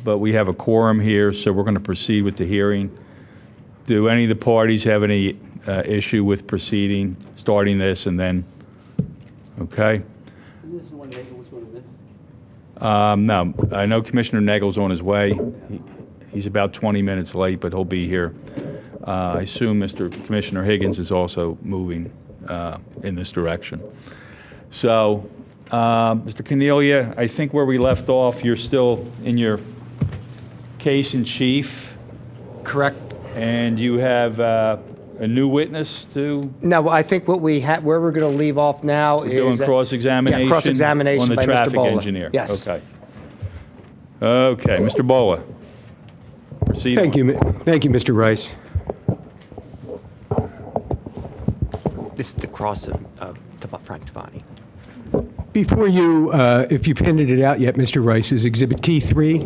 but we have a quorum here, so we're going to proceed with the hearing. Do any of the parties have any issue with starting this, and then, okay? This is the one Nagel was going to miss? No, I know Commissioner Nagel's on his way. He's about 20 minutes late, but he'll be here. I assume Commissioner Higgins is also moving in this direction. So, Mr. Cornelia, I think where we left off, you're still in your case in chief. Correct. And you have a new witness to? No, I think what we have, where we're going to leave off now is doing cross-examination? Yeah, cross-examination on the by traffic Mr. Bola. engineer. Yes. Okay. Okay, Mr. Bola. Proceed. Thank you, Mr. Rice. This is the cross of Frank Tavani. Before you, if you've handed it out yet, Mr. Rice, is Exhibit T3.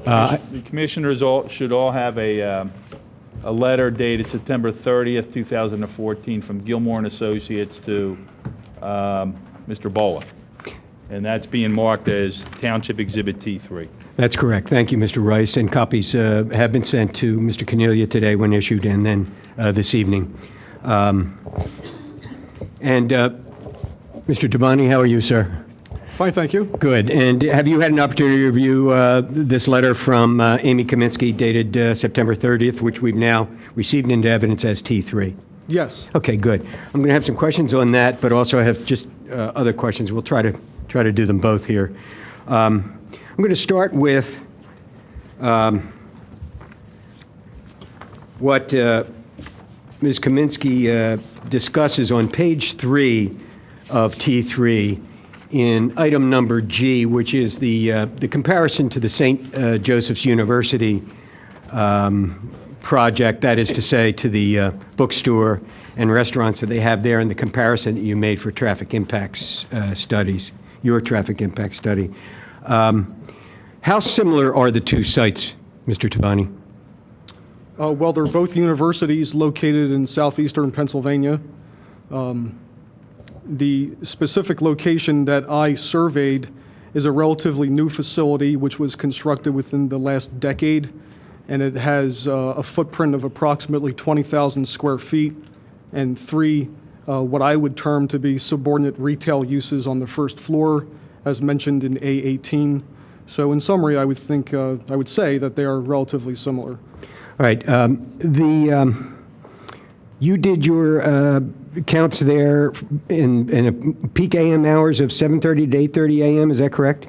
The commissioners should all have a letter dated September 30th, 2014 from Gilmore and Associates to Mr. Bola. And that's being marked as Township Exhibit T3. That's correct. Thank you, Mr. Rice. And copies have been sent to Mr. Cornelia today when issued, and then this evening. Mr. Tavani, how are you, sir? Fine, thank you. Good. And have you had an opportunity to review this letter from Amy Kaminsky dated September 30th, which we've now received into evidence as T3? Yes. Okay, good. I'm going to have some questions on that, but also I have just other questions. We'll try to do them both here. I'm going to start with what Ms. Kaminsky discusses on page 3 of T3 in item number G, which is the comparison to the St. Joseph's University project, that is to say, to the bookstore and restaurants that they have there, and the comparison that you made for traffic impacts studies, your traffic impact study. How similar are the two sites, Mr. Tavani? Well, they're both universities located in southeastern Pennsylvania. The specific location that I surveyed is a relatively new facility which was constructed within the last decade, and it has a footprint of approximately 20,000 square feet and 3 what I would term to be subordinate retail uses on the first floor, as mentioned in A18. So in summary, I would say that they are relatively similar. All right. You did your counts there in peak AM hours of 7:30 to 8:30 AM. Is that correct?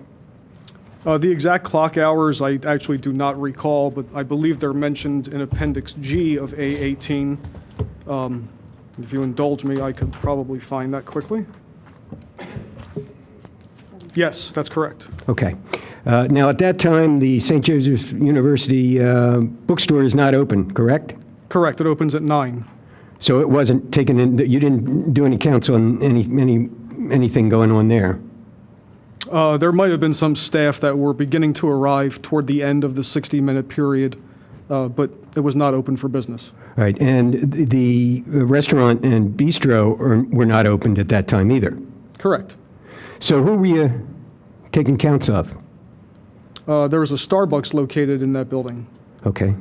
The exact clock hours I actually do not recall, but I believe they're mentioned in Appendix G of A18. If you indulge me, I could probably find that quickly. Yes, that's correct. Okay. Now, at that time, the St. Joseph's University bookstore is not open, correct? Correct. It opens at 9. So it wasn't taken in. You didn't do any counts on anything going on there. There might have been some staff that were beginning to arrive toward the end of the 60-minute period, but it was not open for business. All right. And the restaurant and bistro were not opened at that time either. Correct. So who were you taking counts of? There was a Starbucks located in that building. Okay.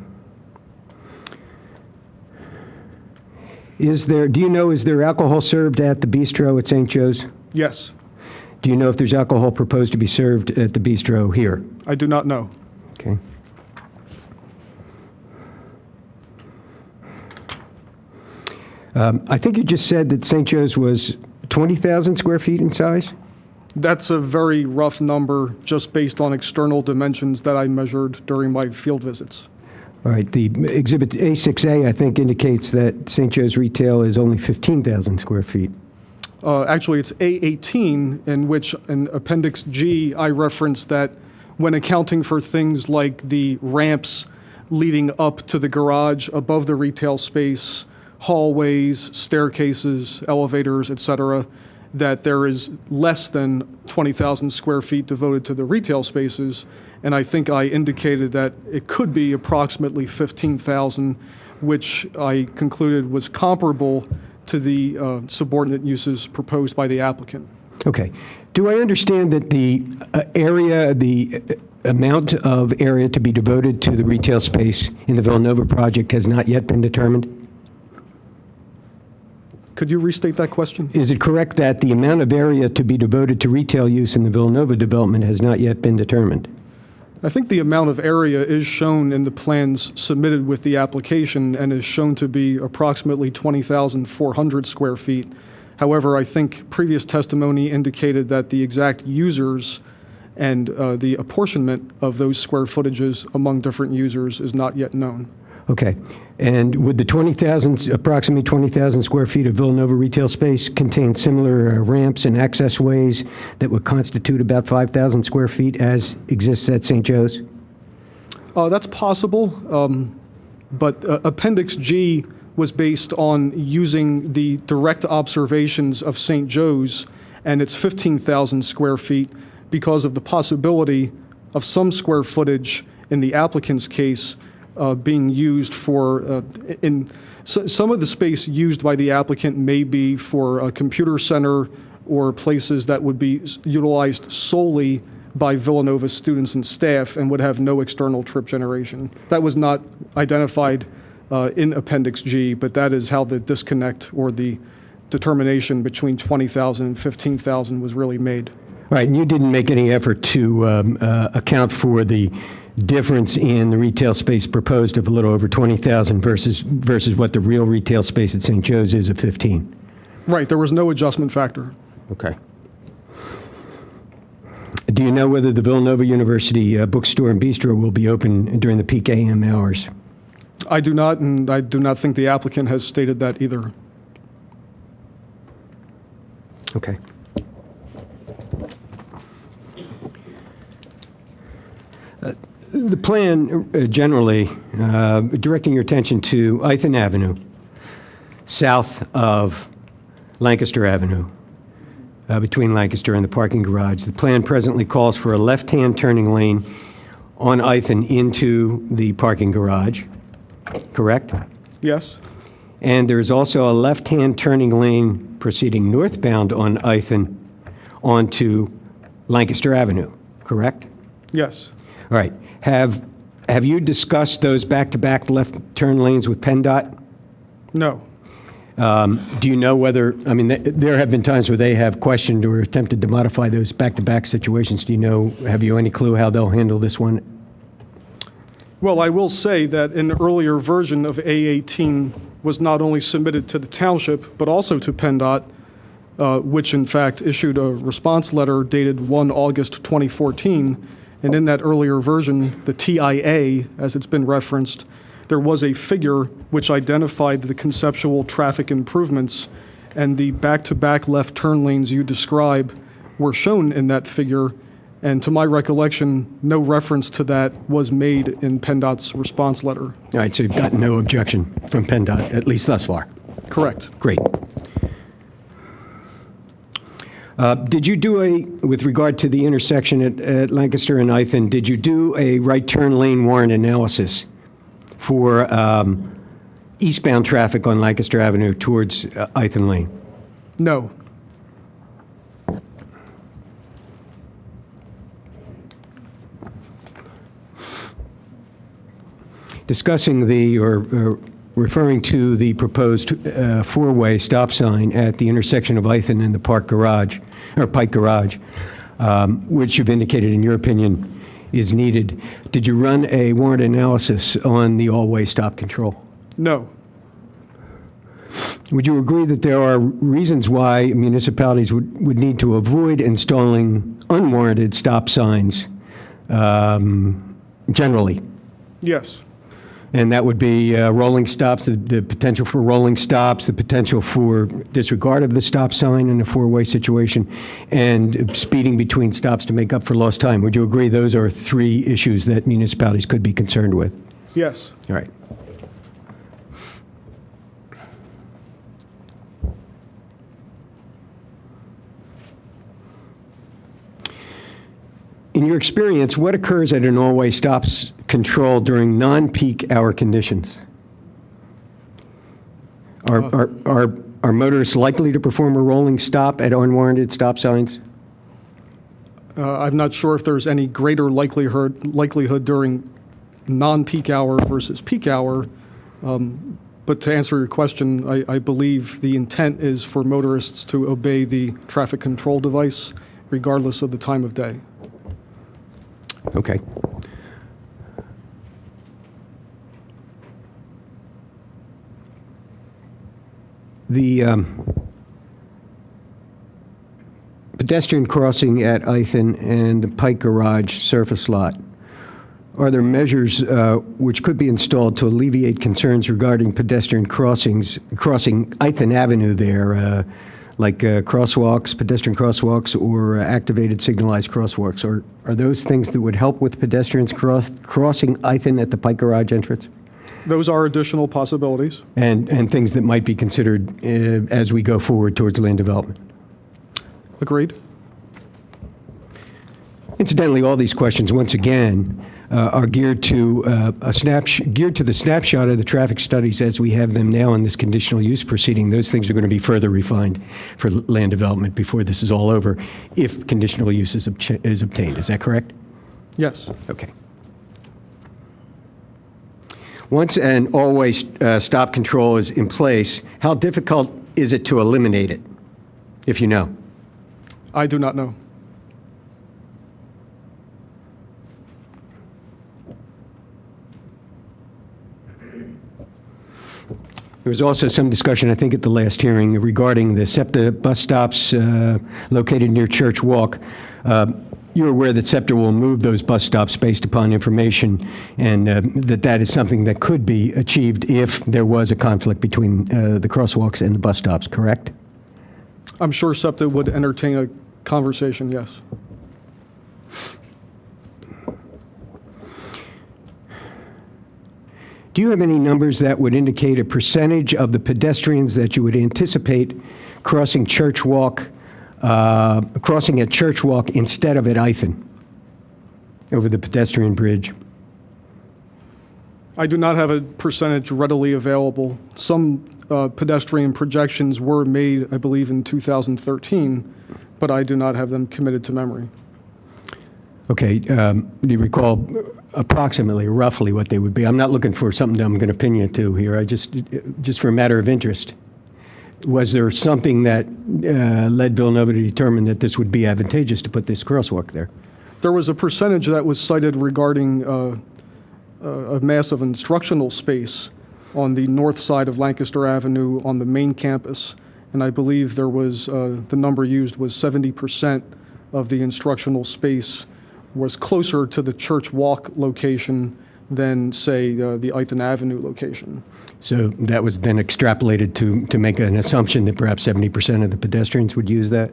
Is there alcohol served at the bistro at St. Joe's? Yes. Do you know if there's alcohol proposed to be served at the bistro here? I do not know. Okay. I think you just said that St. Joe's was 20,000 square feet in size? That's a very rough number just based on external dimensions that I measured during my field visits. All right. The Exhibit A6A, I think, indicates that St. Joe's retail is only 15,000 square feet. Actually, it's A18, in which in Appendix G, I referenced that when accounting for things like the ramps leading up to the garage above the retail space, hallways, staircases, elevators, etc., that there is less than 20,000 square feet devoted to the retail spaces, and I think I indicated that it could be approximately 15,000, which I concluded was comparable to the subordinate uses proposed by the applicant. Okay. Do I understand that the area, the amount of area to be devoted to the retail space in the Villanova project has not yet been determined? Could you restate that question? Is it correct that the amount of area to be devoted to retail use in the Villanova development has not yet been determined? I think the amount of area is shown in the plans submitted with the application and is shown to be approximately 20,400 square feet. However, I think previous testimony indicated that the exact users and the apportionment of those square footages among different users is not yet known. Okay. And would the approximately 20,000 square feet of Villanova retail space contain similar ramps and access ways that would constitute about 5,000 square feet as exists at St. Joe's? That's possible, but Appendix G was based on using the direct observations of St. Joe's and its 15,000 square feet because of the possibility of some square footage in the applicant's case being used for, some of the space used by the applicant may be for a computer center or places that would be utilized solely by Villanova students and staff and would have no external trip generation. That was not identified in Appendix G, but that is how the disconnect or the determination between 20,000 and 15,000 was really made. Right, and you didn't make any effort to account for the difference in the retail space proposed of a little over 20,000 versus what the real retail space at St. Joe's is of 15. Right, there was no adjustment factor. Okay. Do you know whether the Villanova University bookstore and bistro will be open during the peak AM hours? I do not, and I do not think the applicant has stated that either. Okay. The plan generally directing your attention to Ithan Avenue, south of Lancaster Avenue, between Lancaster and the parking garage. The plan presently calls for a left-hand turning lane on Ithan into the parking garage, correct? Yes? And there is also a left-hand turning lane proceeding northbound on Ithan onto Lancaster Avenue, correct? Yes. All right. Have you discussed those back-to-back left turn lanes with PennDOT? No. Do you know whether, I mean, there have been times where they have questioned or attempted to modify those back-to-back situations. Do you know, have you any clue how they'll handle this one? Well, I will say that an earlier version of A18 was not only submitted to the Township, but also to PennDOT, which in fact issued a response letter dated 1 August 2014. And in that earlier version, the TIA, as it's been referenced, there was a figure which identified the conceptual traffic improvements, and the back-to-back left turn lanes you describe were shown in that figure. And to my recollection, no reference to that was made in PennDOT's response letter. All right, so you've got no objection from PennDOT, at least thus far. Correct. Great. Did you do with regard to the intersection at Lancaster and Ithan, did you do a right turn lane warrant analysis for eastbound traffic on Lancaster Avenue towards Ithan Lane? No. Discussing or referring to the proposed four-way stop sign at the intersection of Ithan and the Pike Garage, which you've indicated, in your opinion, is needed. Did you run a warrant analysis on the all-way stop control? No. Would you agree that there are reasons why municipalities would need to avoid installing unwarranted stop signs generally? Yes. And that would be rolling stops, the potential for rolling stops, the potential for disregard of the stop sign in a four-way situation, and speeding between stops to make up for lost time. Would you agree those are three issues that municipalities could be concerned with? Yes. All right. In your experience, what occurs at an all-way stops control during non-peak hour conditions? Are motorists likely to perform a rolling stop at unwarranted stop signs? I'm not sure if there's any greater likelihood during non-peak hour versus peak hour. But to answer your question, I believe the intent is for motorists to obey the traffic control device regardless of the time of day. Okay. The pedestrian crossing at Ithan and the Pike Garage surface lot, are there measures which could be installed to alleviate concerns regarding pedestrian crossing Ithan Avenue there, like crosswalks, pedestrian crosswalks, or activated signalized crosswalks? Are those things that would help with pedestrians crossing Ithan at the Pike Garage entrance? Those are additional possibilities. And things that might be considered as we go forward towards land development? Agreed. Incidentally, all these questions, once again, are geared to the snapshot of the traffic studies as we have them now in this conditional use proceeding. Those things are going to be further refined for land development before this is all over, if conditional use is obtained. Is that correct? Yes. Okay. Once and always stop control is in place, how difficult is it to eliminate it, if you know? I do not know. There was also some discussion, I think, at the last hearing regarding the SEPTA bus stops located near Church Walk. You're aware that SEPTA will move those bus stops based upon information, and that is something that could be achieved if there was a conflict between the crosswalks and the bus stops, correct? I'm sure SEPTA would entertain a conversation, yes. Do you have any numbers that would indicate a percentage of the pedestrians that you would anticipate crossing Church Walk, crossing at Church Walk instead of at Ithan over the pedestrian bridge? I do not have a percentage readily available. Some pedestrian projections were made, I believe, in 2013, but I do not have them committed to memory. Okay. Do you recall approximately, roughly what they would be? I'm not looking for something that I'm going to pin you to here. I just for a matter of interest. Was there something that led Villanova to determine that this would be advantageous to put this crosswalk there? There was a percentage that was cited regarding a massive instructional space on the north side of Lancaster Avenue on the main campus, and I believe there was, the number used was 70% of the instructional space was closer to the Church Walk location than, say, the Ithan Avenue location. So that was then extrapolated to make an assumption that perhaps 70% of the pedestrians would use that?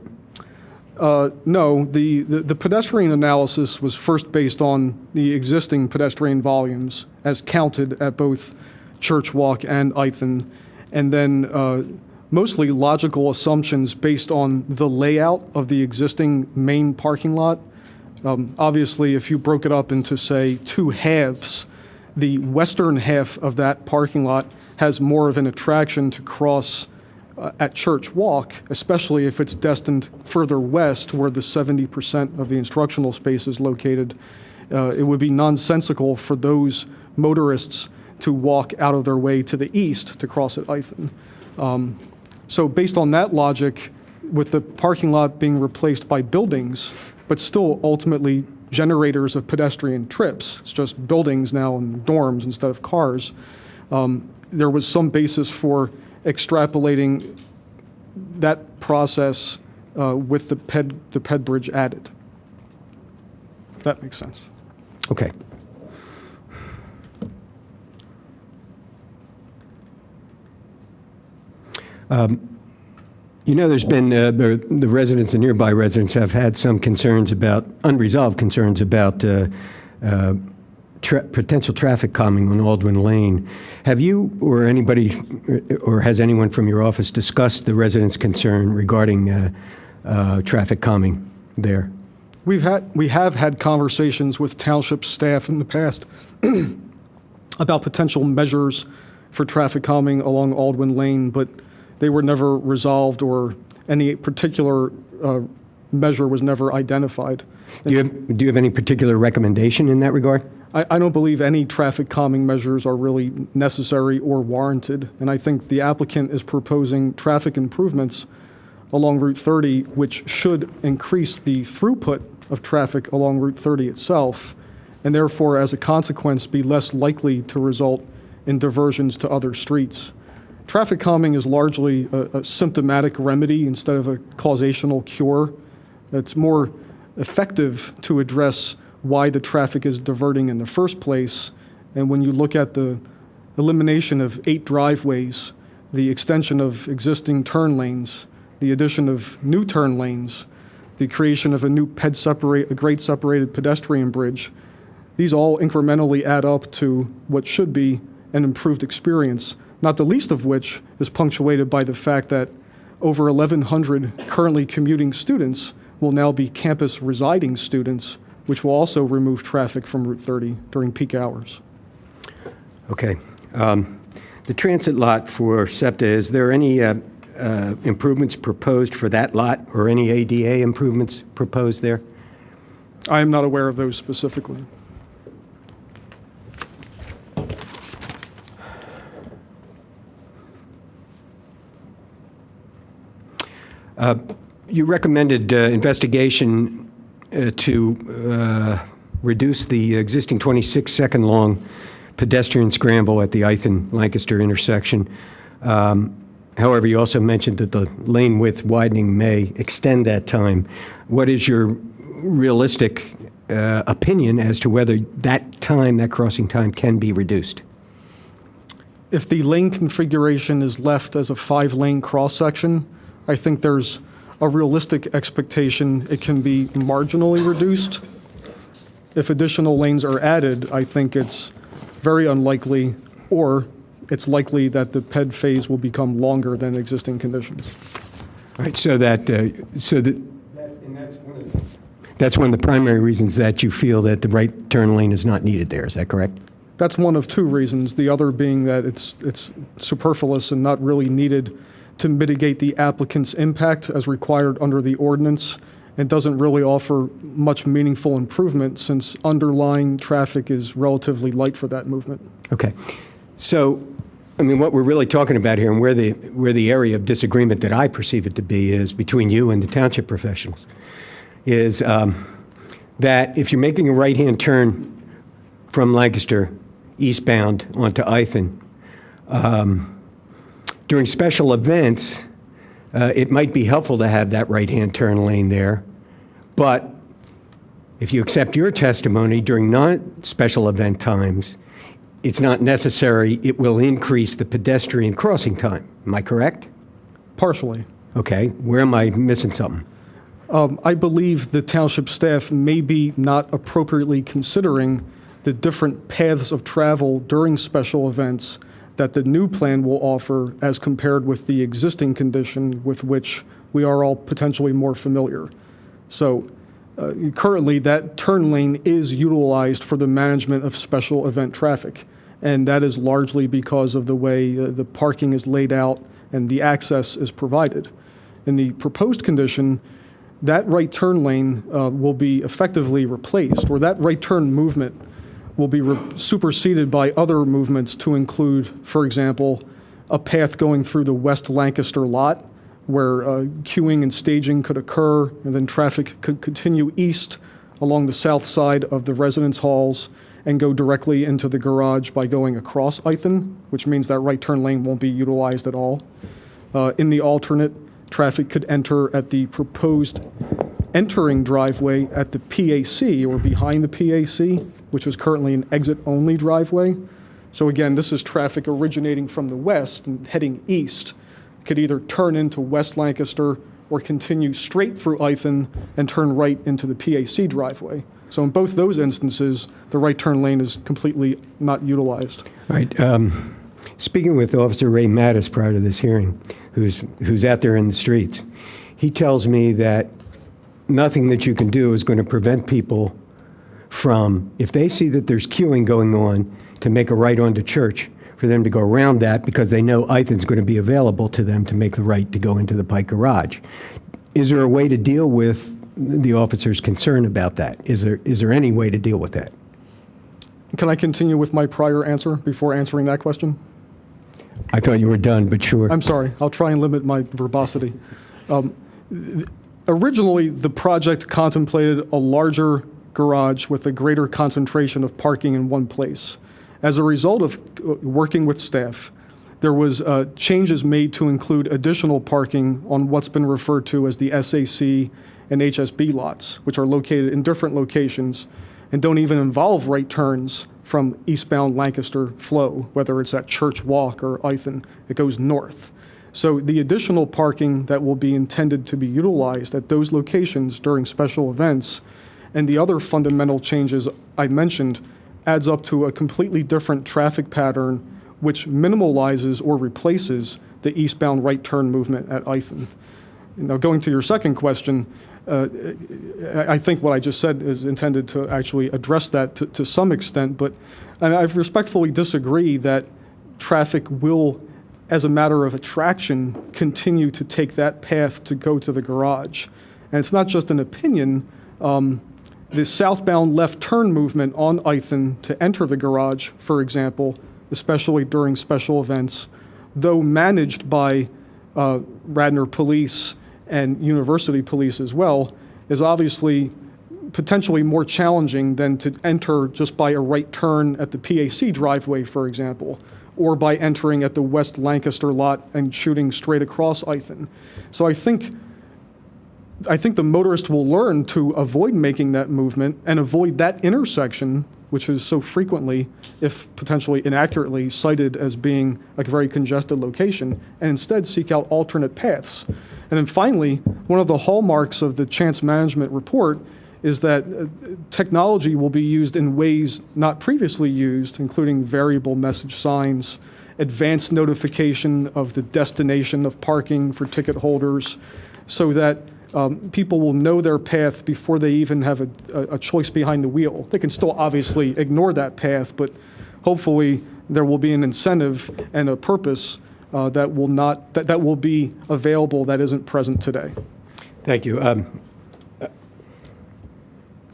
No, the pedestrian analysis was first based on the existing pedestrian volumes as counted at both Church Walk and Ithan, and then mostly logical assumptions based on the layout of the existing main parking lot. Obviously, if you broke it up into, say, two halves, the western half of that parking lot has more of an attraction to cross at Church Walk, especially if it's destined further west where the 70% of the instructional space is located. It would be nonsensical for those motorists to walk out of their way to the east to cross at Ithan. So based on that logic, with the parking lot being replaced by buildings, but still ultimately generators of pedestrian trips, it's just buildings now and dorms instead of cars, there was some basis for extrapolating that process with the ped bridge added, if that makes sense. Okay. You know, there's been, the residents, the nearby residents have had some concerns about, unresolved concerns about potential traffic calming on Aldwin Lane. Have you or anybody, or has anyone from your office discussed the residents' concern regarding traffic calming there? We have had conversations with Township staff in the past about potential measures for traffic calming along Aldwin Lane, but they were never resolved or any particular measure was never identified. Do you have any particular recommendation in that regard? I don't believe any traffic calming measures are really necessary or warranted, and I think the applicant is proposing traffic improvements along Route 30, which should increase the throughput of traffic along Route 30 itself, and therefore, as a consequence, be less likely to result in diversions to other streets. Traffic calming is largely a symptomatic remedy instead of a causational cure. It's more effective to address why the traffic is diverting in the first place. And when you look at the elimination of 8 driveways, the extension of existing turn lanes, the addition of new turn lanes, the creation of a new grade separated pedestrian bridge, these all incrementally add up to what should be an improved experience, not the least of which is punctuated by the fact that over 1,100 currently commuting students will now be campus residing students, which will also remove traffic from Route 30 during peak hours. Okay. The transit lot for SEPTA, is there any improvements proposed for that lot or any ADA improvements proposed there? I am not aware of those specifically. You recommended investigation to reduce the existing 26-second long pedestrian scramble at the Ithan-Lancaster intersection. However, you also mentioned that the lane width widening may extend that time. What is your realistic opinion as to whether that time, that crossing time, can be reduced? If the lane configuration is left as a 5-lane cross-section, I think there's a realistic expectation it can be marginally reduced. If additional lanes are added, I think it's very unlikely, or it's likely that the PED phase will become longer than existing conditions. All right, that's one of the primary reasons that you feel that the right turn lane is not needed there. Is that correct? That's one of 2 reasons. The other being that it's superfluous and not really needed to mitigate the applicant's impact as required under the ordinance, and doesn't really offer much meaningful improvement since underlying traffic is relatively light for that movement. Okay. So, I mean, what we're really talking about here and where the area of disagreement that I perceive it to be is between you and the township professionals is that if you're making a right-hand turn from Lancaster eastbound onto Ithan, during special events, it might be helpful to have that right-hand turn lane there, but if you accept your testimony during non-special event times, it's not necessary. It will increase the pedestrian crossing time. Am I correct? Partially. Okay. Where am I missing something? I believe the township staff may be not appropriately considering the different paths of travel during special events that the new plan will offer as compared with the existing condition with which we are all potentially more familiar. So currently that turn lane is utilized for the management of special event traffic, and that is largely because of the way the parking is laid out and the access is provided. In the proposed condition, that right turn lane will be effectively replaced, or that right turn movement will be superseded by other movements to include, for example, a path going through the West Lancaster lot where queuing and staging could occur, and then traffic could continue east along the south side of the residence halls and go directly into the garage by going across Ithan, which means that right turn lane won't be utilized at all. In the alternate, traffic could enter at the proposed entering driveway at the PAC or behind the PAC, which is currently an exit-only driveway. So again, this is traffic originating from the west and heading east. Could either turn into West Lancaster or continue straight through Ithan and turn right into the PAC driveway. So in both those instances, the right turn lane is completely not utilized. All right. Speaking with Officer Ray Mattis prior to this hearing, who's out there in the streets, he tells me that nothing that you can do is going to prevent people from, if they see that there's queuing going on, to make a right onto Church, for them to go around that because they know Ithan's going to be available to them to make the right to go into the Pike Garage. Is there a way to deal with the officer's concern about that? Is there any way to deal with that? Can I continue with my prior answer before answering that question? I thought you were done, but sure. I'm sorry. I'll try and limit my verbosity. Originally, the project contemplated a larger garage with a greater concentration of parking in one place. As a result of working with staff, there was changes made to include additional parking on what's been referred to as the SAC and HSB lots, which are located in different locations and don't even involve right turns from eastbound Lancaster flow, whether it's at Church Walk or Ithan. It goes north. So the additional parking that will be intended to be utilized at those locations during special events and the other fundamental changes I mentioned adds up to a completely different traffic pattern which minimalizes or replaces the eastbound right turn movement at Ithan. Now, going to your second question, I think what I just said is intended to actually address that to some extent, but I respectfully disagree that traffic will, as a matter of attraction, continue to take that path to go to the garage. And it's not just an opinion. The southbound left turn movement on Ithan to enter the garage, for example, especially during special events, though managed by Radnor Police and University Police as well, is obviously potentially more challenging than to enter just by a right turn at the PAC driveway, for example, or by entering at the West Lancaster lot and shooting straight across Ithan. So I think the motorist will learn to avoid making that movement and avoid that intersection, which is so frequently, if potentially inaccurately, cited as being a very congested location, and instead seek out alternate paths. And then finally, one of the hallmarks of the chance management report is that technology will be used in ways not previously used, including variable message signs, advanced notification of the destination of parking for ticket holders, so that people will know their path before they even have a choice behind the wheel. They can still obviously ignore that path, but hopefully there will be an incentive and a purpose that will be available that isn't present today. Thank you.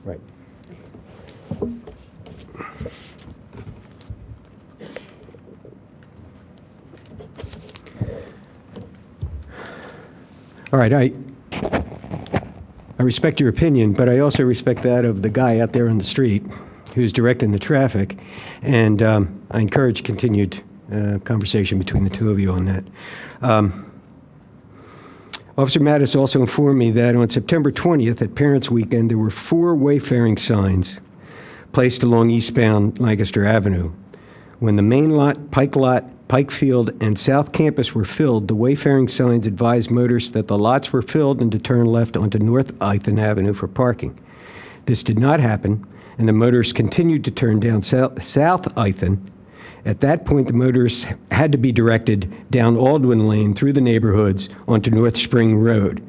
Right. All right, I respect your opinion, but I also respect that of the guy out there on the street who's directing the traffic, and I encourage continued conversation between the two of you on that. Officer Mattis also informed me that on September 20th at Parents' Weekend, there were 4 wayfaring signs placed along eastbound Lancaster Avenue. When the main lot, Pike Field, and South Campus were filled, the wayfaring signs advised motorists that the lots were filled and to turn left onto North Ithan Avenue for parking. This did not happen, and the motorists continued to turn down South Ithan. At that point, the motorists had to be directed down Aldwin Lane through the neighborhoods onto North Spring Road.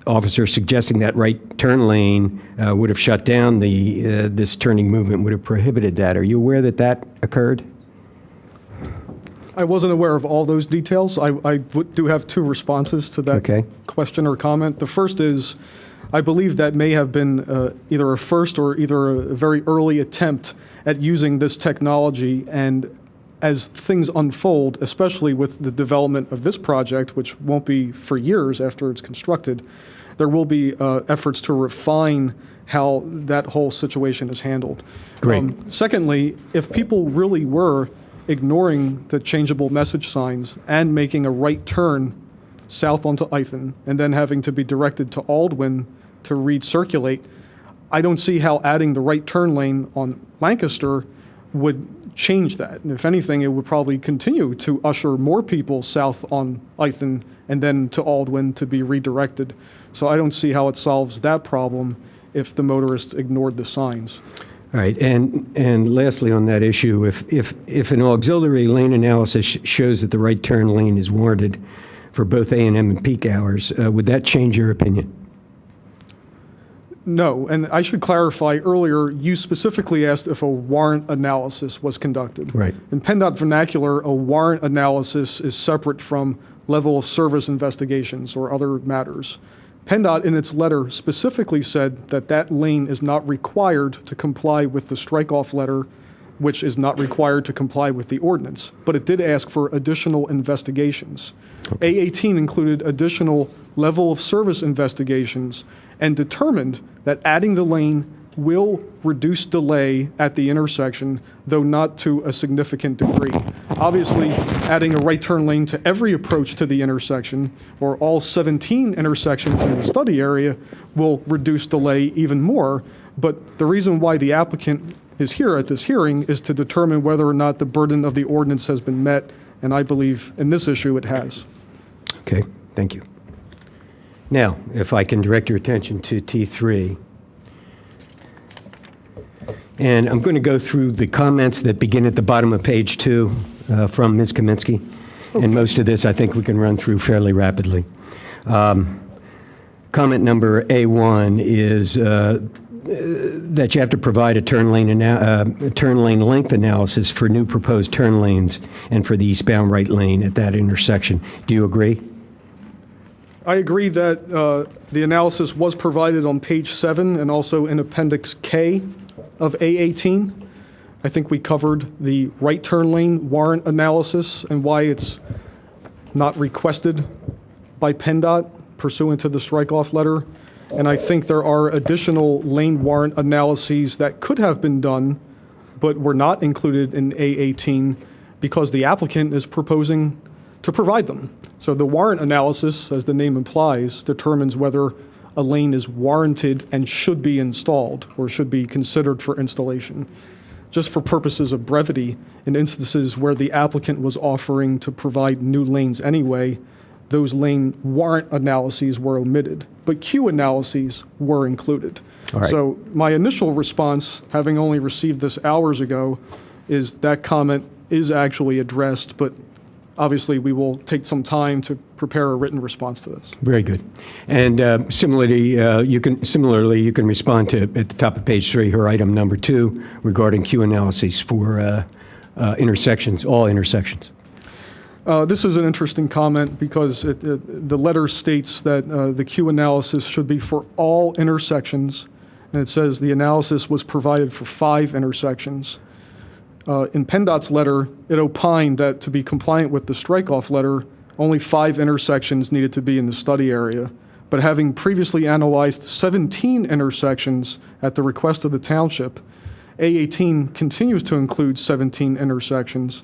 Officers suggesting that right turn lane would have shut down this turning movement, would have prohibited that. Are you aware that that occurred? I wasn't aware of all those details. I do have 2 responses to that question or comment. The first is, I believe that may have been either a first or either a very early attempt at using this technology, and as things unfold, especially with the development of this project, which won't be for years after it's constructed, there will be efforts to refine how that whole situation is handled. Great. Secondly, if people really were ignoring the changeable message signs and making a right turn south onto Ithan and then having to be directed to Aldwin to recirculate, I don't see how adding the right turn lane on Lancaster would change that. And if anything, it would probably continue to usher more people south on Ithan and then to Aldwin to be redirected. So I don't see how it solves that problem if the motorists ignored the signs. All right, and lastly on that issue, if an auxiliary lane analysis shows that the right turn lane is warranted for both A&M and peak hours, would that change your opinion? No, and I should clarify, earlier you specifically asked if a warrant analysis was conducted. Right. In PennDOT vernacular, a warrant analysis is separate from level of service investigations or other matters. PennDOT, in its letter, specifically said that that lane is not required to comply with the strike-off letter, which is not required to comply with the ordinance. But it did ask for additional investigations. A18 included additional level of service investigations and determined that adding the lane will reduce delay at the intersection, though not to a significant degree. Obviously, adding a right turn lane to every approach to the intersection, or all 17 intersections in the study area, will reduce delay even more. But the reason why the applicant is here at this hearing is to determine whether or not the burden of the ordinance has been met, and I believe in this issue it has. Okay, thank you. Now, if I can direct your attention to T3. And I'm going to go through the comments that begin at the bottom of page 2 from Ms. Kaminsky. And most of this I think we can run through fairly rapidly. Comment number A1 is that you have to provide a turn lane length analysis for new proposed turn lanes and for the eastbound right lane at that intersection. Do you agree? I agree that the analysis was provided on page 7 and also in Appendix K of A18. I think we covered the right turn lane warrant analysis and why it's not requested by PennDOT pursuant to the strike-off letter. And I think there are additional lane warrant analyses that could have been done, but were not included in A18 because the applicant is proposing to provide them. So the warrant analysis, as the name implies, determines whether a lane is warranted and should be installed or should be considered for installation. Just for purposes of brevity, in instances where the applicant was offering to provide new lanes anyway, those lane warrant analyses were omitted, but Q analyses were included. All right. So my initial response, having only received this hours ago, is that comment is actually addressed, but obviously we will take some time to prepare a written response to this. Very good. And similarly, you can respond to, at the top of page 3, her item number 2 regarding Q analyses for intersections, all intersections. This is an interesting comment because the letter states that the Q analysis should be for all intersections, and it says the analysis was provided for 5 intersections. In PennDOT's letter, it opined that to be compliant with the strike-off letter, only 5 intersections needed to be in the study area. But having previously analyzed 17 intersections at the request of the township, A18 continues to include 17 intersections,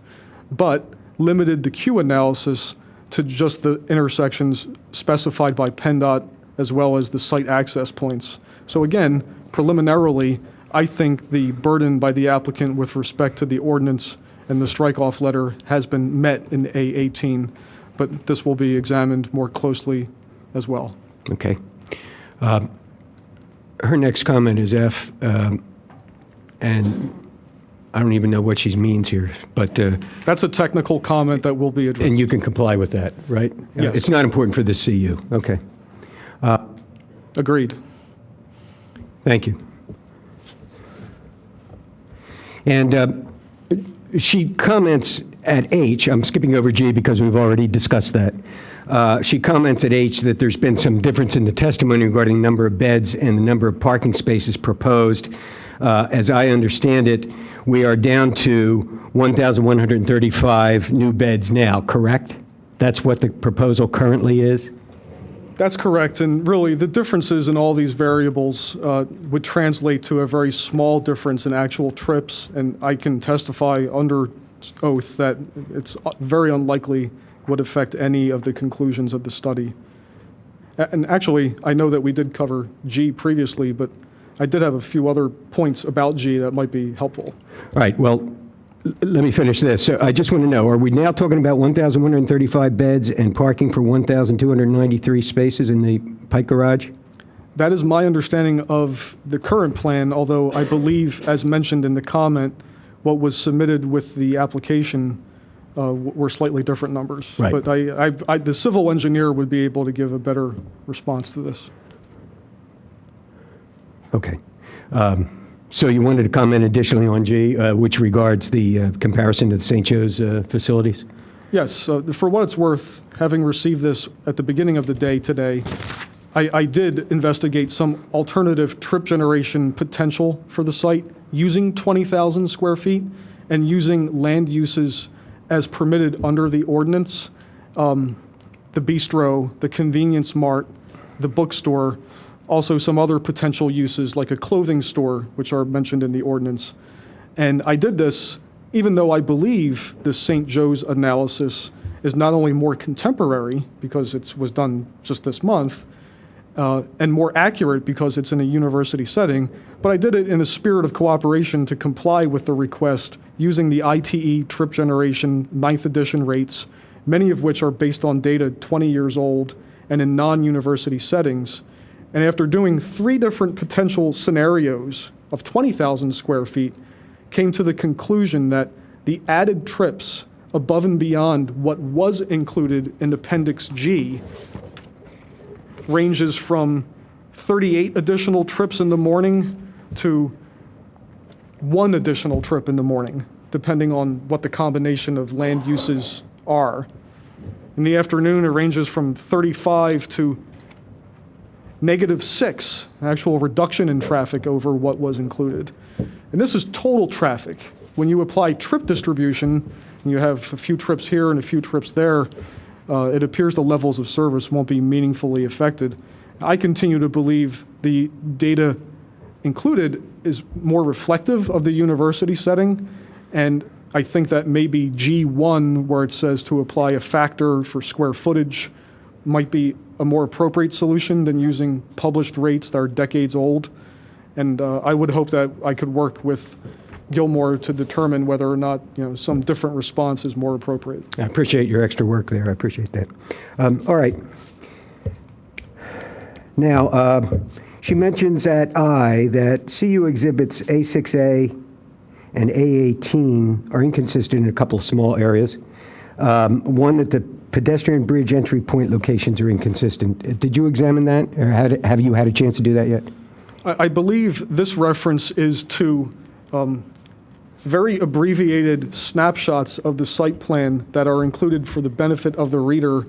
but limited the Q analysis to just the intersections specified by PennDOT as well as the site access points. So again, preliminarily, I think the burden by the applicant with respect to the ordinance and the strike-off letter has been met in A18, but this will be examined more closely as well. Okay. Her next comment is F, and I don't even know what she means here, but... That's a technical comment that will be addressed. And you can comply with that, right? Yes. It's not important for the CU. Okay. Agreed. Thank you. And she comments at H, I'm skipping over G because we've already discussed that. She comments at H that there's been some difference in the testimony regarding the number of beds and the number of parking spaces proposed. As I understand it, we are down to 1,135 new beds now, correct? That's what the proposal currently is? That's correct, and really the differences in all these variables would translate to a very small difference in actual trips, and I can testify under oath that it's very unlikely would affect any of the conclusions of the study. And actually, I know that we did cover G previously, but I did have a few other points about G that might be helpful. All right, well, let me finish this. So I just want to know, are we now talking about 1,135 beds and parking for 1,293 spaces in the Pike Garage? That is my understanding of the current plan, although I believe, as mentioned in the comment, what was submitted with the application were slightly different numbers. Right. But the civil engineer would be able to give a better response to this. Okay. So you wanted to comment additionally on G, which regards the comparison to the St. Joe's facilities? Yes, for what it's worth, having received this at the beginning of the day today, I did investigate some alternative trip generation potential for the site using 20,000 square feet and using land uses as permitted under the ordinance. The bistro, the convenience mart, the bookstore, also some other potential uses like a clothing store, which are mentioned in the ordinance. And I did this even though I believe the St. Joe's analysis is not only more contemporary because it was done just this month, and more accurate because it's in a university setting, but I did it in a spirit of cooperation to comply with the request using the ITE trip generation 9th edition rates, many of which are based on data 20 years old and in non-university settings. And after doing 3 different potential scenarios of 20,000 square feet, came to the conclusion that the added trips above and beyond what was included in Appendix G ranges from 38 additional trips in the morning to 1 additional trip in the morning, depending on what the combination of land uses are. In the afternoon, it ranges from 35 to -6, an actual reduction in traffic over what was included. And this is total traffic. When you apply trip distribution, and you have a few trips here and a few trips there, it appears the levels of service won't be meaningfully affected. I continue to believe the data included is more reflective of the university setting, and I think that maybe G1, where it says to apply a factor for square footage, might be a more appropriate solution than using published rates that are decades old. And I would hope that I could work with Gilmore to determine whether or not some different response is more appropriate. I appreciate your extra work there. I appreciate that. All right. Now, she mentions at I that CU exhibits A6A and A18 are inconsistent in a couple of small areas. One, that the pedestrian bridge entry point locations are inconsistent. Did you examine that, or have you had a chance to do that yet? I believe this reference is to very abbreviated snapshots of the site plan that are included for the benefit of the reader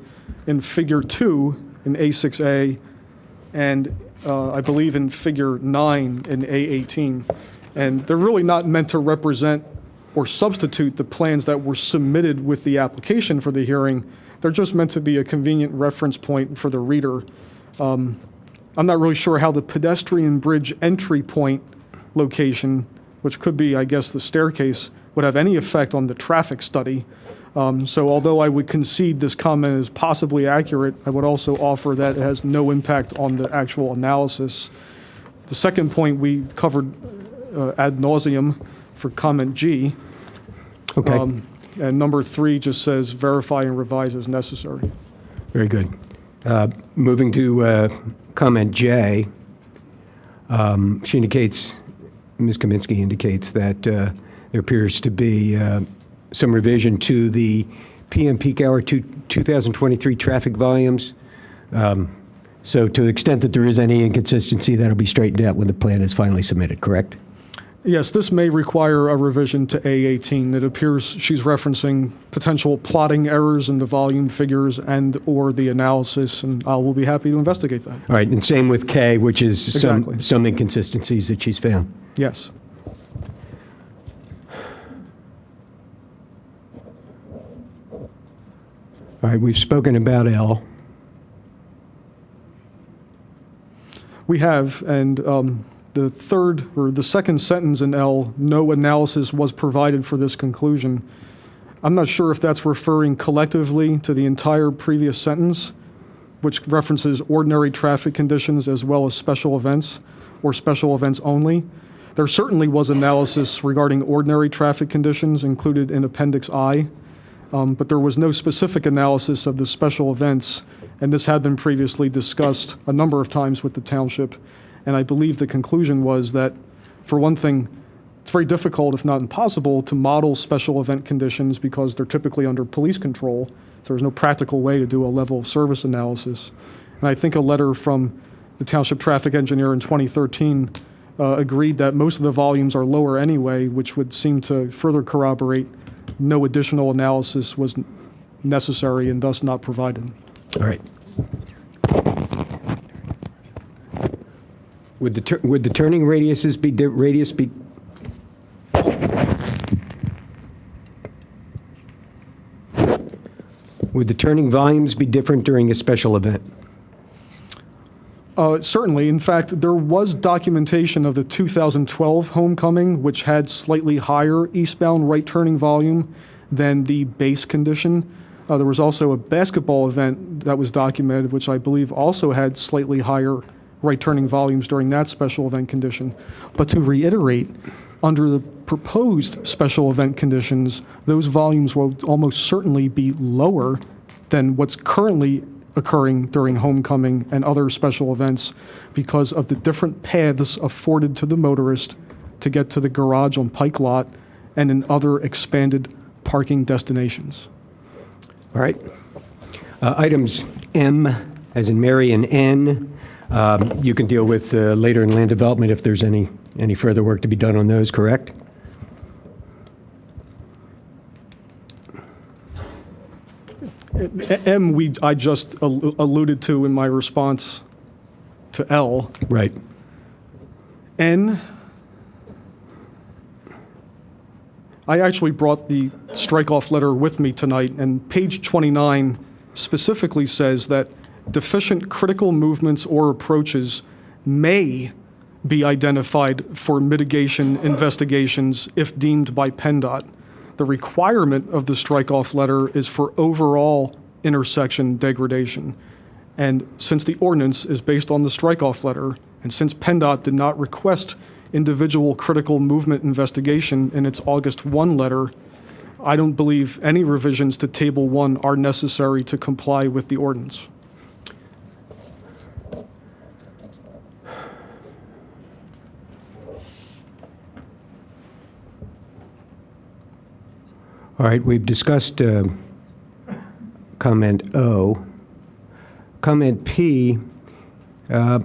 in Figure 2 in A6A and I believe in Figure 9 in A18. And they're really not meant to represent or substitute the plans that were submitted with the application for the hearing. They're just meant to be a convenient reference point for the reader. I'm not really sure how the pedestrian bridge entry point location, which could be, I guess, the staircase, would have any effect on the traffic study. So although I would concede this comment is possibly accurate, I would also offer that it has no impact on the actual analysis. The second point we covered ad nauseum for comment G. Okay. And number 3 just says verify and revise as necessary. Very good. Moving to comment J, she indicates, Ms. Kaminsky indicates that there appears to be some revision to the PM peak hour 2023 traffic volumes. So to the extent that there is any inconsistency, that'll be straightened out when the plan is finally submitted, correct? Yes, this may require a revision to A18. It appears she's referencing potential plotting errors in the volume figures and or the analysis, and I will be happy to investigate that. All right, and same with K, which is Exactly. some inconsistencies that she's found. Yes. All right, we've spoken about L. We have, and the third or the second sentence in L, no analysis was provided for this conclusion. I'm not sure if that's referring collectively to the entire previous sentence, which references ordinary traffic conditions as well as special events or special events only. There certainly was analysis regarding ordinary traffic conditions included in Appendix I, but there was no specific analysis of the special events, and this had been previously discussed a number of times with the township. And I believe the conclusion was that, for one thing, it's very difficult, if not impossible, to model special event conditions because they're typically under police control. So there's no practical way to do a level of service analysis. And I think a letter from the township traffic engineer in 2013 agreed that most of the volumes are lower anyway, which would seem to further corroborate no additional analysis was necessary and thus not provided. All right. Would the turning radiuses be, radius be? Would the turning volumes be different during a special event? Certainly. In fact, there was documentation of the 2012 homecoming, which had slightly higher eastbound right turning volume than the base condition. There was also a basketball event that was documented, which I believe also had slightly higher right turning volumes during that special event condition. But to reiterate, under the proposed special event conditions, those volumes will almost certainly be lower than what's currently occurring during homecoming and other special events because of the different paths afforded to the motorist to get to the garage on Pike Lot and in other expanded parking destinations. All right. Items M, as in Mary, and N, you can deal with later in land development if there's any further work to be done on those, correct? M, I just alluded to in my response to L. Right. N, I actually brought the strike-off letter with me tonight, and page 29 specifically says that deficient critical movements or approaches may be identified for mitigation investigations if deemed by PennDOT. The requirement of the strike-off letter is for overall intersection degradation. And since the ordinance is based on the strike-off letter, and since PennDOT did not request individual critical movement investigation in its August 1 letter, I don't believe any revisions to Table 1 are necessary to comply with the ordinance. All right, we've discussed comment O. Comment P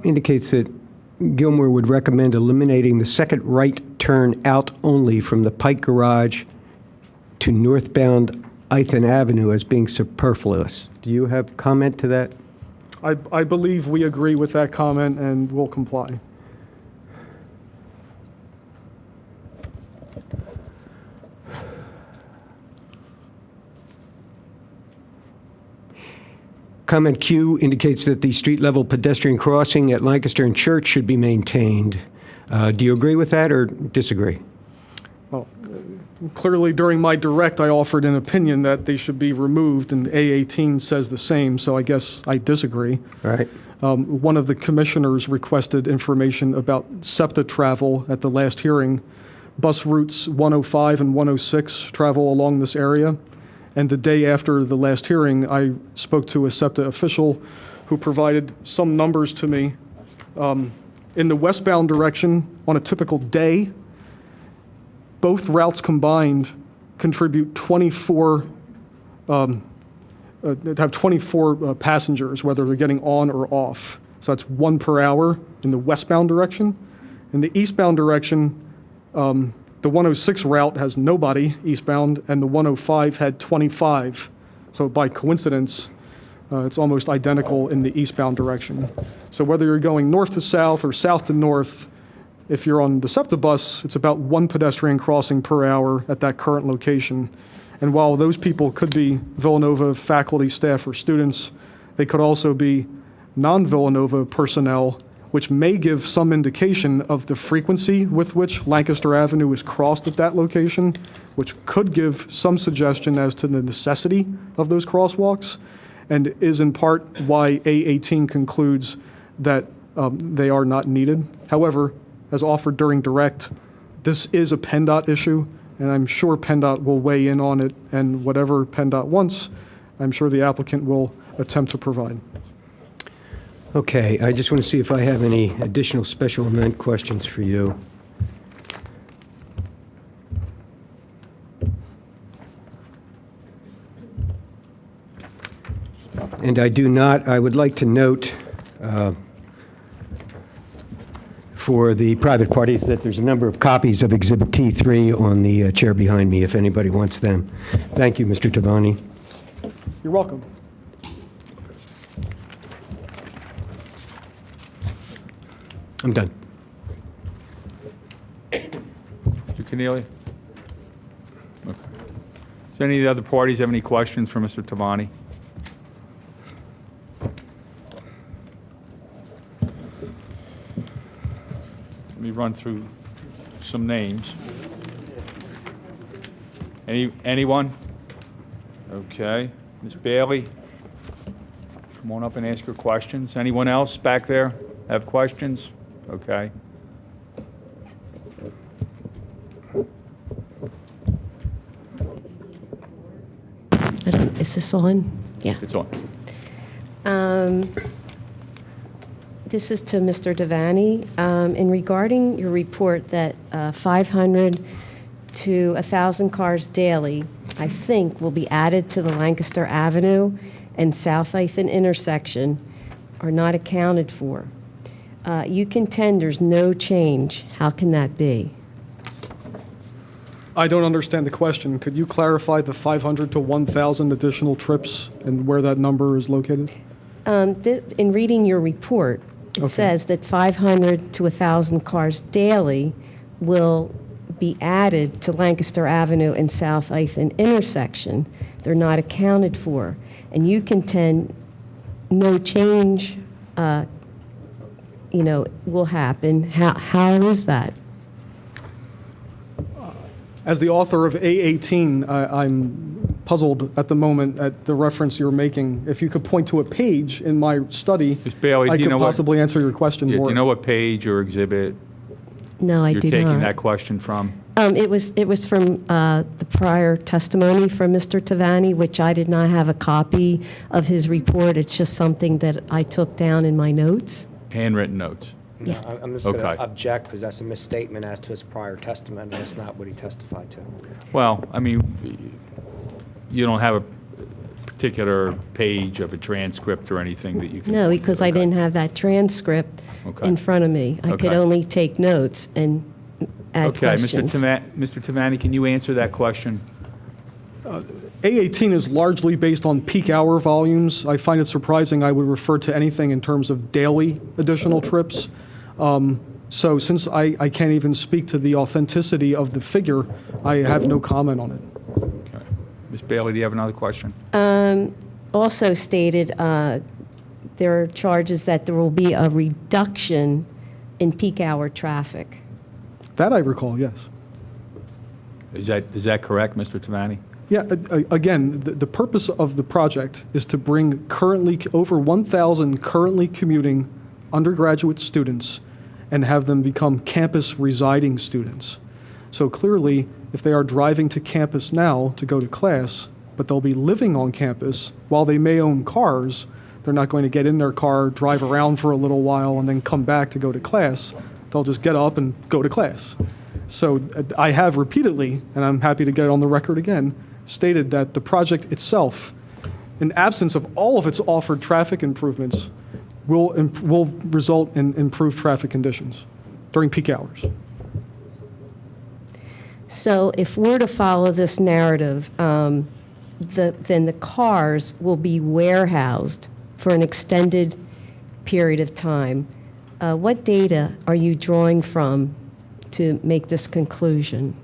indicates that Gilmore would recommend eliminating the second right turn out only from the Pike Garage to northbound Ithan Avenue as being superfluous. Do you have comment to that? I believe we agree with that comment and will comply. Comment Q indicates that the street-level pedestrian crossing at Lancaster and Church should be maintained. Do you agree with that or disagree? Well, clearly during my direct, I offered an opinion that they should be removed, and A18 says the same, so I guess I disagree. All right. One of the commissioners requested information about SEPTA travel at the last hearing. Bus routes 105 and 106 travel along this area. And the day after the last hearing, I spoke to a SEPTA official who provided some numbers to me. In the westbound direction, on a typical day, both routes combined contribute 24, have 24 passengers, whether they're getting on or off. So that's 1 per hour in the westbound direction. In the eastbound direction, the 106 route has nobody eastbound, and the 105 had 25. So by coincidence, it's almost identical in the eastbound direction. So whether you're going north to south or south to north, if you're on the SEPTA bus, it's about 1 pedestrian crossing per hour at that current location. And while those people could be Villanova faculty, staff, or students, they could also be non-Villanova personnel, which may give some indication of the frequency with which Lancaster Avenue is crossed at that location, which could give some suggestion as to the necessity of those crosswalks, and is in part why A18 concludes that they are not needed. However, as offered during direct, this is a PennDOT issue, and I'm sure PennDOT will weigh in on it, and whatever PennDOT wants, I'm sure the applicant will attempt to provide. Okay, I just want to see if I have any additional special event questions for you. And I do not. I would like to note for the private parties that there's a number of copies of Exhibit T3 on the chair behind me if anybody wants them. Thank you, Mr. Tavani. You're welcome. I'm done. Mr. Cornelia? Okay. Does any of the other parties have any questions for Mr. Tavani? Let me run through some names. Anyone? Okay. Ms. Bailey? Come on up and ask your questions. Anyone else back there have questions? Okay. Is this on? Yeah. It's on. This is to Mr. Devaney. In regarding your report that 500 to 1,000 cars daily, I think, will be added to the Lancaster Avenue and South Ethan intersection are not accounted for. You contend there's no change. How can that be? I don't understand the question. Could you clarify the 500 to 1,000 additional trips and where that number is located? In reading your report, it Okay. says that 500 to 1,000 cars daily will be added to Lancaster Avenue and South Ethan intersection. They're not accounted for. And you contend no change, will happen. How is that? As the author of A18, I'm puzzled at the moment at the reference you're making. If you could point to a page in my study, Ms. Bailey, I do you could know what- possibly answer your question Yeah, more. do you know what page or exhibit No, I you're do taking not. that question from? It was from the prior testimony from Mr. Tavani, which I did not have a copy of his report. It's just something that I took down in my notes. Handwritten notes. No, I'm just going Okay. to object because that's a misstatement as to his prior testimony. That's not what he testified to. Well, I mean, you don't have a particular page of a transcript or anything that you can... No, because I Okay. didn't have that transcript Okay. in front of me. I could Okay. only take notes and add Okay, questions. Mr. Tavani, can you answer that question? A18 is largely based on peak hour volumes. I find it surprising I would refer to anything in terms of daily additional trips. So since I can't even speak to the authenticity of the figure, I have no comment on it. Okay. Ms. Bailey, do you have another question? Also stated, there are charges that there will be a reduction in peak hour traffic. That I recall, yes. Is that correct, Mr. Tavani? Yeah, again, the purpose of the project is to bring over 1,000 currently commuting undergraduate students and have them become campus residing students. So clearly, if they are driving to campus now to go to class, but they'll be living on campus, while they may own cars, they're not going to get in their car, drive around for a little while, and then come back to go to class. They'll just get up and go to class. So I have repeatedly, and I'm happy to get it on the record again, stated that the project itself, in absence of all of its offered traffic improvements, will result in improved traffic conditions during peak hours. So if we're to follow this narrative, then the cars will be warehoused for an extended period of time. What data are you drawing from to make this conclusion?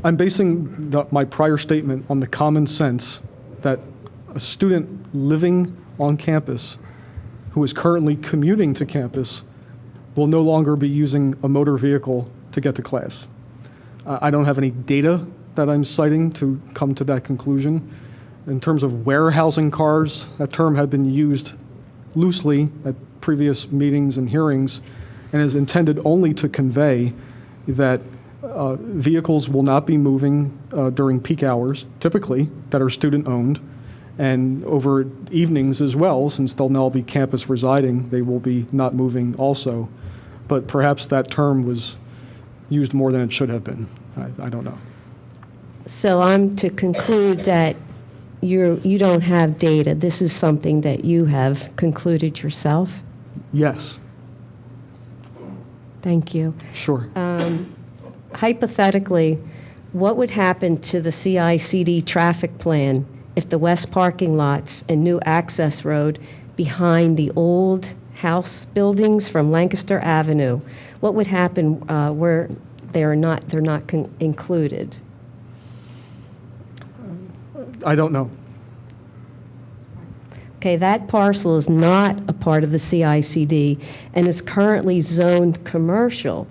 I'm basing my prior statement on the common sense that a student living on campus who is currently commuting to campus will no longer be using a motor vehicle to get to class. I don't have any data that I'm citing to come to that conclusion. In terms of warehousing cars, that term had been used loosely at previous meetings and hearings and is intended only to convey that vehicles will not be moving during peak hours, typically, that are student-owned, and over evenings as well, since they'll now be campus residing, they will be not moving also. But perhaps that term was used more than it should have been. I don't know. So I'm to conclude that you don't have data. This is something that you have concluded yourself? Yes, Thank you. sure. Hypothetically, what would happen to the CICD traffic plan if the west parking lots and new access road behind the old house buildings from Lancaster Avenue, what would happen where they're not included? I don't know. Okay, that parcel is not a part of the CICD and is currently zoned commercial.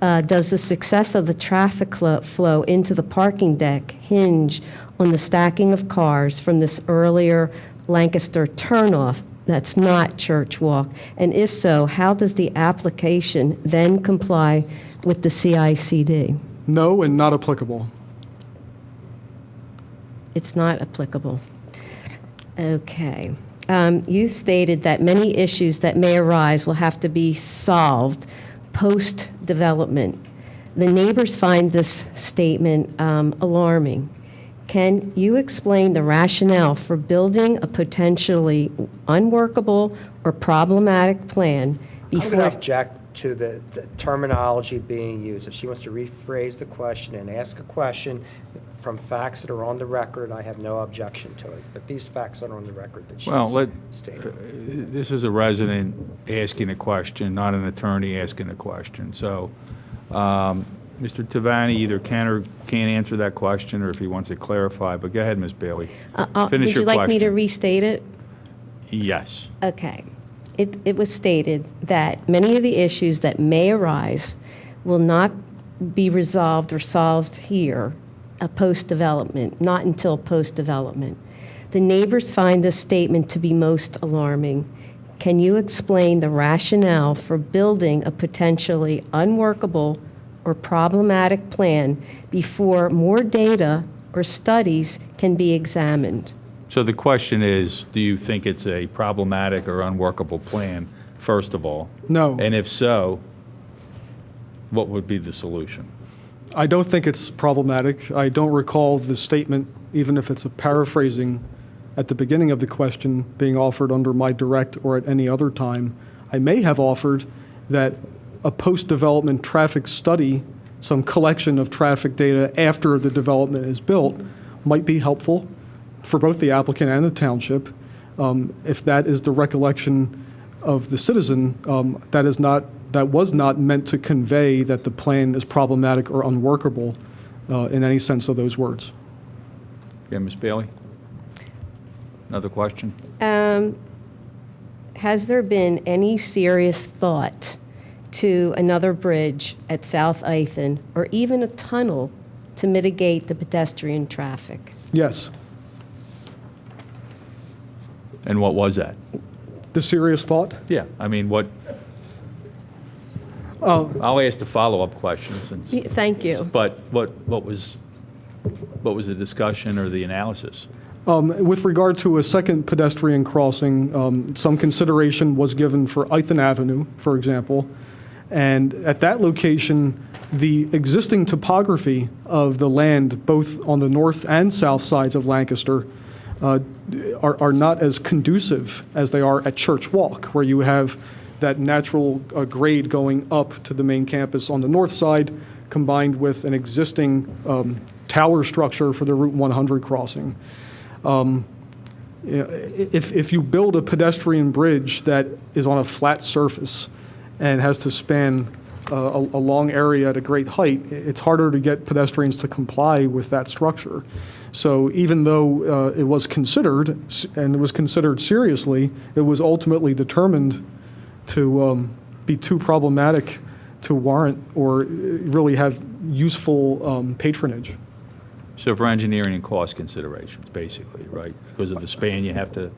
Does the success of the traffic flow into the parking deck hinge on the stacking of cars from this earlier Lancaster turnoff that's not Church Walk? And if so, how does the application then comply with the CICD? No, and not applicable. It's not applicable. Okay. You stated that many issues that may arise will have to be solved post-development. The neighbors find this statement alarming. Can you explain the rationale for building a potentially unworkable or problematic plan I'm before? going to object to the terminology being used. If she wants to rephrase the question and ask a question from facts that are on the record, I have no objection to it. But these facts are on the record that she's Well, stated. this is a resident asking a question, not an attorney asking a question. So, Mr. Tavani either can or can't answer that question, or if he wants to clarify, but go ahead, Ms. Bailey. Finish Would your you like me to question. restate it? Yes. Okay. It was stated that many of the issues that may arise will not be resolved or solved here, post-development, not until post-development. The neighbors find this statement to be most alarming. Can you explain the rationale for building a potentially unworkable or problematic plan before more data or studies can be examined? So the question is, do you think it's a problematic or unworkable plan, first of all? No. And if so, what would be the solution? I don't think it's problematic. I don't recall the statement, even if it's a paraphrasing at the beginning of the question, being offered under my direct or at any other time. I may have offered that a post-development traffic study, some collection of traffic data after the development is built, might be helpful for both the applicant and the township. If that is the recollection of the citizen, that was not meant to convey that the plan is problematic or unworkable in any sense of those words. Yeah, Ms. Bailey? Another question? Has there been any serious thought to another bridge at South Ithan or even a tunnel to mitigate the pedestrian traffic? Yes. And what was that? The serious thought? Yeah, I mean, what? I'll ask the follow-up question since. Thank you. But what was the discussion or the analysis? With regard to a second pedestrian crossing, some consideration was given for Ithan Avenue, for example. And at that location, the existing topography of the land, both on the north and south sides of Lancaster, are not as conducive as they are at Church Walk, where you have that natural grade going up to the main campus on the north side, combined with an existing tower structure for the Route 100 crossing. If you build a pedestrian bridge that is on a flat surface and has to span a long area at a great height, it's harder to get pedestrians to comply with that structure. So even though it was considered, and it was considered seriously, it was ultimately determined to be too problematic to warrant or really have useful patronage. So for engineering and cost considerations, basically, right? Because of the span you have to.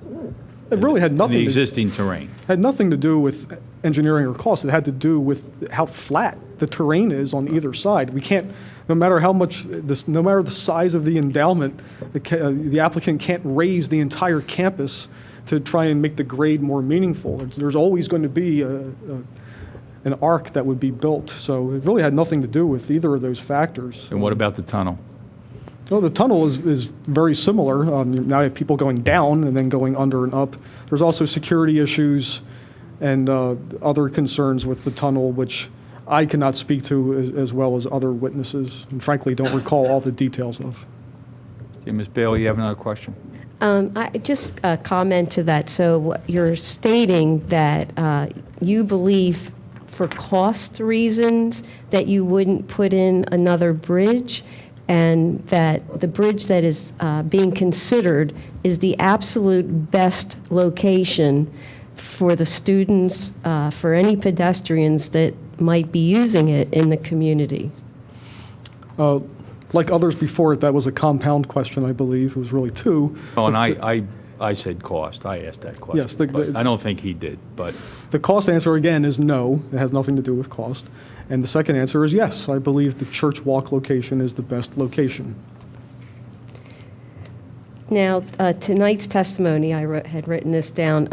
It really had nothing The to- existing terrain. Had nothing to do with engineering or cost. It had to do with how flat the terrain is on either side. We can't, no matter how much, no matter the size of the endowment, the applicant can't raise the entire campus to try and make the grade more meaningful. There's always going to be an arc that would be built. So it really had nothing to do with either of those factors. And what about the tunnel? Well, the tunnel is very similar. Now you have people going down and then going under and up. There's also security issues and other concerns with the tunnel, which I cannot speak to as well as other witnesses, and frankly, don't recall all the details of. Okay, Ms. Bailey, you have another question? I just comment to that. So you're stating that you believe for cost reasons that you wouldn't put in another bridge, and that the bridge that is being considered is the absolute best location for the students, for any pedestrians that might be using it in the community. Like others before it, that was a compound question, I believe. It was really two. Oh, and I said cost. I asked that question. Yes, But I don't think he did, but The cost answer, again, is no. It has nothing to do with cost. And the second answer is yes. I believe the Church Walk location is the best location. Now, tonight's testimony, had written this down.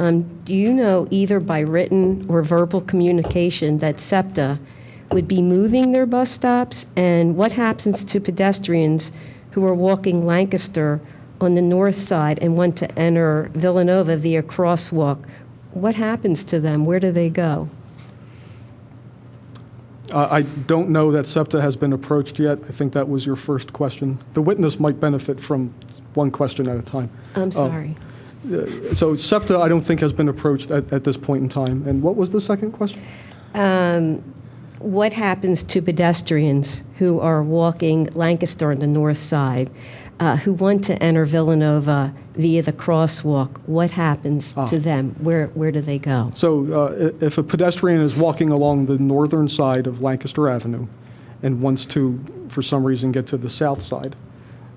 Do you know, either by written or verbal communication, that SEPTA would be moving their bus stops? And what happens to pedestrians who are walking Lancaster on the north side and want to enter Villanova via crosswalk? What happens to them? Where do they go? I don't know that SEPTA has been approached yet. I think that was your first question. The witness might benefit from one question at a time. I'm sorry. So SEPTA, I don't think, has been approached at this point in time. And what was the second question? What happens to pedestrians who are walking Lancaster on the north side, who want to enter Villanova via the crosswalk? What happens to them? Where do they go? So if a pedestrian is walking along the northern side of Lancaster Avenue and wants to, for some reason, get to the south side,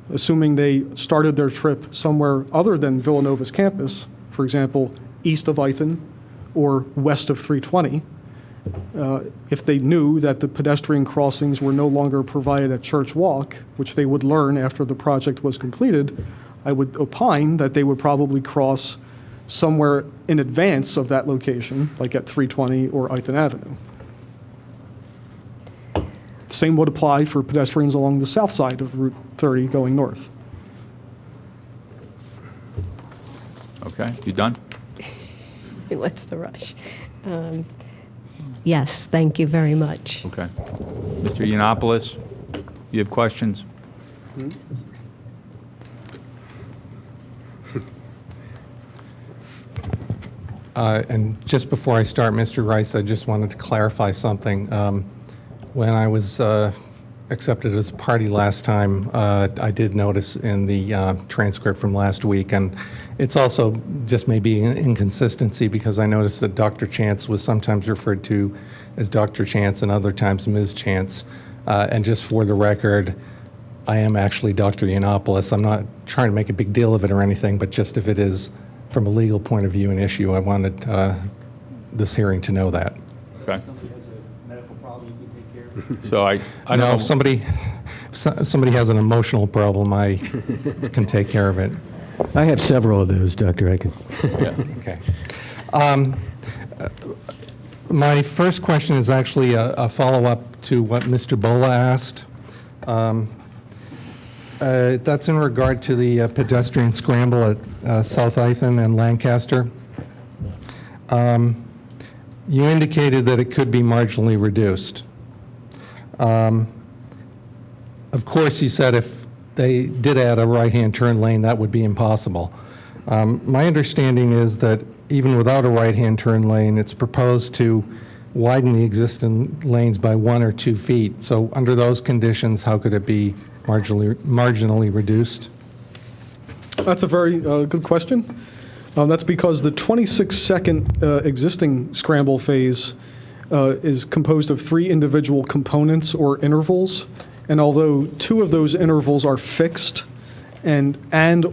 assuming they started their trip somewhere other than Villanova's campus, for example, east of Ithan or west of 320, if they knew that the pedestrian crossings were no longer provided at Church Walk, which they would learn after the project was completed, I would opine that they would probably cross somewhere in advance of that location, like at 320 or Ithan Avenue. Same would apply for pedestrians along the south side of Route 30 going north. okay, you done? What's the rush? Yes, thank you very much. Okay. Mr. Yiannopoulos, you have questions? And just before I start, Mr. Rice, I just wanted to clarify something. When I was accepted as a party last time, I did notice in the transcript from last week, and it's also just maybe an inconsistency because I noticed that Dr. Chance was sometimes referred to as Dr. Chance and other times Ms. Chance. And just for the record, I am actually Dr. Yiannopoulos. I'm not trying to make a big deal of it or anything, but just if it is, from a legal point of view, an issue, I wanted this hearing to know that. Okay. Somebody has a medical problem you can take care of. So I don't No, know. if somebody has an emotional problem, I can take care of it. I have several of those, Dr. Aiken. Okay. My first question is actually a follow-up to what Mr. Bola asked. That's in regard to the pedestrian scramble at South Ithan and Lancaster. You indicated that it could be marginally reduced. Of course, you said if they did add a right-hand turn lane, that would be impossible. My understanding is that even without a right-hand turn lane, it's proposed to widen the existing lanes by 1 or 2 feet. So under those conditions, how could it be marginally reduced? That's a very good question. That's because the 26-second existing scramble phase is composed of 3 individual components or intervals. And although 2 of those intervals are fixed and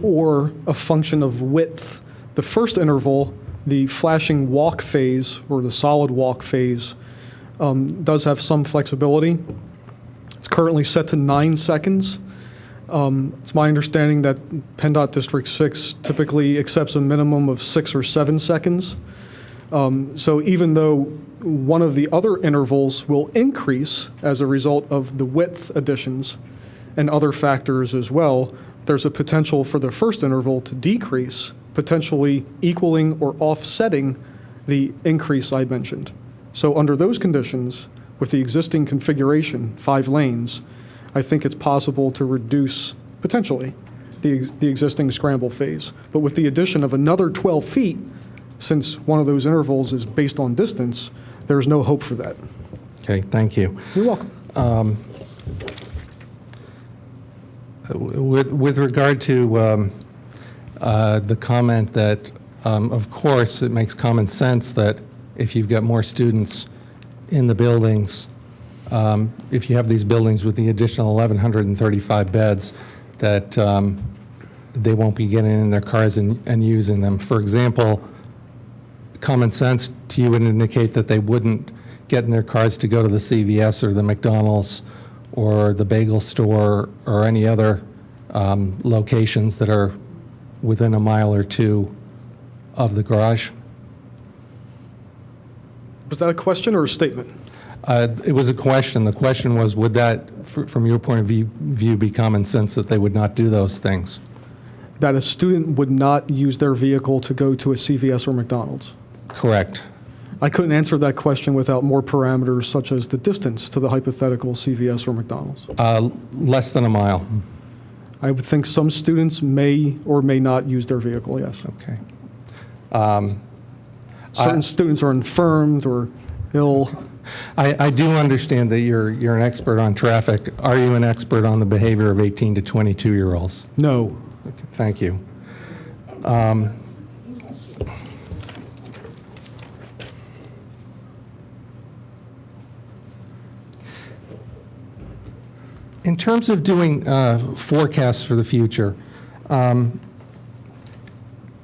or a function of width, the first interval, the flashing walk phase or the solid walk phase, does have some flexibility. It's currently set to 9 seconds. It's my understanding that PennDOT District 6 typically accepts a minimum of 6 or 7 seconds. So even though one of the other intervals will increase as a result of the width additions and other factors as well, there's a potential for the first interval to decrease, potentially equaling or offsetting the increase I mentioned. So under those conditions, with the existing configuration, 5 lanes, I think it's possible to reduce, potentially, the existing scramble phase. But with the addition of another 12 feet, since one of those intervals is based on distance, there's no hope for that. Okay, thank you. You're welcome. With regard to the comment that, of course, it makes common sense that if you've got more students in the buildings, if you have these buildings with the additional 1,135 beds, that they won't be getting in their cars and using them. For example, common sense to you would indicate that they wouldn't get in their cars to go to the CVS or the McDonald's or the bagel store or any other locations that are within a mile or two of the garage? Was that a question or a statement? It was a question. The question was, would that, from your point of view, be common sense that they would not do those things? That a student would not use their vehicle to go to a CVS or McDonald's? Correct. I couldn't answer that question without more parameters such as the distance to the hypothetical CVS or McDonald's. Less than a mile. I would think some students may or may not use their vehicle, yes. Okay. Certain students are infirmed or ill. I do understand that you're an expert on traffic. Are you an expert on the behavior of 18 to 22-year-olds? No. Okay, thank you. In terms of doing forecasts for the future,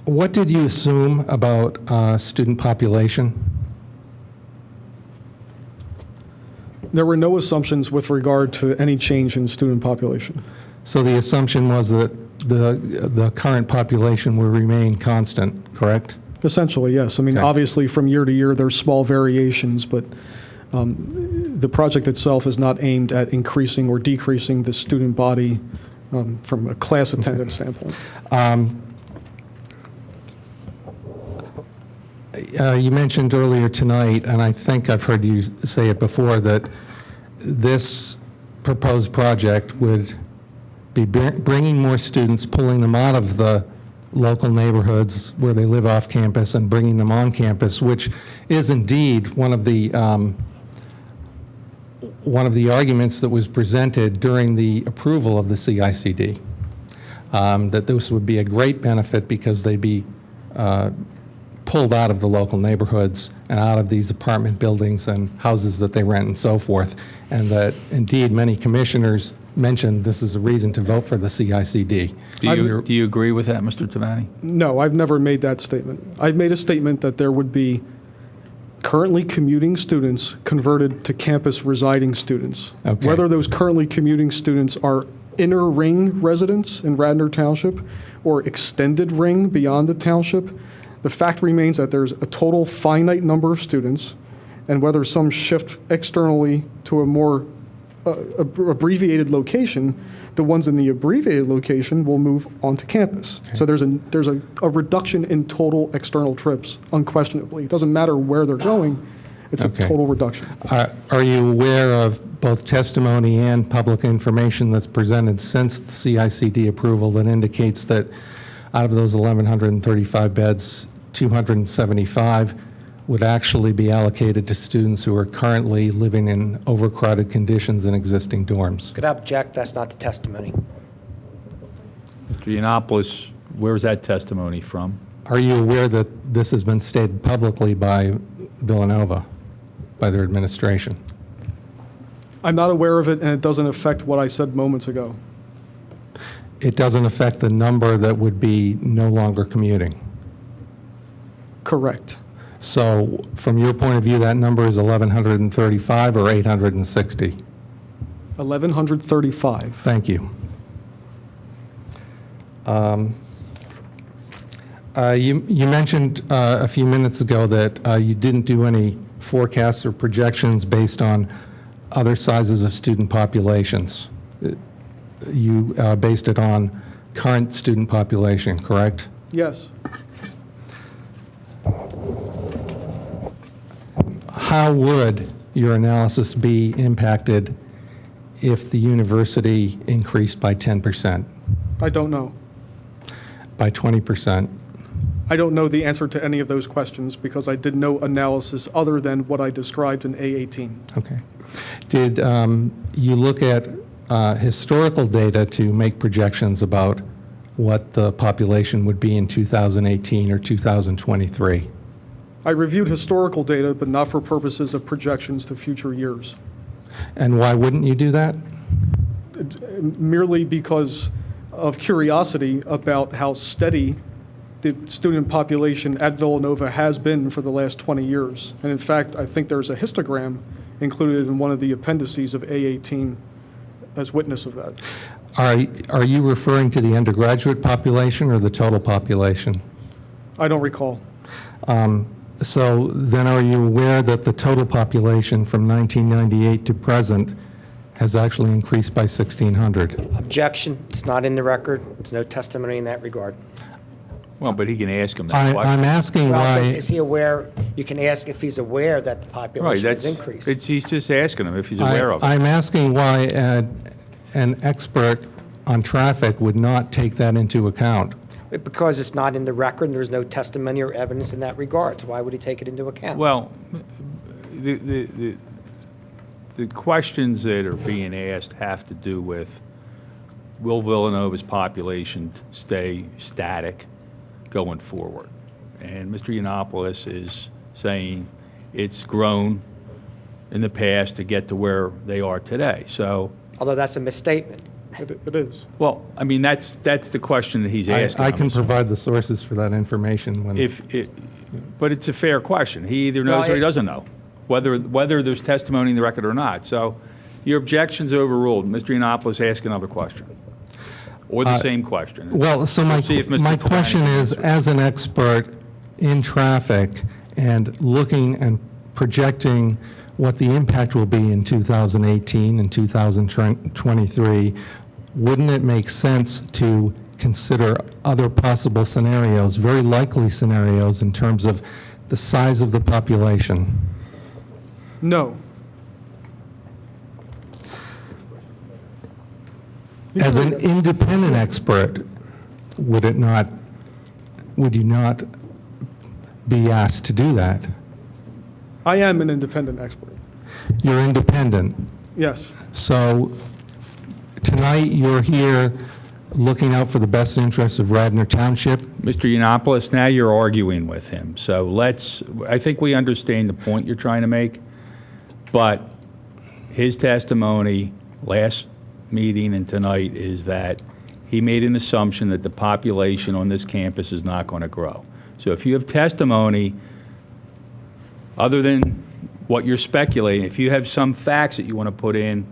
what did you assume about student population? There were no assumptions with regard to any change in student population. So the assumption was that the current population will remain constant, correct? Essentially, yes. I mean, Okay. obviously, from year to year, there's small variations, but the project itself is not aimed at increasing or decreasing the student body from a class attendance standpoint. You mentioned earlier tonight, and I think I've heard you say it before, that this proposed project would be bringing more students, pulling them out of the local neighborhoods where they live off campus and bringing them on campus, which is indeed one of the arguments that was presented during the approval of the CICD, that this would be a great benefit because they'd be pulled out of the local neighborhoods and out of these apartment buildings and houses that they rent and so forth, and that indeed many commissioners mentioned this is a reason to vote for the CICD. Do you agree with that, Mr. Tavani? No, I've never made that statement. I've made a statement that there would be currently commuting students converted to campus residing students. Okay. Whether those currently commuting students are inner ring residents in Radnor Township or extended ring beyond the township, the fact remains that there's a total finite number of students, and whether some shift externally to a more abbreviated location, the ones in the abbreviated location will move onto campus. So there's a reduction in total external trips, unquestionably. It doesn't matter where they're going, it's Okay. a total reduction. Are you aware of both testimony and public information that's presented since the CICD approval that indicates that out of those 1,135 beds, 275 would actually be allocated to students who are currently living in overcrowded conditions in existing dorms? Could I object? That's not the testimony. Mr. Yiannopoulos, where's that testimony from? Are you aware that this has been stated publicly by Villanova, by their administration? I'm not aware of it, and it doesn't affect what I said moments ago. It doesn't affect the number that would be no longer commuting. Correct. So from your point of view, that number is 1,135 or 860? 1,135. Thank you. You mentioned a few minutes ago that you didn't do any forecasts or projections based on other sizes of student populations. You based it on current student population, correct? Yes. How would your analysis be impacted if the university increased by 10%, I don't know. by 20%? I don't know the answer to any of those questions because I did no analysis other than what I described in A18. Okay. Did you look at historical data to make projections about what the population would be in 2018 or 2023? I reviewed historical data, but not for purposes of projections to future years, And why wouldn't you do that? merely because of curiosity about how steady the student population at Villanova has been for the last 20 years. And in fact, I think there's a histogram included in one of the appendices of A18 as witness of that. Are you referring to the undergraduate population or the total population? I don't recall. So then are you aware that the total population from 1998 to present has actually increased by 1,600? Objection, it's not in the record. There's no testimony in that regard. Well, but he can ask him that I'm question. asking Well, why. is he aware, you can ask if he's aware that the Right, population has that's, increased. he's just asking him if he's aware of it. I'm asking why an expert on traffic would not take that into account. Because it's not in the record, and there's no testimony or evidence in that regard, so why would he take it into account? Well, the questions that are being asked have to do with, will Villanova's population stay static going forward? And Mr. Yiannopoulos is saying it's grown in the past to get to where they are today. So, Although that's a misstatement. It is. well, I mean, that's the question that he's asking. I can I'm assuming. provide the sources for that information when. But it's a fair question. He either knows Well, or he doesn't know, whether there's testimony in the record or not. So your objection's overruled. Mr. Yiannopoulos, ask another question, or the same question. Well, so We'll see if Mr. my Tavani question can is, answer. as an expert in traffic and looking and projecting what the impact will be in 2018 and 2023, wouldn't it make sense to consider other possible scenarios, very likely scenarios, in terms of the size of the population? No. As an independent expert, would you not be asked to do that? I am an independent expert. You're independent. Yes. So tonight, you're here looking out for the best interests of Radnor Township. Mr. Yiannopoulos, now you're arguing with him. So I think we understand the point you're trying to make, but his testimony last meeting and tonight is that he made an assumption that the population on this campus is not going to grow. So if you have testimony other than what you're speculating, if you have some facts that you want to put in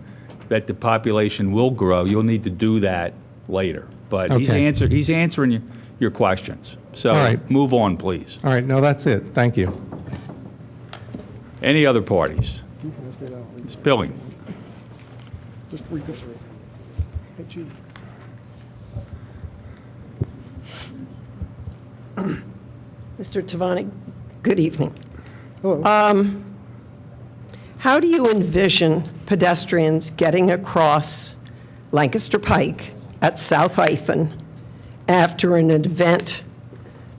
that the population will grow, you'll need to do that later. But Okay. he's answering your questions. So All right. move on, please. All right, no, that's it. Thank you. Any other parties? Ms. Pilling. Just read this through. Hey, G. Mr. Tavani, good evening. Hello. How do you envision pedestrians getting across Lancaster Pike at South Ithan after an event,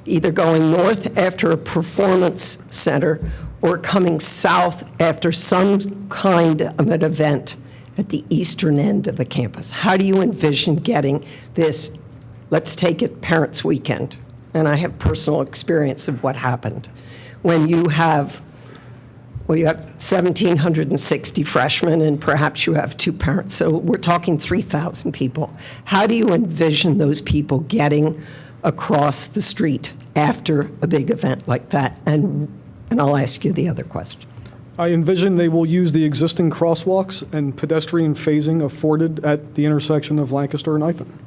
either going north after a performance center or coming south after some kind of an event at the eastern end of the campus? How do you envision getting this, let's take it Parents' Weekend, and I have personal experience of what happened, when you have 1,760 freshmen, and perhaps you have 2 parents, so we're talking 3,000 people. How do you envision those people getting across the street after a big event like that? And I'll ask you the other question. I envision they will use the existing crosswalks and pedestrian phasing afforded at the intersection of Lancaster and Ithan.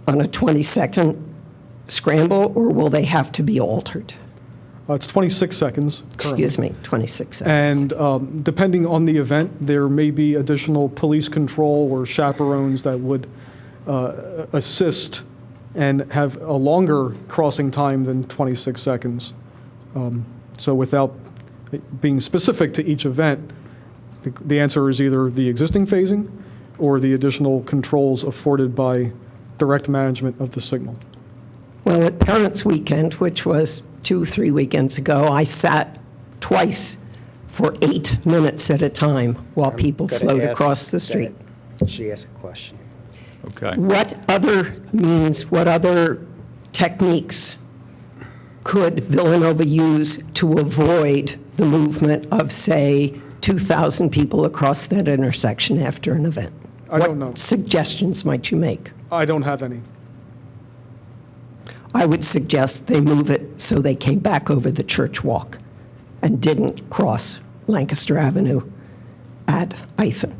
On a 20-second scramble, or will they have to be altered? It's 26 seconds currently. Excuse me, 26 seconds. And depending on the event, there may be additional police control or chaperones that would assist and have a longer crossing time than 26 seconds. So without being specific to each event, the answer is either the existing phasing or the additional controls afforded by direct management of the signal. Well, at Parents' Weekend, which was 2-3 weekends ago, I sat twice for 8 minutes at a time while people Gotta flowed ask across the that street. She asked a question. Okay. What other means, what other techniques could Villanova use to avoid the movement of, say, 2,000 people across that intersection after an event? I don't know. What suggestions might you make? I don't have any. I would suggest they move it so they came back over the church walk and didn't cross Lancaster Avenue at Ithan.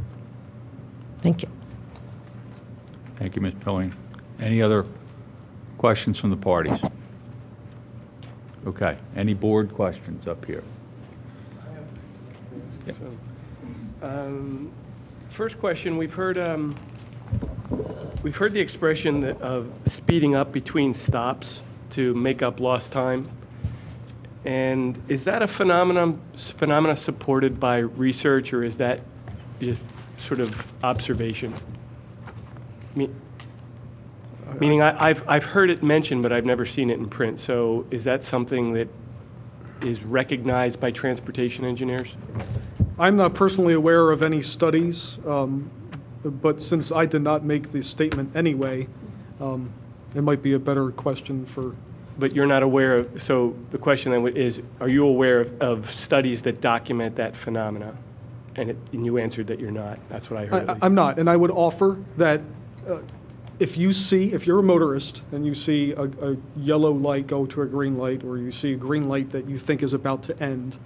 Thank you. Thank you, Ms. Pilling. Any other questions from the parties? Okay. Any board questions up here? First question, we've heard the expression of speeding up between stops to make up lost time. And is that a phenomena supported by research, or is that just sort of observation? Meaning I've heard it mentioned, but I've never seen it in print. So is that something that is recognized by transportation engineers? I'm not personally aware of any studies, but since I did not make the statement anyway, it might be a better question for. But you're not aware of, so the question then is, are you aware of studies that document that phenomena? And you answered that you're not. That's what I heard. at least. I'm not, and I would offer that if you're a motorist and you see a yellow light go to a green light, or you see a green light that you think is about to end,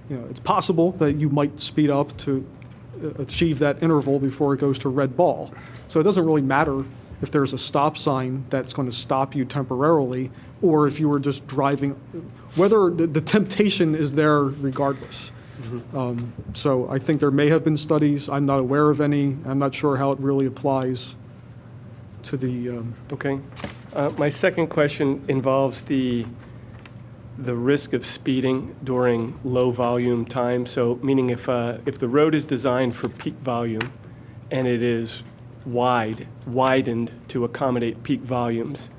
it's possible that you might speed up to achieve that interval before it goes to red ball. So it doesn't really matter if there's a stop sign that's going to stop you temporarily, or if you were just driving, whether the temptation is there regardless. So I think there may have been studies. I'm not aware of any. I'm not sure how it really applies to the. Okay. My second question involves the risk of speeding during low volume time. So meaning if the road is designed for peak volume and it is widened to accommodate peak volumes,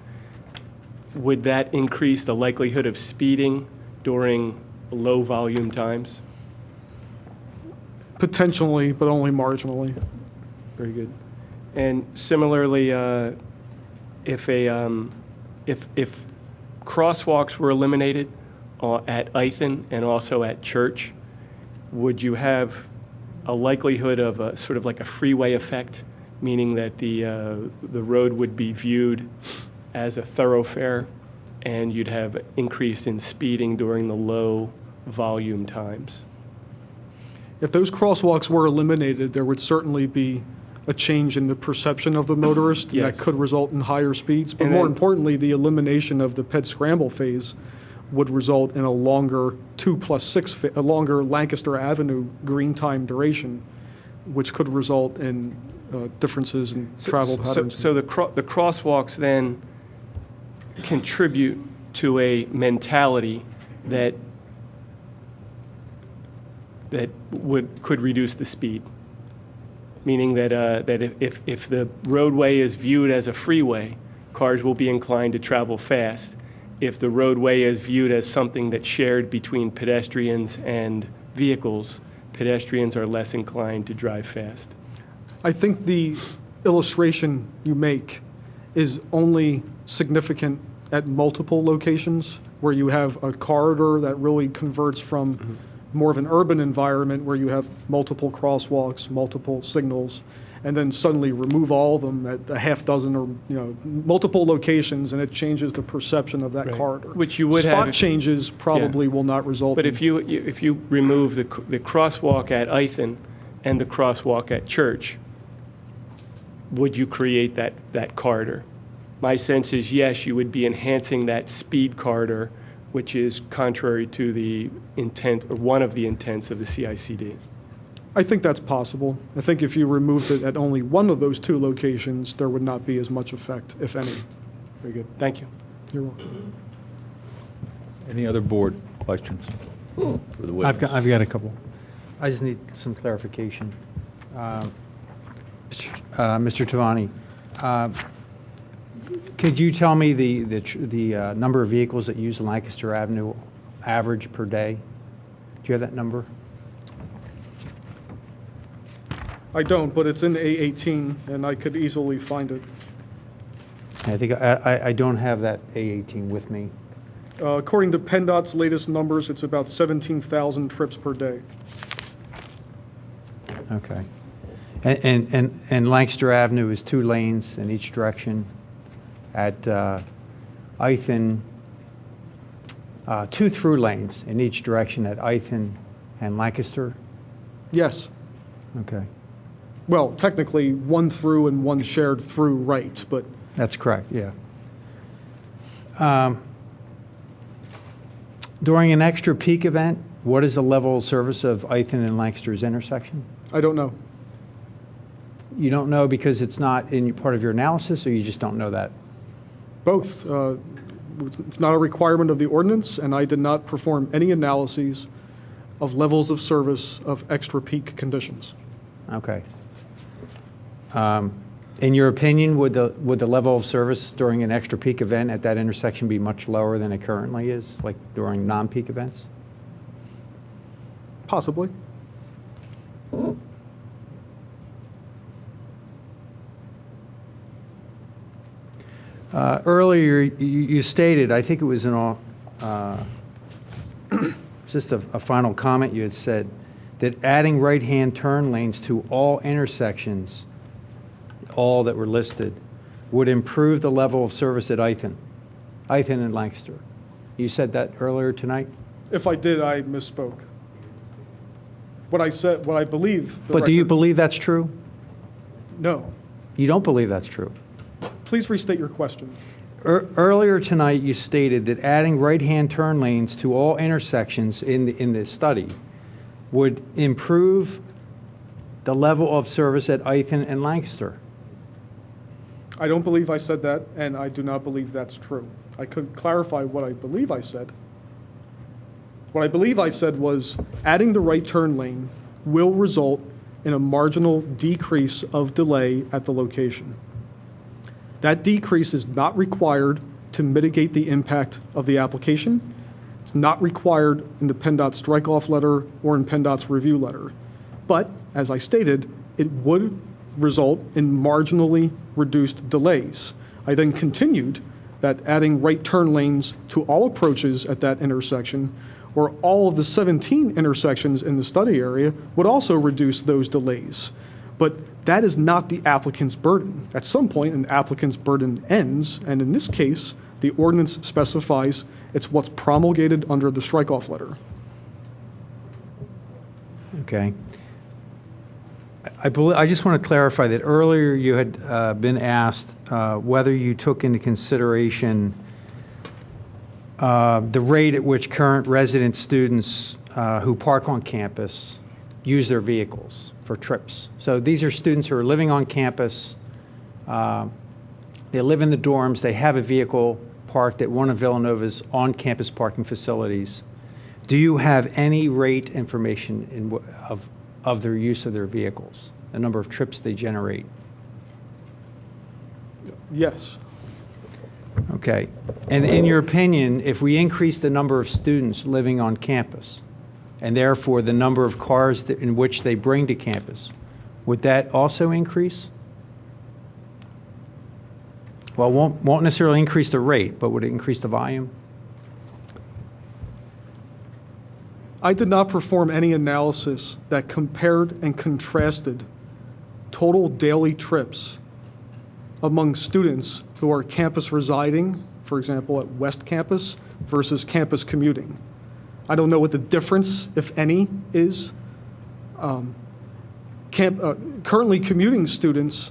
would that increase the likelihood of speeding during low volume times? Potentially, but only marginally. Very good. And similarly, if crosswalks were eliminated at Ithan and also at Church, would you have a likelihood of a sort of like a freeway effect, meaning that the road would be viewed as a thoroughfare, and you'd have increase in speeding during the low volume times? If those crosswalks were eliminated, there would certainly be a change in the perception of the motorist, and Yes. that could result in higher speeds. But And more then- importantly, the elimination of the ped scramble phase would result in a longer 2+6, a longer Lancaster Avenue green time duration, which could result in differences in travel patterns. So the crosswalks then contribute to a mentality that could reduce the speed, meaning that if the roadway is viewed as a freeway, cars will be inclined to travel fast. If the roadway is viewed as something that's shared between pedestrians and vehicles, pedestrians are less inclined to drive fast. I think the illustration you make is only significant at multiple locations where you have a corridor that really converts from more of an urban environment where you have multiple crosswalks, multiple signals, and then suddenly remove all of them at a half dozen or multiple locations, and it changes the perception of that Right. corridor. Which you would have Spot if- changes probably will not result. But in- if you remove the crosswalk at Ithan and the crosswalk at Church, would you create that corridor? My sense is yes, you would be enhancing that speed corridor, which is contrary to the intent, or one of the intents of the CICD. I think that's possible. I think if you removed it at only one of those two locations, there would not be as much effect, if any. Very good. Thank you. You're welcome. Any other board questions? for the witness. I've got a couple. I just need some clarification. Mr. Tavani, could you tell me the number of vehicles that use Lancaster Avenue average per day? Do you have that number? I don't, but it's in A18, and I could easily find it. I think I don't have that A18 with me. According to PennDOT's latest numbers, it's about 17,000 trips per day. Okay. And Lancaster Avenue is 2 lanes in each direction. At Ithan, 2 through lanes in each direction at Ithan and Lancaster? Yes. Okay. Well, technically, 1 through and 1 shared through right, but That's correct, yeah. During an extra peak event, what is the level of service of Ithan and Lancaster's intersection? I don't know. You don't know because it's not in part of your analysis, or you just don't know that? Both. It's not a requirement of the ordinance, and I did not perform any analyses of levels of service of extra peak conditions. Okay. In your opinion, would the level of service during an extra peak event at that intersection be much lower than it currently is, like during non-peak events? Possibly. Earlier, you stated, I think it was in all, just a final comment, you had said that adding right-hand turn lanes to all intersections, all that were listed, would improve the level of service at Ithan and Lancaster. You said that earlier tonight? If I did, I misspoke. What I said, what I believe. But do you believe that's true? No. You don't believe that's true? Please restate your question. Earlier tonight, you stated that adding right-hand turn lanes to all intersections in the study would improve the level of service at Ithan and Lancaster. I don't believe I said that, and I do not believe that's true. I could clarify what I believe I said. What I believe I said was adding the right turn lane will result in a marginal decrease of delay at the location. That decrease is not required to mitigate the impact of the application. It's not required in the PennDOT strike-off letter or in PennDOT's review letter. But, as I stated, it would result in marginally reduced delays. I then continued that adding right turn lanes to all approaches at that intersection, or all of the 17 intersections in the study area, would also reduce those delays. But that is not the applicant's burden. At some point, an applicant's burden ends, and in this case, the ordinance specifies it's what's promulgated under the strike-off letter. Okay. I just want to clarify that earlier you had been asked whether you took into consideration the rate at which current resident students who park on campus use their vehicles for trips. So these are students who are living on campus. They live in the dorms. They have a vehicle parked at one of Villanova's on-campus parking facilities. Do you have any rate information of their use of their vehicles, the number of trips they generate? Yes. Okay. And in your opinion, if we increase the number of students living on campus, and therefore the number of cars in which they bring to campus, would that also increase? Well, won't necessarily increase the rate, but would it increase the volume? I did not perform any analysis that compared and contrasted total daily trips among students who are campus residing, for example, at West Campus, versus campus commuting. I don't know what the difference, if any, is. Currently commuting students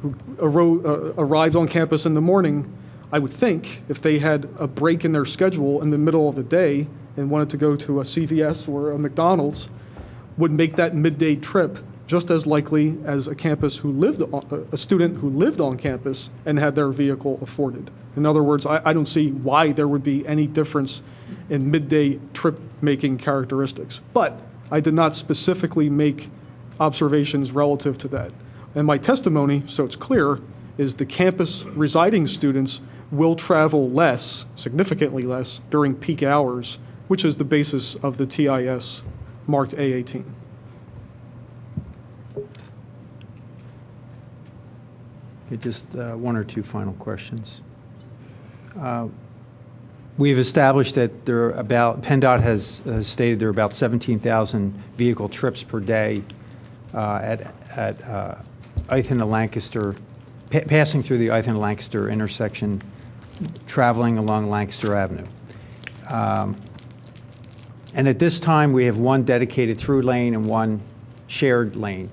who arrived on campus in the morning, I would think, if they had a break in their schedule in the middle of the day and wanted to go to a CVS or a McDonald's, would make that midday trip just as likely as a student who lived on campus and had their vehicle afforded. In other words, I don't see why there would be any difference in midday trip-making characteristics. But I did not specifically make observations relative to that. And my testimony, so it's clear, is the campus residing students will travel less, significantly less, during peak hours, which is the basis of the TIS marked A18. Okay, just one or two final questions. We've established that PennDOT has stated there are about 17,000 vehicle trips per day at Ithan and Lancaster, passing through the Ithan and Lancaster intersection, traveling along Lancaster Avenue. And at this time, we have one dedicated through lane and one shared lane.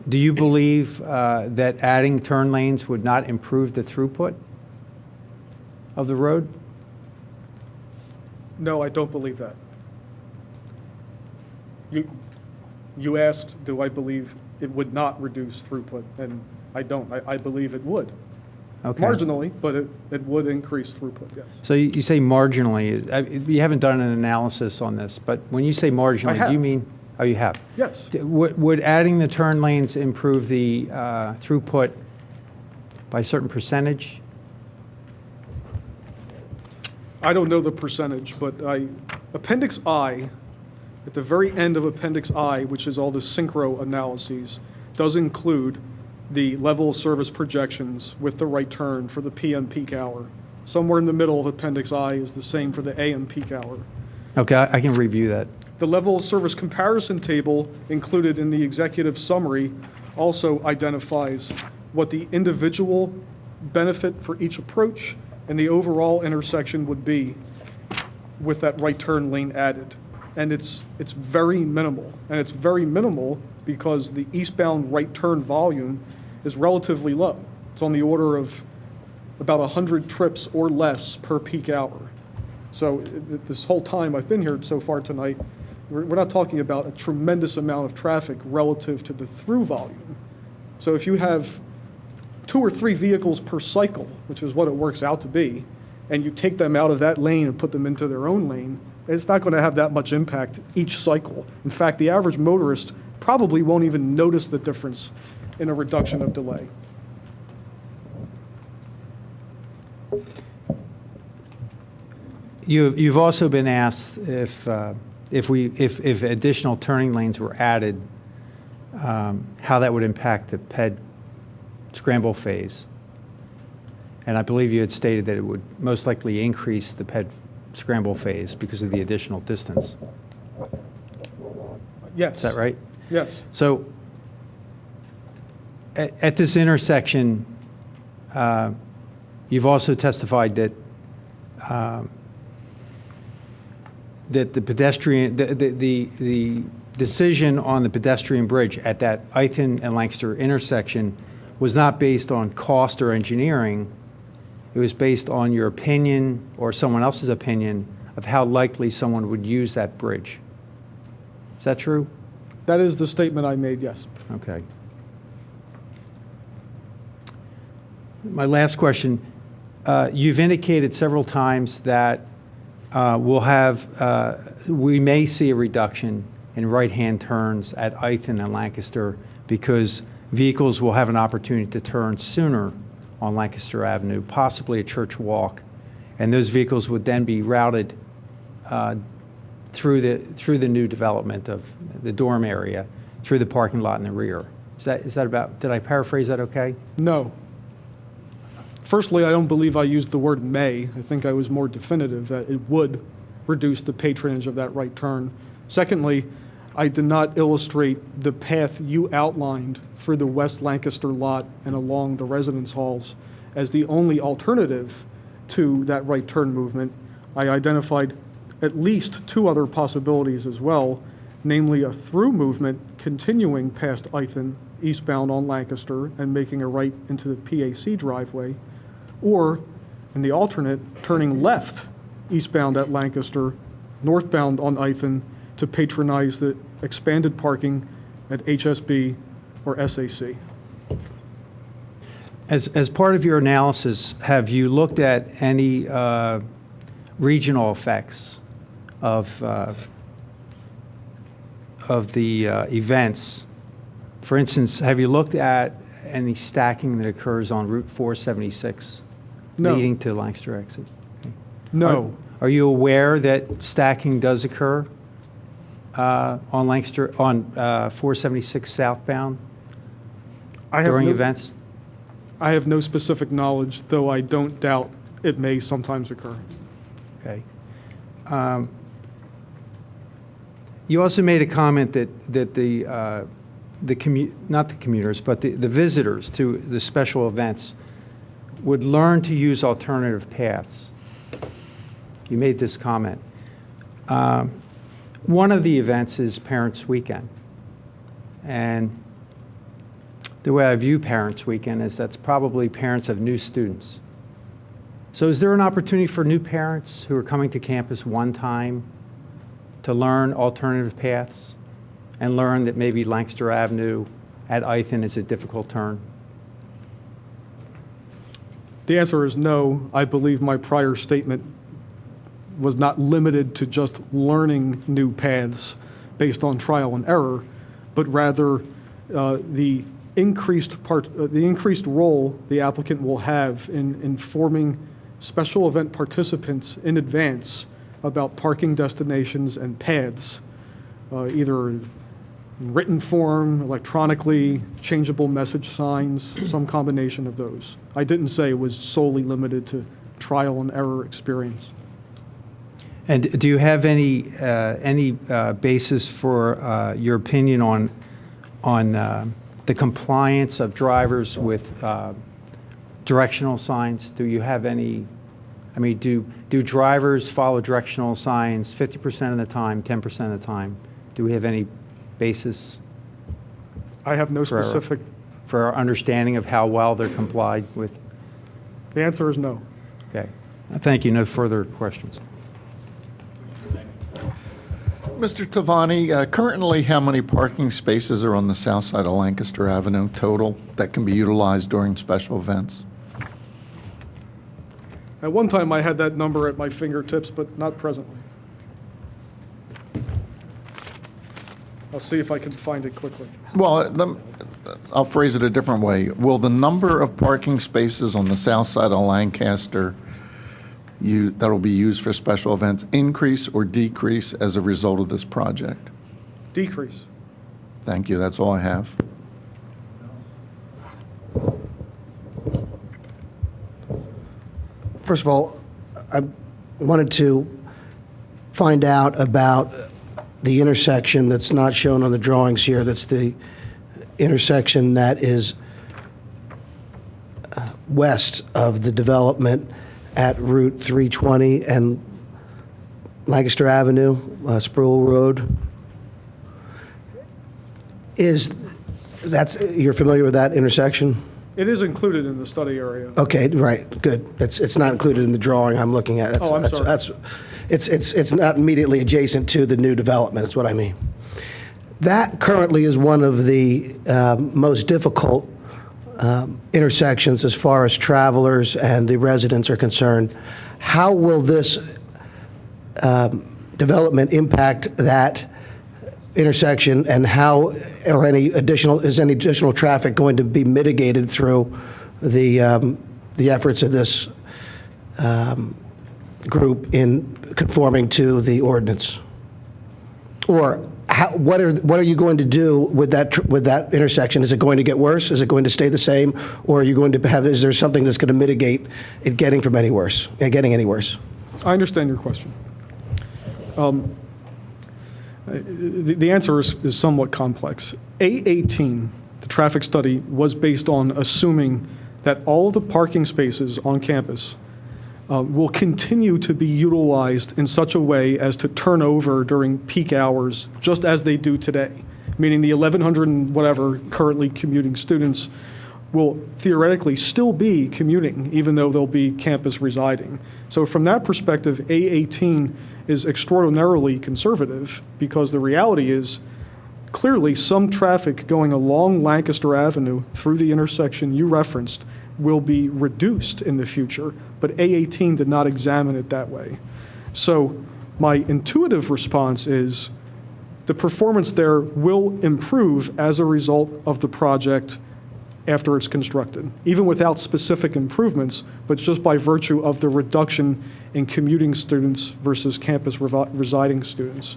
Do you believe that adding turn lanes would not improve the throughput of the road? No, I don't believe that. You asked, do I believe it would not reduce throughput? And I don't. I believe it would. Okay. Marginally, but it would increase throughput, yes. So you say marginally. You haven't done an analysis on this, but when you say marginally, I have. do you mean? Oh, you have? Yes. Would adding the turn lanes improve the throughput by a certain percentage? I don't know the percentage, but Appendix I, at the very end of Appendix I, which is all the synchro analyses, does include the level of service projections with the right turn for the PM peak hour. Somewhere in the middle of Appendix I is the same for the AM peak hour. Okay, I can review that. The level of service comparison table included in the executive summary also identifies what the individual benefit for each approach and the overall intersection would be with that right turn lane added. And it's very minimal. And it's very minimal because the eastbound right turn volume is relatively low. It's on the order of about 100 trips or less per peak hour. So this whole time I've been here so far tonight, we're not talking about a tremendous amount of traffic relative to the through volume. So if you have 2 or 3 vehicles per cycle, which is what it works out to be, and you take them out of that lane and put them into their own lane, it's not going to have that much impact each cycle. In fact, the average motorist probably won't even notice the difference in a reduction of delay. You've also been asked if additional turning lanes were added, how that would impact the PED scramble phase. And I believe you had stated that it would most likely increase the PED scramble phase because of the additional distance. Yes. Is that right? Yes. So at this intersection, you've also testified that that the pedestrian, the decision on the pedestrian bridge at that Ithan and Lancaster intersection was not based on cost or engineering. It was based on your opinion or someone else's opinion of how likely someone would use that bridge. Is that true? That is the statement I made, yes. Okay. My last question, you've indicated several times that we may see a reduction in right-hand turns at Ithan and Lancaster because vehicles will have an opportunity to turn sooner on Lancaster Avenue, possibly a Church Walk, and those vehicles would then be routed through the new development of the dorm area, through the parking lot in the rear. Is that about, did I paraphrase that okay? No. Firstly, I don't believe I used the word may. I think I was more definitive that it would reduce the patronage of that right turn. Secondly, I did not illustrate the path you outlined for the West Lancaster lot and along the residence halls as the only alternative to that right turn movement. I identified at least 2 other possibilities as well, namely a through movement continuing past Ithan eastbound on Lancaster and making a right into the PAC driveway, or in the alternate, turning left eastbound at Lancaster, northbound on Ithan to patronize the expanded parking at HSB or SAC. As part of your analysis, have you looked at any regional effects of the events? For instance, have you looked at any stacking that occurs on Route 476 No. leading to Lancaster exit? No. Are you aware that stacking does occur on Lancaster, on 476 southbound I have during no- events? I have no specific knowledge, though I don't doubt it may sometimes occur. Okay. You also made a comment that not the commuters, but the visitors to the special events would learn to use alternative paths. You made this comment. One of the events is Parents' Weekend. And the way I view Parents' Weekend is that's probably parents of new students. So is there an opportunity for new parents who are coming to campus one time to learn alternative paths and learn that maybe Lancaster Avenue at Ithan is a difficult turn? The answer is no. I believe my prior statement was not limited to just learning new paths based on trial and error, but rather the increased role the applicant will have in informing special event participants in advance about parking destinations and paths, either in written form, electronically, changeable message signs, some combination of those. I didn't say it was solely limited to trial and error experience. And do you have any basis for your opinion on the compliance of drivers with directional signs? Do you have any? I mean, do drivers follow directional signs 50% of the time, 10% of the time? Do we have any basis I have no specific, for our understanding of how well they're complied with? the answer is no. Okay. Thank you. No further questions. Mr. Tavani, currently how many parking spaces are on the south side of Lancaster Avenue total that can be utilized during special events? At one time, I had that number at my fingertips, but not presently. I'll see if I can find it quickly. Well, I'll phrase it a different way. Will the number of parking spaces on the south side of Lancaster that will be used for special events increase or decrease as a result of this project? Decrease. Thank you. That's all I have. First of all, I wanted to find out about the intersection that's not shown on the drawings here. That's the intersection that is west of the development at Route 320 and Lancaster Avenue, Sproul Road. You're familiar with that intersection? It is included in the study area. Okay, right, good. It's not included in the drawing I'm looking at. Oh, I'm sorry. It's not immediately adjacent to the new development, is what I mean. That currently is one of the most difficult intersections as far as travelers and the residents are concerned. How will this development impact that intersection, and how are any additional traffic going to be mitigated through the efforts of this group in conforming to the ordinance? Or what are you going to do with that intersection? Is it going to get worse? Is it going to stay the same? Or are you going to is there something that's going to mitigate it getting any worse? I understand your question. The answer is somewhat complex. A18, the traffic study, was based on assuming that all of the parking spaces on campus will continue to be utilized in such a way as to turn over during peak hours, just as they do today, meaning the 1,100 and whatever currently commuting students will theoretically still be commuting, even though they'll be campus residing. So from that perspective, A18 is extraordinarily conservative, because the reality is clearly, some traffic going along Lancaster Avenue through the intersection you referenced will be reduced in the future, but A18 did not examine it that way. So my intuitive response is the performance there will improve as a result of the project after it's constructed, even without specific improvements, but just by virtue of the reduction in commuting students versus campus residing students.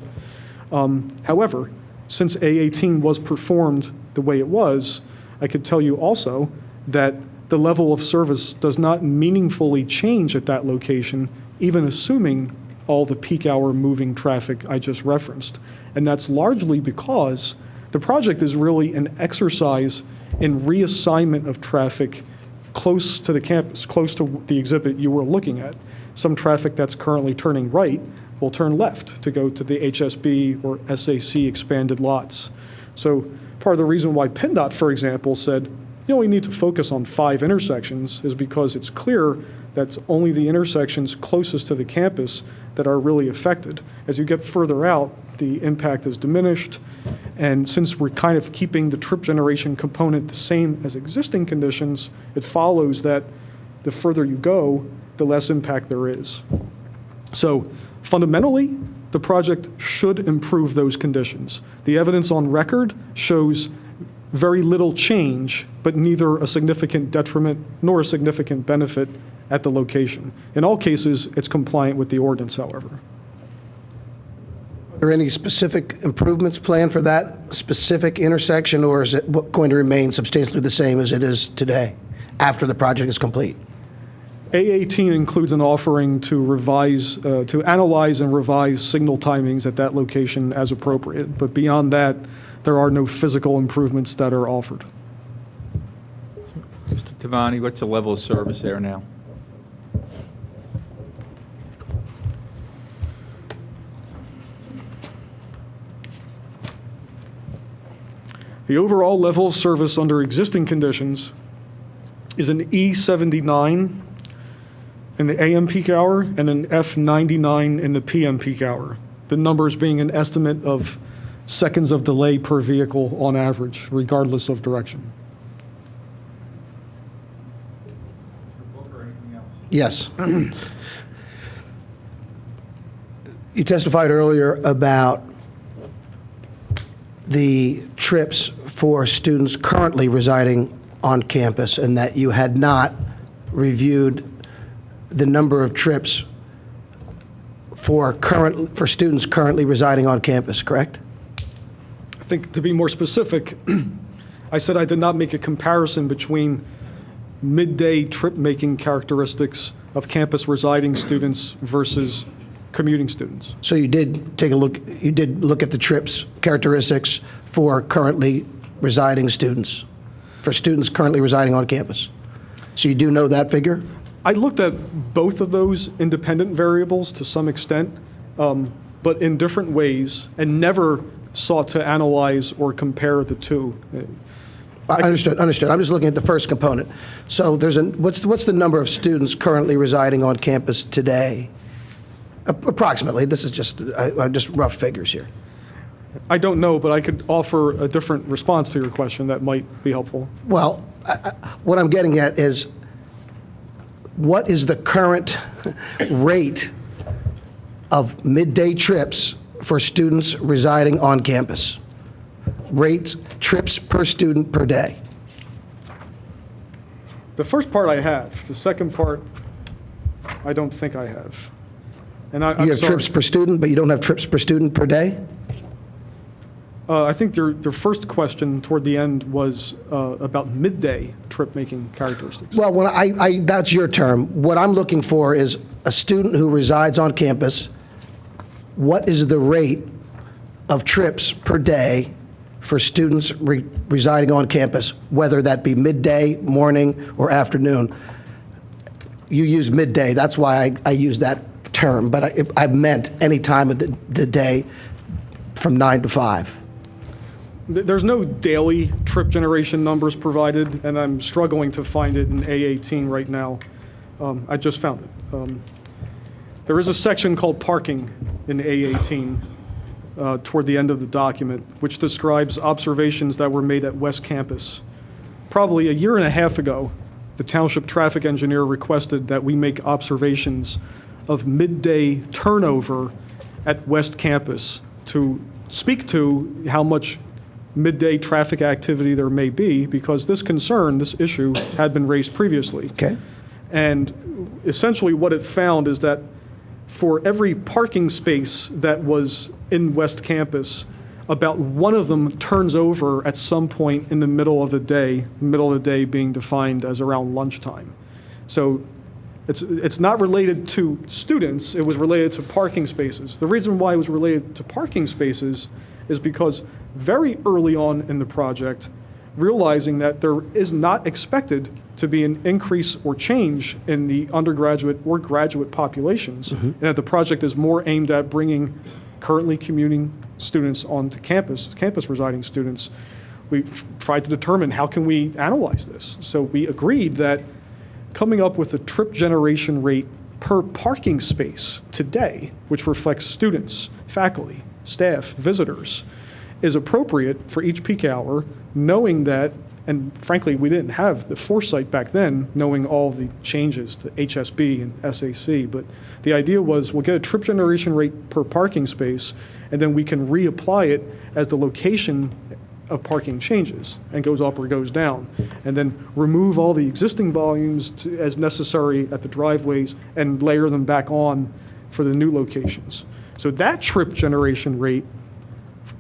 However, since A18 was performed the way it was, I could tell you also that the level of service does not meaningfully change at that location, even assuming all the peak hour moving traffic I just referenced. And that's largely because the project is really an exercise in reassignment of traffic close to the campus, close to the exhibit you were looking at. Some traffic that's currently turning right will turn left to go to the HSB or SAC expanded lots. So part of the reason why PennDOT, for example, said you only need to focus on 5 intersections is because it's clear that's only the intersections closest to the campus that are really affected. As you get further out, the impact is diminished. And since we're kind of keeping the trip generation component the same as existing conditions, it follows that the further you go, the less impact there is. So fundamentally, the project should improve those conditions. The evidence on record shows very little change, but neither a significant detriment nor a significant benefit at the location. In all cases, it's compliant with the ordinance, however. Are there any specific improvements planned for that specific intersection, or is it going to remain substantially the same as it is today after the project is complete? A18 includes an offering to revise, to analyze and revise signal timings at that location as appropriate. But beyond that, there are no physical improvements that are offered. Mr. Tavani, what's the level of service there now? The overall level of service under existing conditions is an E79 in the AM peak hour and an F99 in the PM peak hour. The numbers being an estimate of seconds of delay per vehicle on average, regardless of direction. Yes. You testified earlier about the trips for students currently residing on campus and that you had not reviewed the number of trips for students currently residing on campus, correct? I think to be more specific, I said I did not make a comparison between midday trip-making characteristics of campus residing students versus commuting students. So you did take a look, you did look at the trips characteristics for currently residing students, for students currently residing on campus. So you do know that figure? I looked at both of those independent variables to some extent, but in different ways, and never sought to analyze or compare the two. Understood. I'm just looking at the first component. So what's the number of students currently residing on campus today? Approximately. This is just rough figures here. I don't know, but I could offer a different response to your question that might be helpful. Well, what I'm getting at is, what is the current rate of midday trips for students residing on campus? Rates, trips per student per day. The first part I have. The second part, I don't think I have. And I'm You have sorry. trips per student, but you don't have trips per student per day? I think their first question toward the end was about midday trip-making characteristics. Well, when that's your term. What I'm looking for is a student who resides on campus. What is the rate of trips per day for students residing on campus, whether that be midday, morning, or afternoon? You use midday. That's why I use that term, but I meant any time of the day from 9 to 5. There's no daily trip generation numbers provided, and I'm struggling to find it in A18 right now. I just found it. There is a section called parking in A18, toward the end of the document, which describes observations that were made at West Campus. Probably a year and a half ago, the Township traffic engineer requested that we make observations of midday turnover at West Campus to speak to how much midday traffic activity there may be, because this concern, this issue, had been raised previously. Okay. And essentially what it found is that for every parking space that was in West Campus, about one of them turns over at some point in the middle of the day being defined as around lunchtime. So it's not related to students, it was related to parking spaces. The reason why it was related to parking spaces is because very early on in the project, realizing that there is not expected to be an increase or change in the undergraduate or graduate populations, and that the project is more aimed at bringing currently commuting students onto campus residing students, we tried to determine how can we analyze this. So we agreed that coming up with a trip generation rate per parking space today, which reflects students, faculty, staff, visitors, is appropriate for each peak hour, knowing that, and frankly, we didn't have the foresight back then, knowing all the changes to HSB and SAC, but the idea was we'll get a trip generation rate per parking space, and then we can reapply it as the location of parking changes and goes up or goes down, and then remove all the existing volumes as necessary at the driveways and layer them back on for the new locations. So that trip generation rate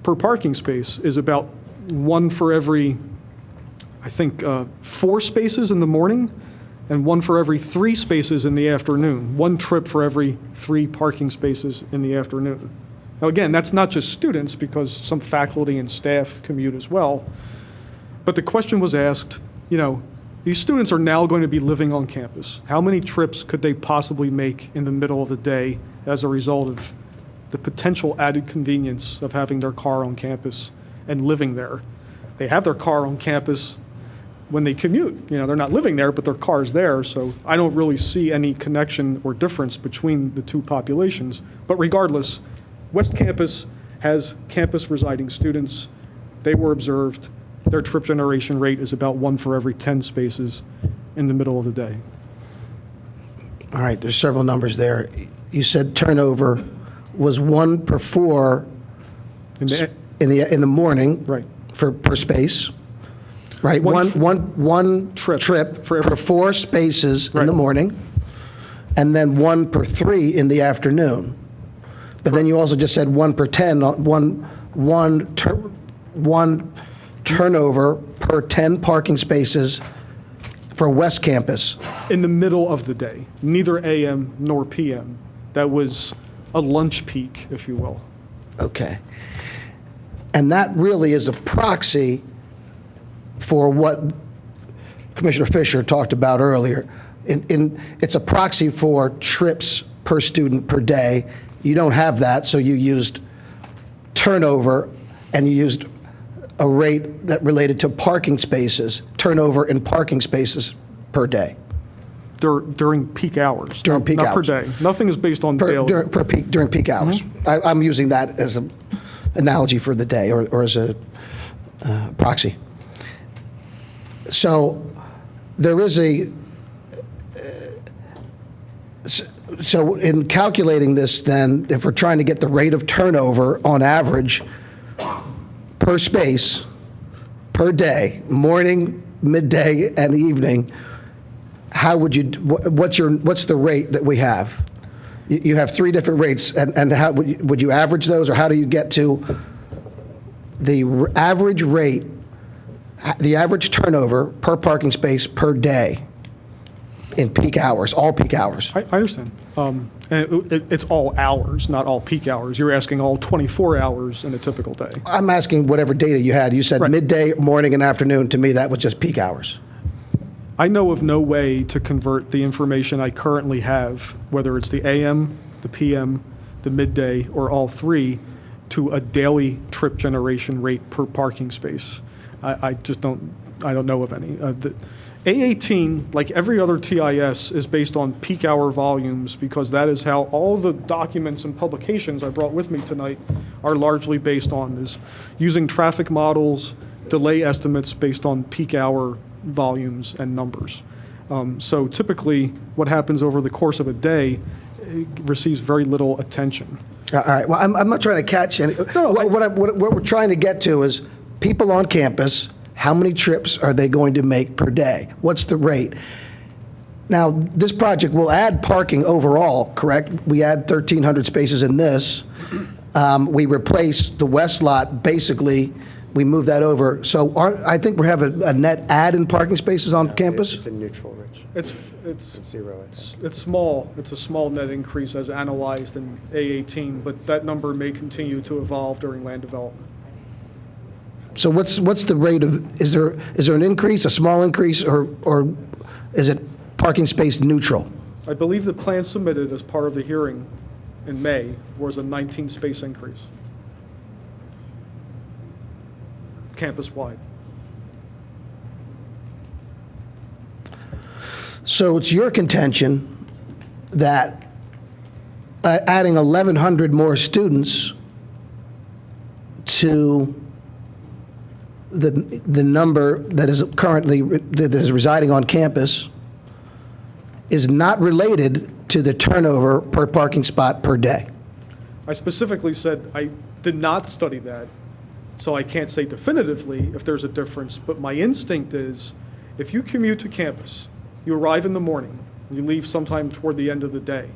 per parking space is about one for every, I think, 4 spaces in the morning and one for every 3 spaces in the afternoon. One trip for every 3 parking spaces in the afternoon. Now, again, that's not just students, because some faculty and staff commute as well. But the question was asked, these students are now going to be living on campus. How many trips could they possibly make in the middle of the day as a result of the potential added convenience of having their car on campus and living there? They have their car on campus when they commute. They're not living there, but their car's there. So I don't really see any connection or difference between the two populations. But regardless, West Campus has campus residing students. They were observed. Their trip generation rate is about 1 for every 10 spaces in the middle of the day. All right, there's several numbers there. You said turnover was 1 per 4 in the morning, Right. per space, right? One trip for every 4 spaces in the morning, and then 1 per 3 in the afternoon. But then you also just said 1 per 10, one turnover per 10 parking spaces for West Campus. In the middle of the day, neither AM nor PM. That was a lunch peak, if you will. Okay. And that really is a proxy for what Commissioner Fisher talked about earlier. It's a proxy for trips per student per day. You don't have that, so you used turnover, and you used a rate that related to parking spaces, turnover in parking spaces per day. During peak hours. During peak not hours. per day. Nothing is based on daily. During peak hours. I'm using that as an analogy for the day, or as a proxy. So there is so in calculating this, then, if we're trying to get the rate of turnover on average per space, per day, morning, midday, and evening, how would you, what's the rate that we have? You have 3 different rates, and how would you average those, or how do you get to the average rate, the average turnover per parking space per day in peak hours, all peak hours? I understand. And it's all hours, not all peak hours. You're asking all 24 hours in a typical day. I'm asking whatever data you had. You said Right. midday, morning, and afternoon. To me, that was just peak hours. I know of no way to convert the information I currently have, whether it's the AM, the PM, the midday, or all 3, to a daily trip generation rate per parking space. I just don't know of any. A18, like every other TIS, is based on peak hour volumes because that is how all the documents and publications I brought with me tonight are largely based on, is using traffic models, delay estimates based on peak hour volumes and numbers. So typically, what happens over the course of a day receives very little attention. All right, well, I'm not trying to catch any. What we're trying to get to is people on campus, how many trips are they going to make per day? What's the rate? Now, this project will add parking overall, correct? We add 1,300 spaces in this. We replace the west lot, basically, we move that over. So I think we have a net add in parking spaces on campus? It's a neutral, Rich. It's Zero, I think. It's small. It's a small net increase as analyzed in A18, but that number may continue to evolve during land development. So what's the rate of, is there an increase, a small increase, or is it parking space neutral? I believe the plan submitted as part of the hearing in May was a 19-space increase, campus-wide. So it's your contention that adding 1,100 more students to the number that is currently that is residing on campus is not related to the turnover per parking spot per day. I specifically said I did not study that, so I can't say definitively if there's a difference, but my instinct is if you commute to campus, you arrive in the morning, you leave sometime toward the end of the day,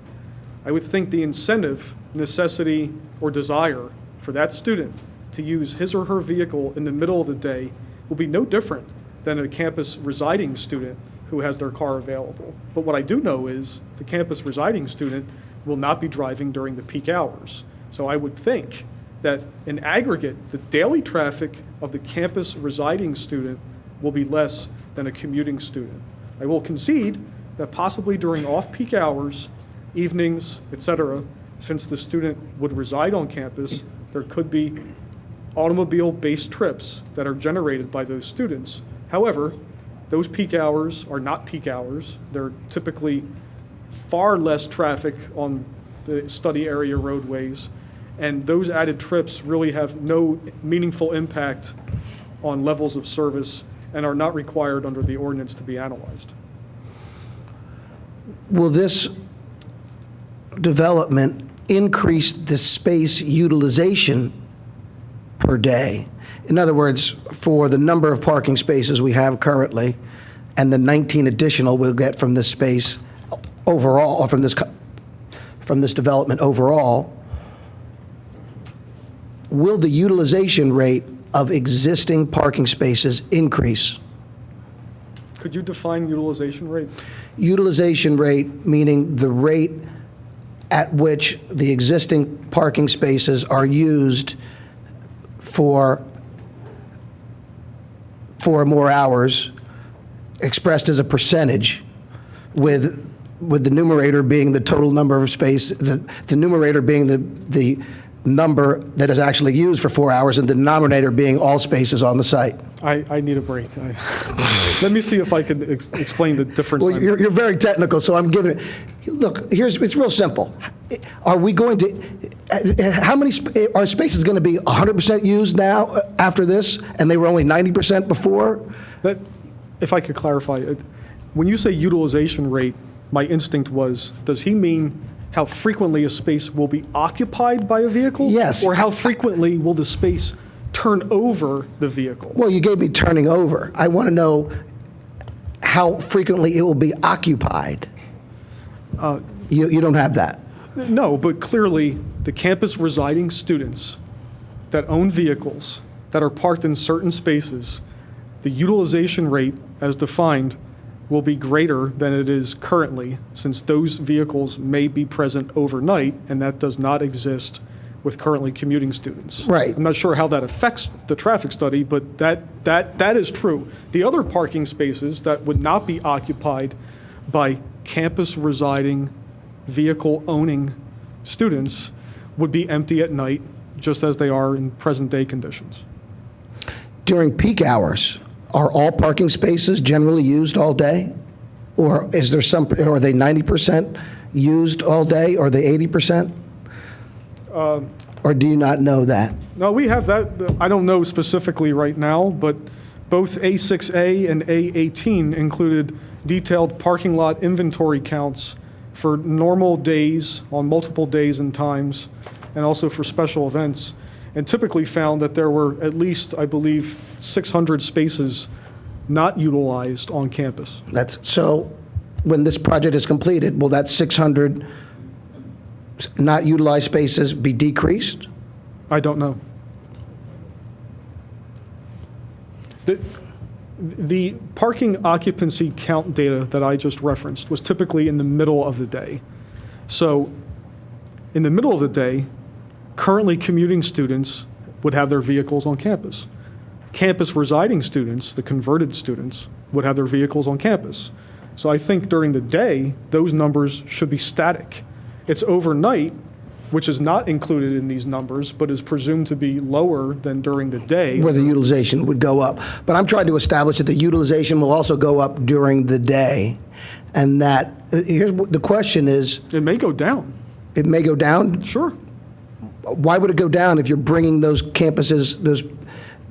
I would think the incentive, necessity, or desire for that student to use his or her vehicle in the middle of the day will be no different than a campus residing student who has their car available. But what I do know is the campus residing student will not be driving during the peak hours. So I would think that in aggregate, the daily traffic of the campus residing student will be less than a commuting student. I will concede that possibly during off-peak hours, evenings, et cetera, since the student would reside on campus, there could be automobile-based trips that are generated by those students. However, those peak hours are not peak hours. They're typically far less traffic on the study area roadways, and those added trips really have no meaningful impact on levels of service and are not required under the ordinance to be analyzed. Will this development increase the space utilization per day? In other words, for the number of parking spaces we have currently and the 19 additional we'll get from this space overall, or from this development overall, will the utilization rate of existing parking spaces increase? Could you define utilization rate? Utilization rate meaning the rate at which the existing parking spaces are used for more hours, expressed as a percentage, with the numerator being the total number of space, the numerator being the number that is actually used for 4 hours, and the denominator being all spaces on the site. I need a break. Let me see if I can explain the difference. Well, you're very technical, so I'm giving it. Look, it's real simple. Are we going to, how many, are spaces going to be 100% used now after this, and they were only 90% before? If I could clarify, when you say utilization rate, my instinct was, does he mean how frequently a space will be occupied by a vehicle? Yes. Or how frequently will the space turn over the vehicle? Well, you gave me turning over. I want to know how frequently it will be occupied. You don't have that. No, but clearly, the campus residing students that own vehicles that are parked in certain spaces, the utilization rate, as defined, will be greater than it is currently, since those vehicles may be present overnight, and that does not exist with currently commuting students. Right. I'm not sure how that affects the traffic study, but that is true. The other parking spaces that would not be occupied by campus residing, vehicle owning students would be empty at night, just as they are in present day conditions. During peak hours, are all parking spaces generally used all day? Or is there some, or are they 90% used all day, or are they 80%? Or do you not know that? No, we have that. I don't know specifically right now, but both A6A and A18 included detailed parking lot inventory counts for normal days, on multiple days and times, and also for special events, and typically found that there were at least, I believe, 600 spaces not utilized on campus. So when this project is completed, will that 600 not utilized spaces be decreased? I don't know. The parking occupancy count data that I just referenced was typically in the middle of the day. So in the middle of the day, currently commuting students would have their vehicles on campus. Campus residing students, the converted students, would have their vehicles on campus. So I think during the day, those numbers should be static. It's overnight, which is not included in these numbers, but is presumed to be lower than during the day. Where the utilization would go up. But I'm trying to establish that the utilization will also go up during the day. And that, here's the question is... It may go down. It may go down? Sure. Why would it go down if you're bringing those campuses,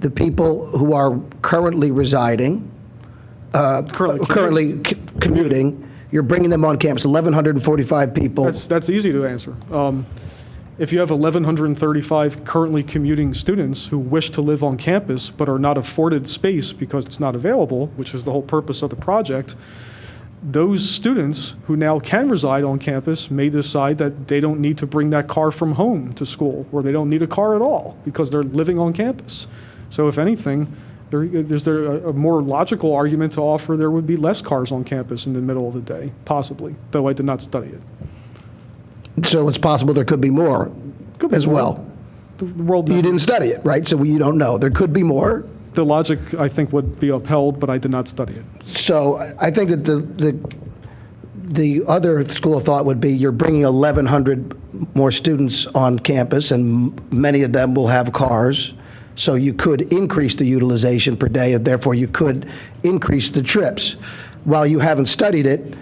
the people who are currently residing, currently commuting, you're bringing them on campus, 1,145 people? That's easy to answer. If you have 1,135 currently commuting students who wish to live on campus but are not afforded space because it's not available, which is the whole purpose of the project, those students who now can reside on campus may decide that they don't need to bring that car from home to school, or they don't need a car at all because they're living on campus. So if anything, is there a more logical argument to offer there would be less cars on campus in the middle of the day, possibly, though I did not study it. So it's possible there could be more as well. The world You didn't study it, right? So you don't know. There could be more. The logic, I think, would be upheld, but I did not study it. So I think that the other school of thought would be you're bringing 1,100 more students on campus, and many of them will have cars. So you could increase the utilization per day, and therefore you could increase the trips. While you haven't studied it,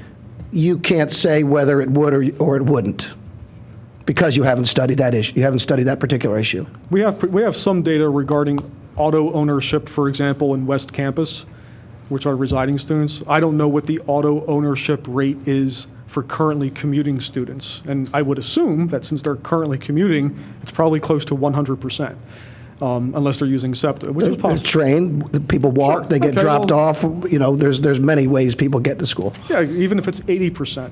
you can't say whether it would or it wouldn't, because you haven't studied that issue. You haven't studied that particular issue. We have some data regarding auto ownership, for example, in West Campus, which are residing students. I don't know what the auto ownership rate is for currently commuting students. And I would assume that since they're currently commuting, it's probably close to 100%, unless they're using SEPTA, which is There's possible. train, people walk, Sure. they get Okay, dropped well- off. You know, there's many ways people get to school. Yeah, even if it's 80%.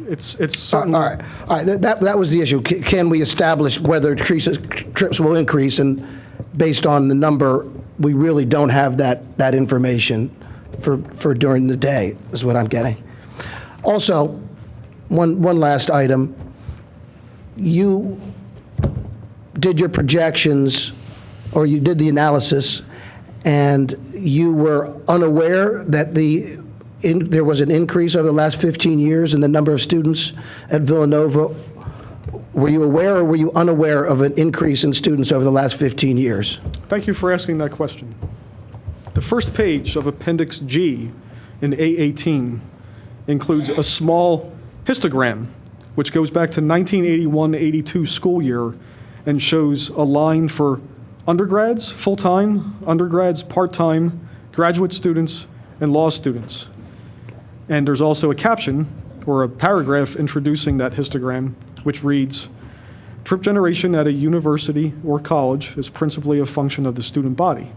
It's certainly... All right. That was the issue. Can we establish whether trips will increase? And based on the number, we really don't have that information for during the day, is what I'm getting. Also, one last item. You did your projections, or you did the analysis, and you were unaware that there was an increase over the last 15 years in the number of students at Villanova. Were you aware or were you unaware of an increase in students over the last 15 years? Thank you for asking that question. The first page of Appendix G in A18 includes a small histogram, which goes back to 1981-82 school year and shows a line for undergrads, full-time, undergrads, part-time, graduate students, and law students. And there's also a caption or a paragraph introducing that histogram, which reads, "Trip generation at a university or college is principally a function of the student body.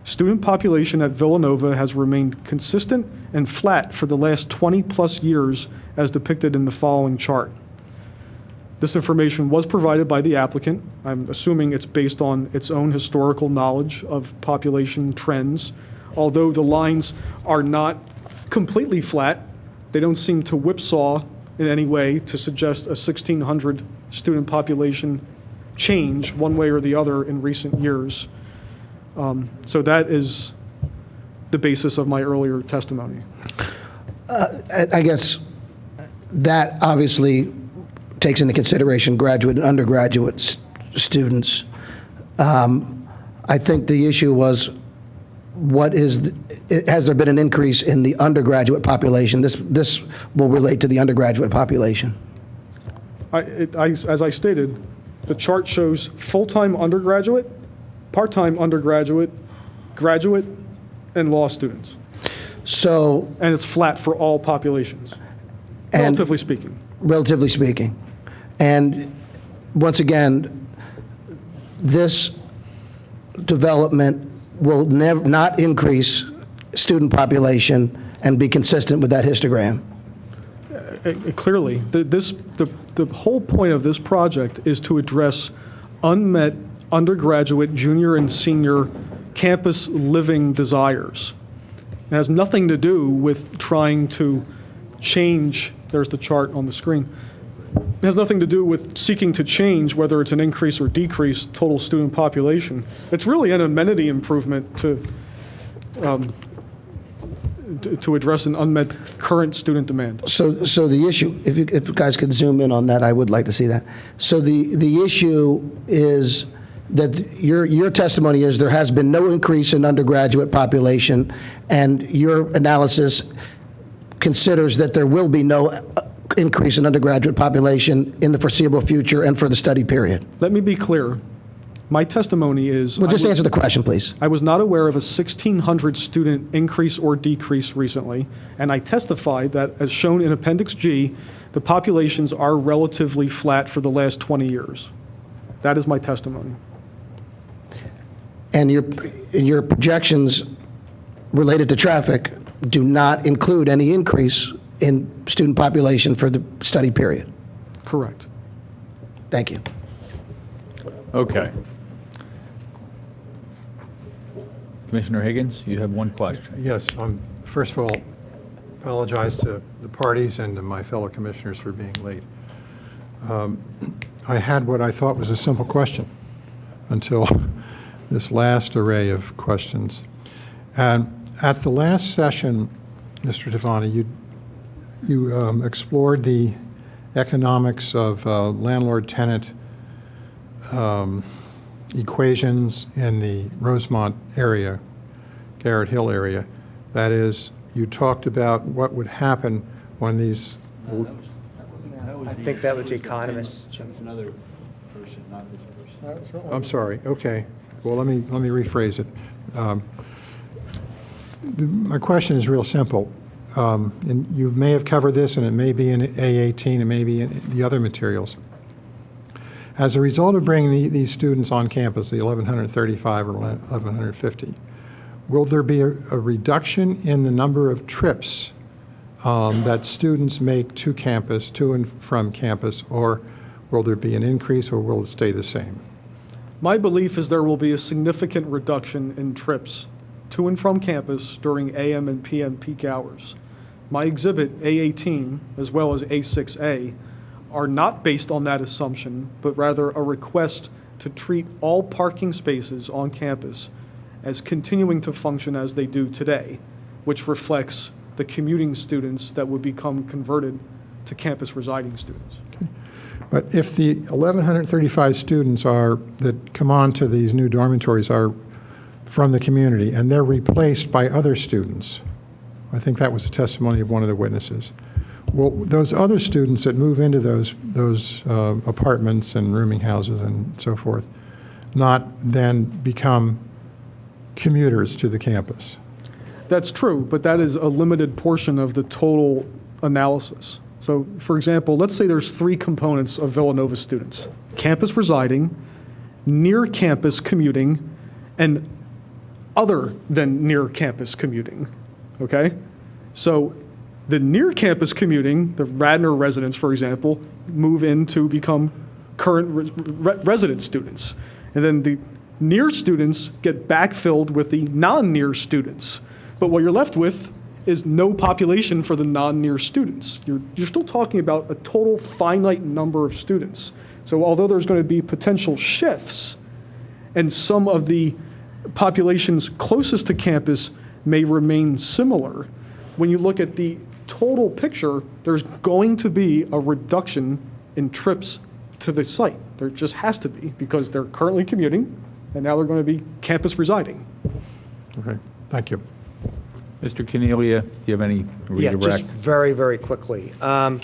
Student population at Villanova has remained consistent and flat for the last 20-plus years as depicted in the following chart." This information was provided by the applicant. I'm assuming it's based on its own historical knowledge of population trends. Although the lines are not completely flat, they don't seem to whipsaw in any way to suggest a 1,600 student population change one way or the other in recent years. So that is the basis of my earlier testimony. I guess that obviously takes into consideration graduate and undergraduate students. I think the issue was has there been an increase in the undergraduate population? This will relate to the undergraduate population. As I stated, the chart shows full-time undergraduate, part-time undergraduate, graduate, and law students. So, And it's flat for all populations, relatively speaking. relatively speaking. And once again, this development will not increase student population and be consistent with that histogram. Clearly, the whole point of this project is to address unmet undergraduate, junior, and senior campus living desires. It has nothing to do with trying to change, there's the chart on the screen. It has nothing to do with seeking to change whether it's an increase or decrease total student population. It's really an amenity improvement to address an unmet current student demand. So the issue, if you guys could zoom in on that, I would like to see that. So the issue is that your testimony is there has been no increase in undergraduate population, and your analysis considers that there will be no increase in undergraduate population in the foreseeable future and for the study period. Let me be clear. My testimony is... Well, just answer the question, please. I was not aware of a 1,600 student increase or decrease recently, and I testified that, as shown in Appendix G, the populations are relatively flat for the last 20 years. That is my testimony. And your projections related to traffic do not include any increase in student population for the study period. Correct. Thank you. Okay. Commissioner Higgins, you have one question. Yes, first of all, apologize to the parties and to my fellow commissioners for being late. I had what I thought was a simple question until this last array of questions. And at the last session, Mr. Devaney, you explored the economics of landlord-tenant equations in the Rosemont area, Garrett Hill area. That is, you talked about what would happen when these... I think that was the economist. Another person, not this person. I'm sorry, okay. Well, let me rephrase it. My question is real simple. And you may have covered this, and it may be in A18, and maybe in the other materials. As a result of bringing these students on campus, the 1,135 or 1,150, will there be a reduction in the number of trips that students make to campus, to and from campus, or will there be an increase, or will it stay the same? My belief is there will be a significant reduction in trips to and from campus during AM and PM peak hours. My exhibit, A18, as well as A6A, are not based on that assumption, but rather a request to treat all parking spaces on campus as continuing to function as they do today, which reflects the commuting students that would become converted to campus residing students. Okay. But if the 1,135 students that come on to these new dormitories are from the community and they're replaced by other students, I think that was the testimony of one of the witnesses. Will those other students that move into those apartments and rooming houses and so forth not then become commuters to the campus? That's true, but that is a limited portion of the total analysis. So, for example, let's say there's 3 components of Villanova students: campus residing, near campus commuting, and other than near campus commuting, okay? So the near campus commuting, the Radnor residents, for example, move in to become current resident students. And then the near students get backfilled with the non-near students. But what you're left with is no population for the non-near students. You're still talking about a total finite number of students. So although there's going to be potential shifts, and some of the populations closest to campus may remain similar, when you look at the total picture, there's going to be a reduction in trips to the site. There just has to be, because they're currently commuting, and now they're going to be campus residing. Okay, Thank you. Mr. Cornelia, do you have any Yeah, redirect? just very, very quickly. Mr.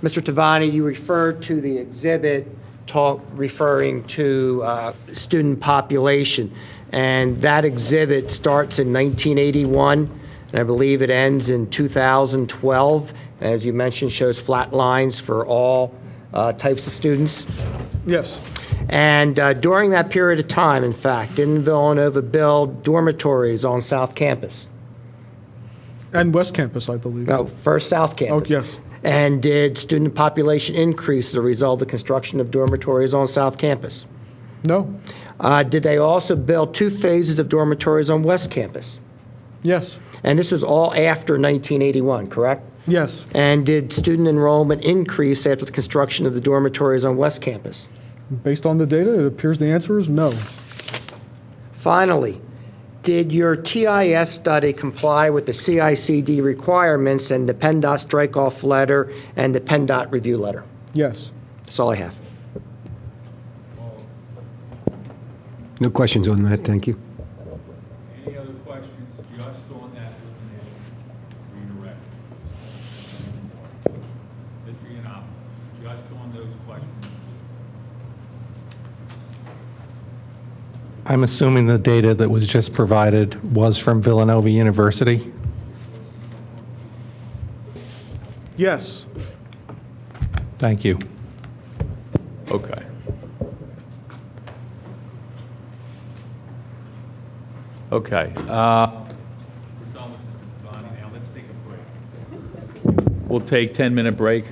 Tavani, you referred to the exhibit referring to student population, and that exhibit starts in 1981, and I believe it ends in 2012. As you mentioned, shows flat lines for all types of students. Yes. And during that period of time, in fact, didn't Villanova build dormitories on South Campus? And West Campus, I believe. No, first South Campus. Oh, yes. And did student population increase as a result of the construction of dormitories on South Campus? No. Did they also build 2 phases of dormitories on West Campus? Yes. And this was all after 1981, correct? Yes. And did student enrollment increase after the construction of the dormitories on West Campus? Based on the data, it appears the answer is no. Finally, did your TIS study comply with the CICD requirements and the PennDOT strike-off letter and the PennDOT review letter? Yes. That's all I have. No questions on that, thank you. Any other questions just on that redirect? Mr. Yanop, just on those questions. I'm assuming the data that was just provided was from Villanova University? Yes. Thank you. Okay. Okay. We're done with Mr. Tabani now. Let's take a break. We'll take 10-minute break.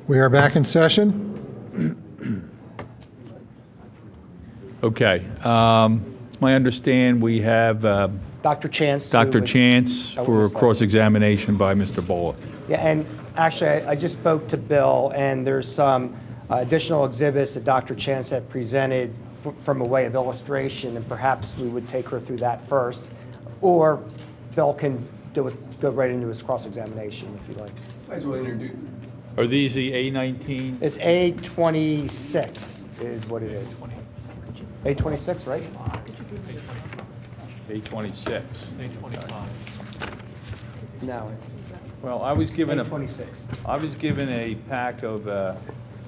We are back in session. Okay. It's my understand we have Dr. Chance. Dr. who was- Chance that for was- cross-examination by Mr. Bola. Yeah, and actually, I just spoke to Bill, and there's some additional exhibits that Dr. Chance had presented from a way of illustration, and perhaps we would take her through that first, or Bill can go right into his cross-examination if you like. Are these the A19? It's A26 is what it is. A26, right? A26. No, it's Well, I was given A26. a pack of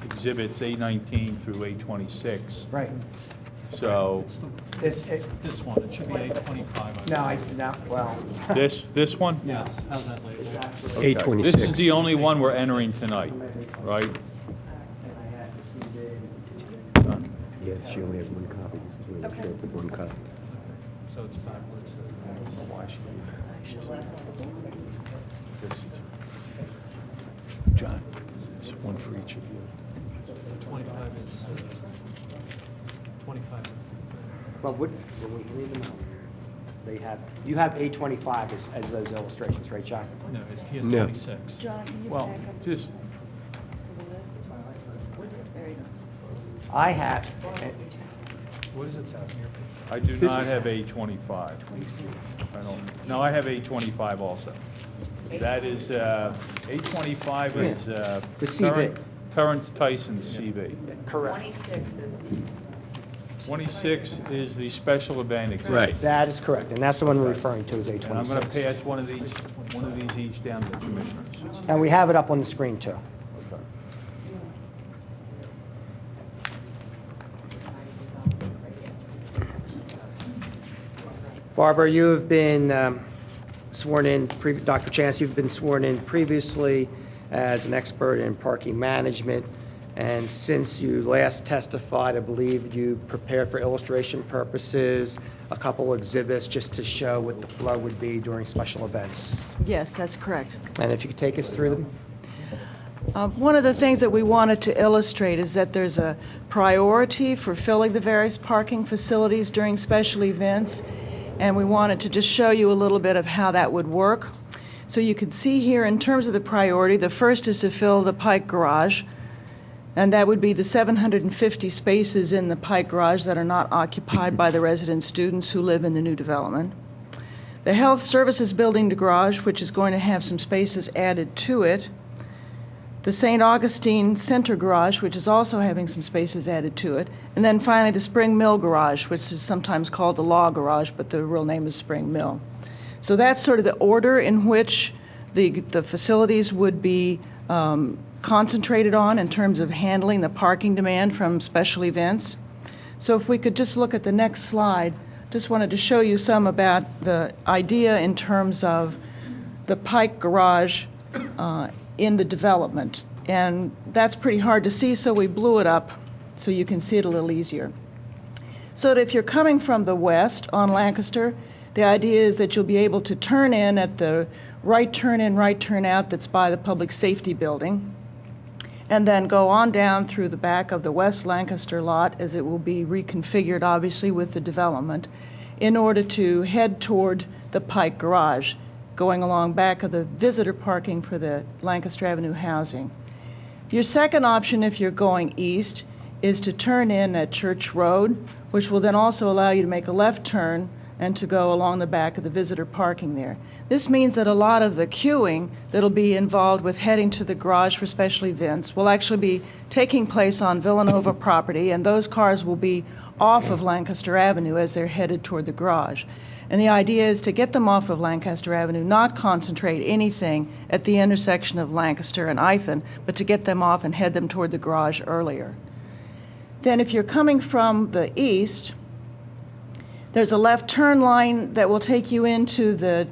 exhibits A19 through A26. Right. So This one, it should be 825. well. this one? Yes, how's that labeled? Okay. A26. This is the only one we're entering tonight, right? Yeah, she only has one copy. This is really short with one copy. So it's backwards. John, it's one for each of you. 25 is, 25. Well, when we read them out, they have, you have A25 as those illustrations, right, John? No, he has No. 26. Well, just, I have, What does it say on your page? I do not have A25. I don't, no, I have A25 also. That is, A25 is The CV. Terrence Tyson's CV. correct. 26 is the special event exhibit. Right. That is correct, and that's the one we're referring to as And I'm going to A26. pass one of these each down to the commissioners. And we have it up on the screen, too. Barbara, you have been sworn in, Dr. Chance, you've been sworn in previously as an expert in parking management, and since you last testified, I believe you prepared for illustration purposes a couple exhibits just to show what the flow would be during special events. Yes, that's correct. And if you could take us through them? One of the things that we wanted to illustrate is that there's a priority for filling the various parking facilities during special events, and we wanted to just show you a little bit of how that would work. So you can see here in terms of the priority, the first is to fill the Pike Garage, and that would be the 750 spaces in the Pike Garage that are not occupied by the resident students who live in the new development. The Health Services Building Garage, which is going to have some spaces added to it. The St. Augustine Center Garage, which is also having some spaces added to it. And then finally, the Spring Mill Garage, which is sometimes called the Law Garage, but the real name is Spring Mill. So that's sort of the order in which the facilities would be concentrated on in terms of handling the parking demand from special events. So if we could just look at the next slide, just wanted to show you some about the idea in terms of the Pike Garage in the development. And that's pretty hard to see, so we blew it up so you can see it a little easier. So that if you're coming from the west on Lancaster, the idea is that you'll be able to turn in at the right turn in, right turn out that's by the Public Safety Building, and then go on down through the back of the West Lancaster lot, as it will be reconfigured, obviously, with the development, in order to head toward the Pike Garage, going along back of the visitor parking for the Lancaster Avenue housing. Your second option, if you're going east, is to turn in at Church Road, which will then also allow you to make a left turn and to go along the back of the visitor parking there. This means that a lot of the queuing that'll be involved with heading to the garage for special events will actually be taking place on Villanova property, and those cars will be off of Lancaster Avenue as they're headed toward the garage. And the idea is to get them off of Lancaster Avenue, not concentrate anything at the intersection of Lancaster and Ithan, but to get them off and head them toward the garage earlier. Then if you're coming from the east, there's a left turn line that will take you into the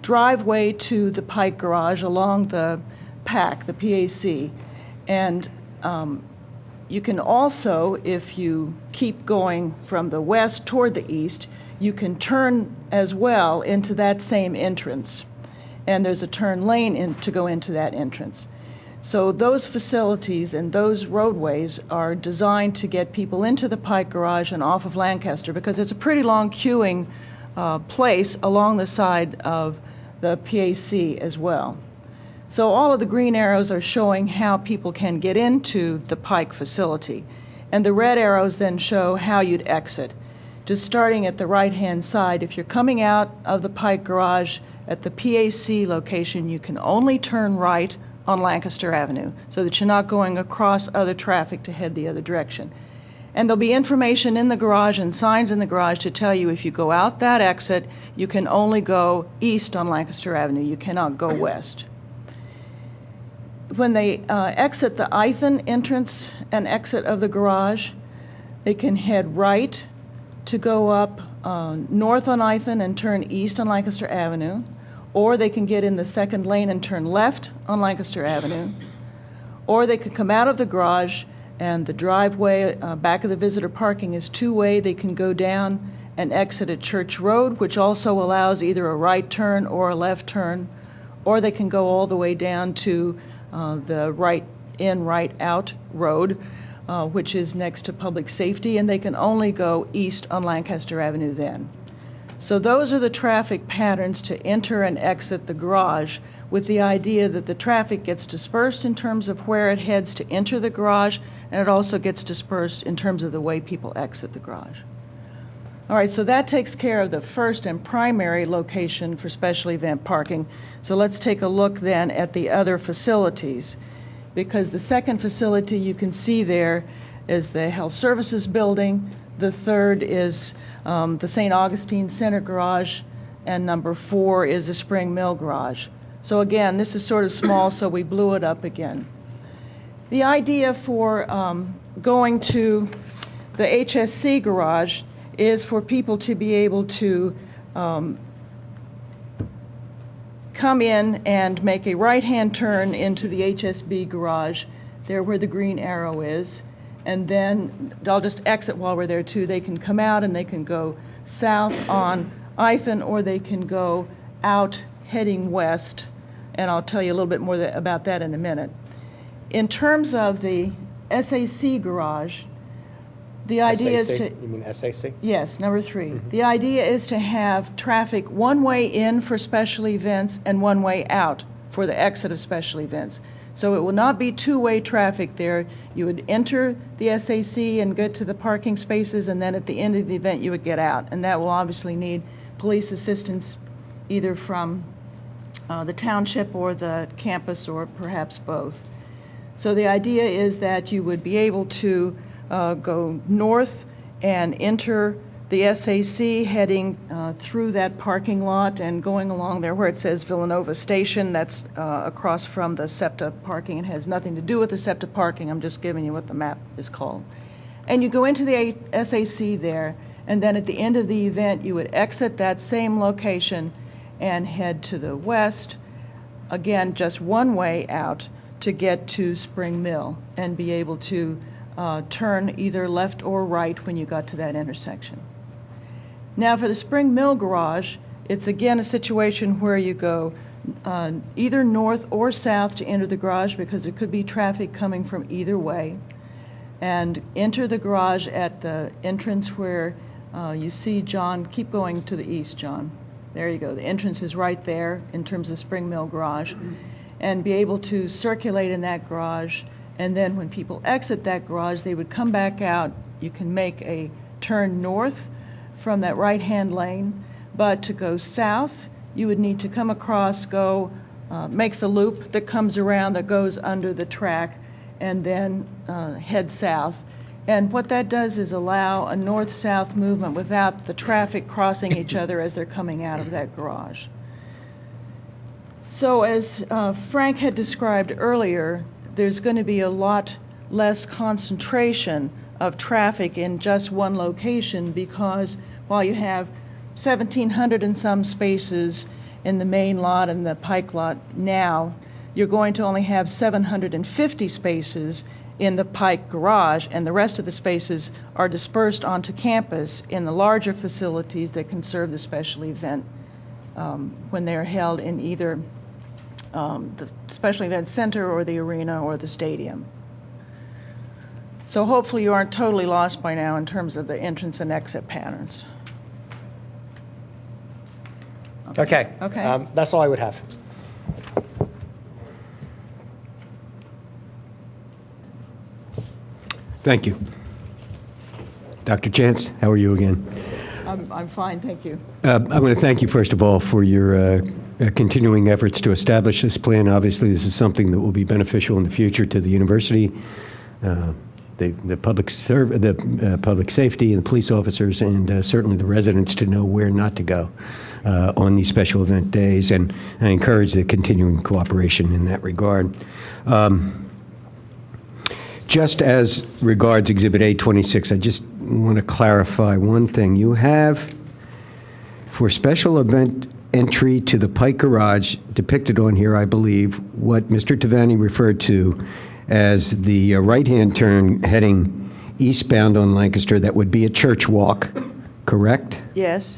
driveway to the Pike Garage along the PAC, the PAC. And you can also, if you keep going from the west toward the east, you can turn as well into that same entrance. And there's a turn lane to go into that entrance. So those facilities and those roadways are designed to get people into the Pike Garage and off of Lancaster, because it's a pretty long queuing place along the side of the PAC as well. So all of the green arrows are showing how people can get into the Pike facility. And the red arrows then show how you'd exit. Just starting at the right-hand side, if you're coming out of the Pike Garage at the PAC location, you can only turn right on Lancaster Avenue, so that you're not going across other traffic to head the other direction. And there'll be information in the garage and signs in the garage to tell you if you go out that exit, you can only go east on Lancaster Avenue. You cannot go west. When they exit the Ithan entrance and exit of the garage, they can head right to go up north on Ithan and turn east on Lancaster Avenue, or they can get in the second lane and turn left on Lancaster Avenue, or they could come out of the garage and the driveway back of the visitor parking is two-way. They can go down and exit at Church Road, which also allows either a right turn or a left turn, or they can go all the way down to the right in, right out road, which is next to public safety, and they can only go east on Lancaster Avenue then. So those are the traffic patterns to enter and exit the garage, with the idea that the traffic gets dispersed in terms of where it heads to enter the garage, and it also gets dispersed in terms of the way people exit the garage. All right, so that takes care of the first and primary location for special event parking. So let's take a look then at the other facilities, because the second facility you can see there is the Health Services Building. The third is the St. Augustine Center Garage, and number 4 is the Spring Mill Garage. So again, this is sort of small, so we blew it up again. The idea for going to the HSC garage is for people to be able to come in and make a right-hand turn into the HSB garage, there where the green arrow is, and then I'll just exit while we're there too. They can come out and they can go south on Ithan, or they can go out heading west, and I'll tell you a little bit more about that in a minute. In terms of the SAC garage, the idea is to... You mean SAC? Yes, number 3. The idea is to have traffic one way in for special events and one way out for the exit of special events. So it will not be two-way traffic there. You would enter the SAC and get to the parking spaces, and then at the end of the event you would get out. And that will obviously need police assistance either from the township or the campus, or perhaps both. So the idea is that you would be able to go north and enter the SAC, heading through that parking lot and going along there where it says Villanova Station. That's across from the SEPTA parking. It has nothing to do with the SEPTA parking. I'm just giving you what the map is called. And you go into the SAC there, and then at the end of the event, you would exit that same location and head to the west, again, just one way out to get to Spring Mill and be able to turn either left or right when you got to that intersection. Now for the Spring Mill Garage, it's again a situation where you go either north or south to enter the garage, because there could be traffic coming from either way, and enter the garage at the entrance where you see John. Keep going to the east, John. There you go. The entrance is right there in terms of Spring Mill Garage, and be able to circulate in that garage. And then when people exit that garage, they would come back out. You can make a turn north from that right-hand lane, but to go south, you would need to come across, make the loop that comes around, that goes under the track, and then head south. And what that does is allow a north-south movement without the traffic crossing each other as they're coming out of that garage. So as Frank had described earlier, there's going to be a lot less concentration of traffic in just one location, because while you have 1,700 and some spaces in the main lot and the Pike lot now, you're going to only have 750 spaces in the Pike garage, and the rest of the spaces are dispersed onto campus in the larger facilities that can serve the special event when they're held in either the special event center or the arena or the stadium. So hopefully you aren't totally lost by now in terms of the entrance and exit patterns. Okay. Okay. That's all I would have. Thank you. Dr. Chance, how are you again? I'm fine, thank you. I want to thank you, first of all, for your continuing efforts to establish this plan. Obviously, this is something that will be beneficial in the future to the university, the public safety and the police officers, and certainly the residents to know where not to go on these special event days. And I encourage the continuing cooperation in that regard. Just as regards Exhibit A26, I just want to clarify one thing. You have, for special event entry to the Pike Garage, depicted on here, I believe, what Mr. Tavani referred to as the right-hand turn heading eastbound on Lancaster. That would be a church walk, correct? Yes.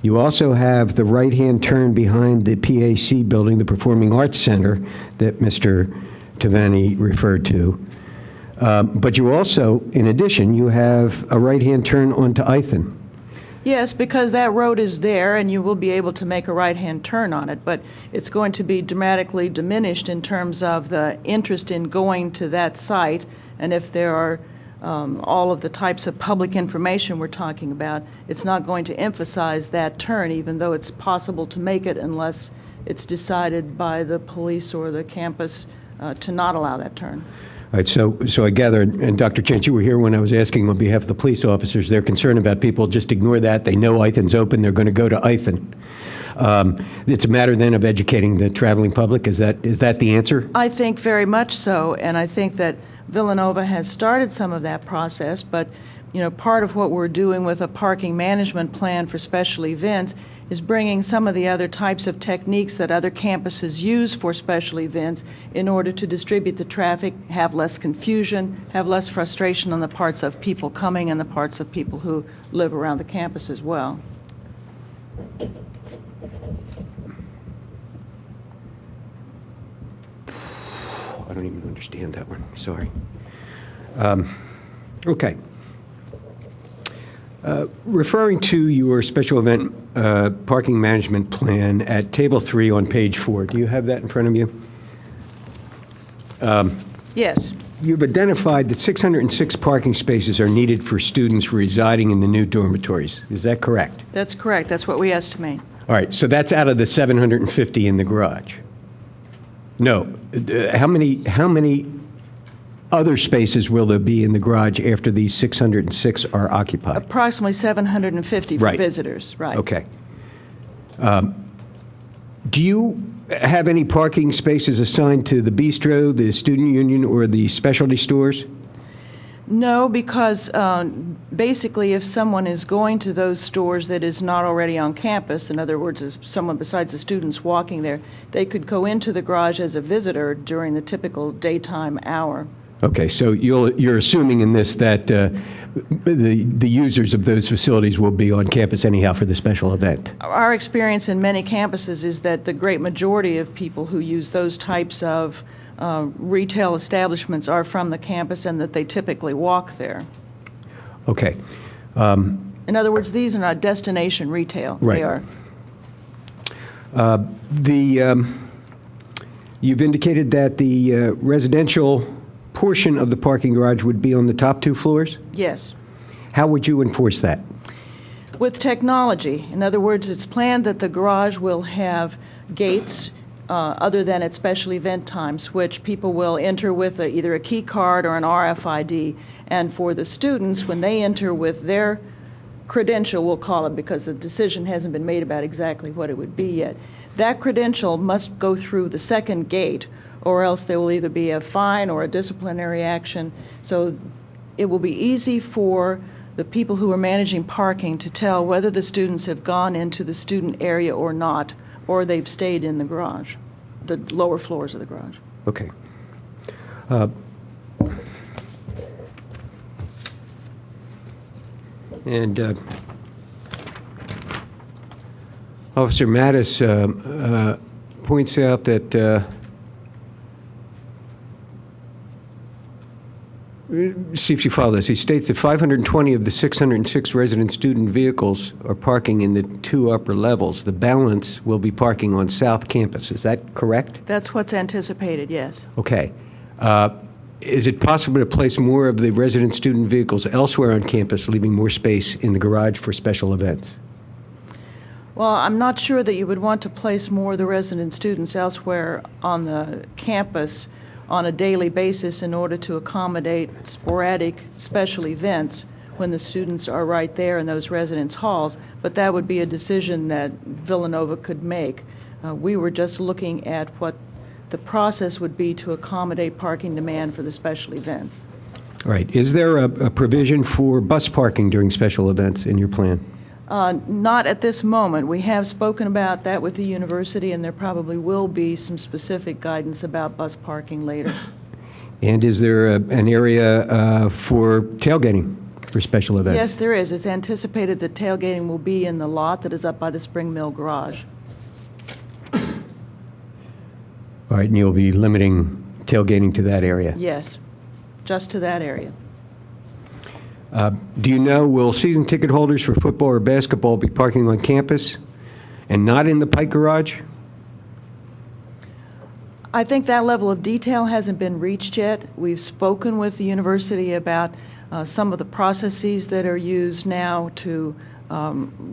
You also have the right-hand turn behind the PAC building, the Performing Arts Center, that Mr. Tavani referred to. But you also, in addition, you have a right-hand turn onto Ithan. Yes, because that road is there and you will be able to make a right-hand turn on it, but it's going to be dramatically diminished in terms of the interest in going to that site. And if there are all of the types of public information we're talking about, it's not going to emphasize that turn, even though it's possible to make it unless it's decided by the police or the campus to not allow that turn. All right, so I gather, and Dr. Chance, you were here when I was asking on behalf of the police officers, they're concerned about people, just ignore that. They know Ithan's open, they're going to go to Ithan. It's a matter then of educating the traveling public. Is that the answer? I think very much so, and I think that Villanova has started some of that process, but part of what we're doing with a parking management plan for special events is bringing some of the other types of techniques that other campuses use for special events in order to distribute the traffic, have less confusion, have less frustration on the parts of people coming and the parts of people who live around the campus as well. I don't even understand that one, sorry. Okay. Referring to your special event parking management plan at Table 3 on page 4, do you have that in front of you? Yes. You've identified that 606 parking spaces are needed for students residing in the new dormitories. Is that correct? That's correct. That's what we estimate. All right, so that's out of the 750 in the garage. No, how many other spaces will there be in the garage after these 606 are occupied? Approximately 750 for Right. visitors, right. Okay. Do you have any parking spaces assigned to the bistro, the student union, or the specialty stores? No, because basically if someone is going to those stores that is not already on campus, in other words, if someone besides the students walking there, they could go into the garage as a visitor during the typical daytime hour. Okay, so you're assuming in this that the users of those facilities will be on campus anyhow for the special event? Our experience in many campuses is that the great majority of people who use those types of retail establishments are from the campus and that they typically walk there. Okay. In other words, these are not destination retail. Right. They are. You've indicated that the residential portion of the parking garage would be on the top 2 floors? Yes. How would you enforce that? With technology. In other words, it's planned that the garage will have gates other than at special event times, which people will enter with either a key card or an RFID. And for the students, when they enter with their credential, we'll call it, because the decision hasn't been made about exactly what it would be yet, that credential must go through the second gate, or else there will either be a fine or a disciplinary action. So it will be easy for the people who are managing parking to tell whether the students have gone into the student area or not, or they've stayed in the garage, the lower floors of the garage. Okay. And Officer Mattis points out that see if you follow this. He states that 520 of the 606 resident student vehicles are parking in the 2 upper levels. The balance will be parking on South Campus. Is that correct? That's what's anticipated, yes. Okay. Is it possible to place more of the resident student vehicles elsewhere on campus, leaving more space in the garage for special events? Well, I'm not sure that you would want to place more of the resident students elsewhere on the campus on a daily basis in order to accommodate sporadic special events when the students are right there in those residence halls, but that would be a decision that Villanova could make. We were just looking at what the process would be to accommodate parking demand for the special events. All right. Is there a provision for bus parking during special events in your plan? Not at this moment. We have spoken about that with the university, and there probably will be some specific guidance about bus parking later. And is there an area for tailgating for special events? Yes, there is. It's anticipated that tailgating will be in the lot that is up by the Spring Mill garage. All right, and you'll be limiting tailgating to that area? Yes, just to that area. Do you know, will season ticket holders for football or basketball be parking on campus and not in the Pike garage? I think that level of detail hasn't been reached yet. We've spoken with the university about some of the processes that are used now to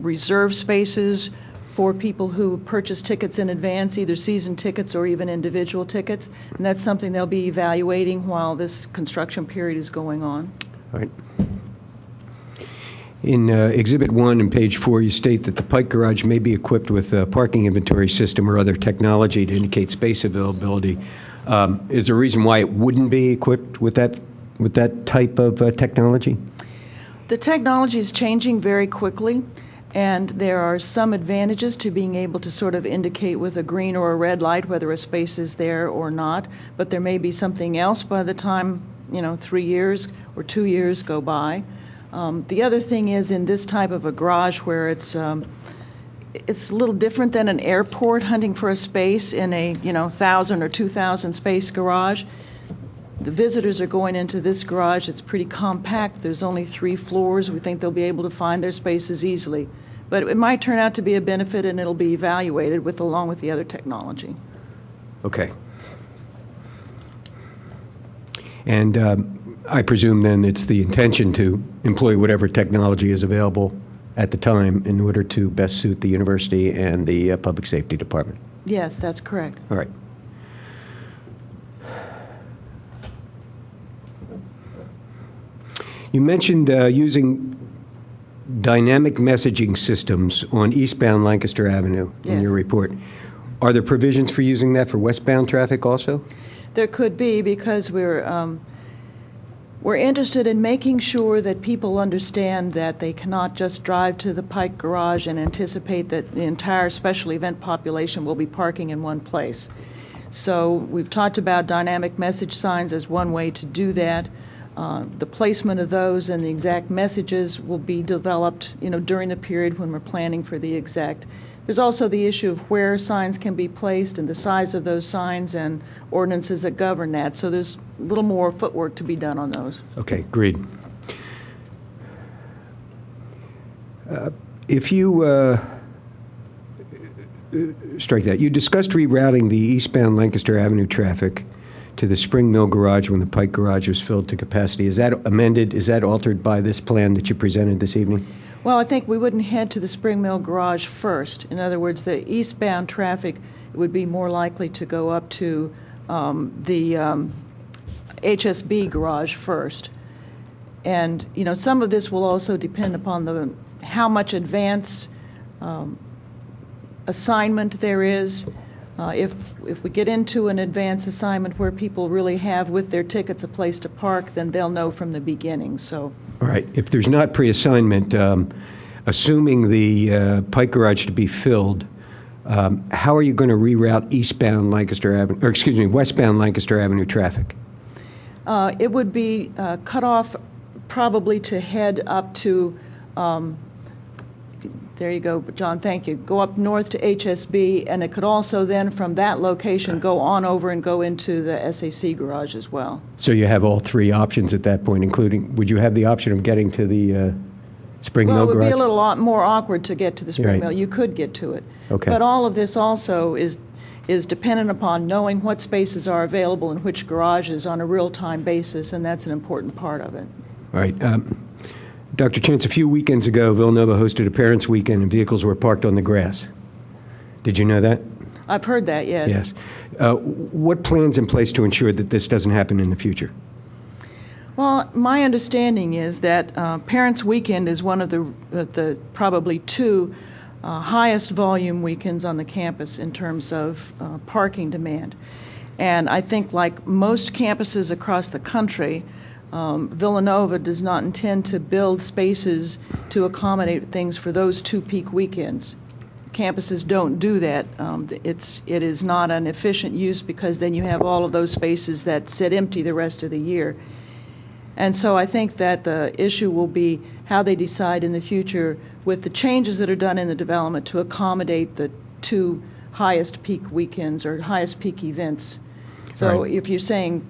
reserve spaces for people who purchase tickets in advance, either season tickets or even individual tickets. And that's something they'll be evaluating while this construction period is going on. All right. In Exhibit 1 and page 4, you state that the Pike garage may be equipped with a parking inventory system or other technology to indicate space availability. Is there a reason why it wouldn't be equipped with that type of technology? The technology is changing very quickly, and there are some advantages to being able to sort of indicate with a green or a red light whether a space is there or not, but there may be something else by the time, 3 years or 2 years go by. The other thing is, in this type of a garage where it's a little different than an airport hunting for a space in a 1,000 or 2,000 space garage. The visitors are going into this garage. It's pretty compact. There's only 3 floors. We think they'll be able to find their spaces easily. But it might turn out to be a benefit, and it'll be evaluated along with the other technology. Okay. And I presume then it's the intention to employ whatever technology is available at the time in order to best suit the university and the public safety department. Yes, that's correct. All right. You mentioned using dynamic messaging systems on eastbound Lancaster Avenue in your report. Are there provisions for using that for westbound traffic also? There could be, because we're interested in making sure that people understand that they cannot just drive to the Pike garage and anticipate that the entire special event population will be parking in one place. So we've talked about dynamic message signs as one way to do that. The placement of those and the exact messages will be developed, during the period when we're planning for the exact. There's also the issue of where signs can be placed and the size of those signs and ordinances that govern that. So there's a little more footwork to be done on those. Okay, agreed. If you strike that, you discussed rerouting the eastbound Lancaster Avenue traffic to the Spring Mill garage when the Pike garage was filled to capacity. Is that amended? Is that altered by this plan that you presented this evening? Well, I think we wouldn't head to the Spring Mill garage first. In other words, the eastbound traffic would be more likely to go up to the HSB garage first. And, some of this will also depend upon how much advance assignment there is. If we get into an advance assignment where people really have with their tickets a place to park, then they'll know from the beginning. So. All right. If there's not pre-assignment, assuming the Pike garage to be filled, how are you going to reroute westbound Lancaster Avenue traffic? It would be cut off probably to head up to there you go, John, thank you. Go up north to HSB, and it could also then, from that location, go on over and go into the SAC garage as well. So you have all three options at that point, including, would you have the option of getting to the Spring Well, Mill it would garage? be a little more awkward to get to the spring Right. mill. You could get to it. Okay. But all of this also is dependent upon knowing what spaces are available in which garages on a real-time basis, and that's an important part of it. All right. Dr. Chance, a few weekends ago, Villanova hosted a parents' weekend and vehicles were parked on the grass. Did you know that? I've heard that, yes. Yes. What plans in place to ensure that this doesn't happen in the future? Well, my understanding is that Parents' Weekend is one of the probably two highest volume weekends on the campus in terms of parking demand. And I think like most campuses across the country, Villanova does not intend to build spaces to accommodate things for those two peak weekends. Campuses don't do that. It is not an efficient use because then you have all of those spaces that sit empty the rest of the year. And so I think that the issue will be how they decide in the future with the changes that are done in the development to accommodate the two highest peak weekends or highest peak events. So Right. if you're saying,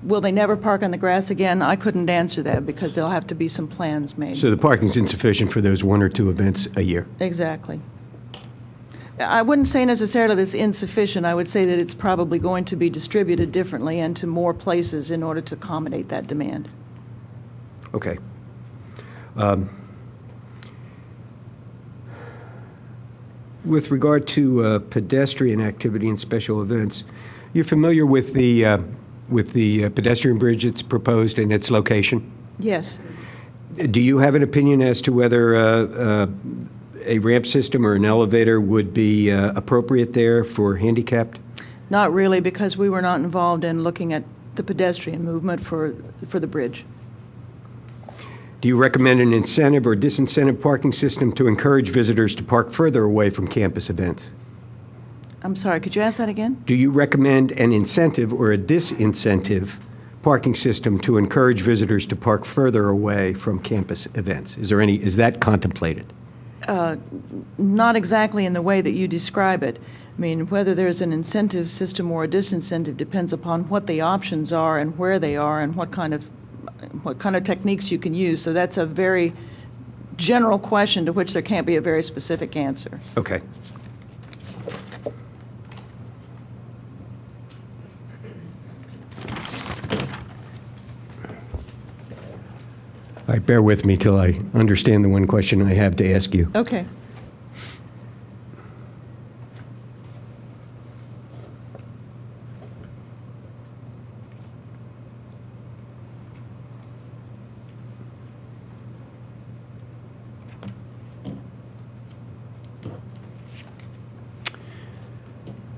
will they never park on the grass again? I couldn't answer that because there'll have to be some plans made. So the parking's insufficient for those one or two events a year? Exactly. I wouldn't say necessarily that it's insufficient. I would say that it's probably going to be distributed differently and to more places in order to accommodate that demand. Okay. With regard to pedestrian activity and special events, you're familiar with the pedestrian bridge that's proposed and its location? Yes. Do you have an opinion as to whether a ramp system or an elevator would be appropriate there for handicapped? Not really, because we were not involved in looking at the pedestrian movement for the bridge. Do you recommend an incentive or disincentive parking system to encourage visitors to park further away from campus events? I'm sorry, could you ask that again? Do you recommend an incentive or a disincentive parking system to encourage visitors to park further away from campus events? Is that contemplated? Not exactly in the way that you describe it. I mean, whether there's an incentive system or a disincentive depends upon what the options are and where they are and what kind of techniques you can use. So that's a very general question to which there can't be a very specific answer. Okay. All right, bear with me till I understand the one question I have to ask you. Okay.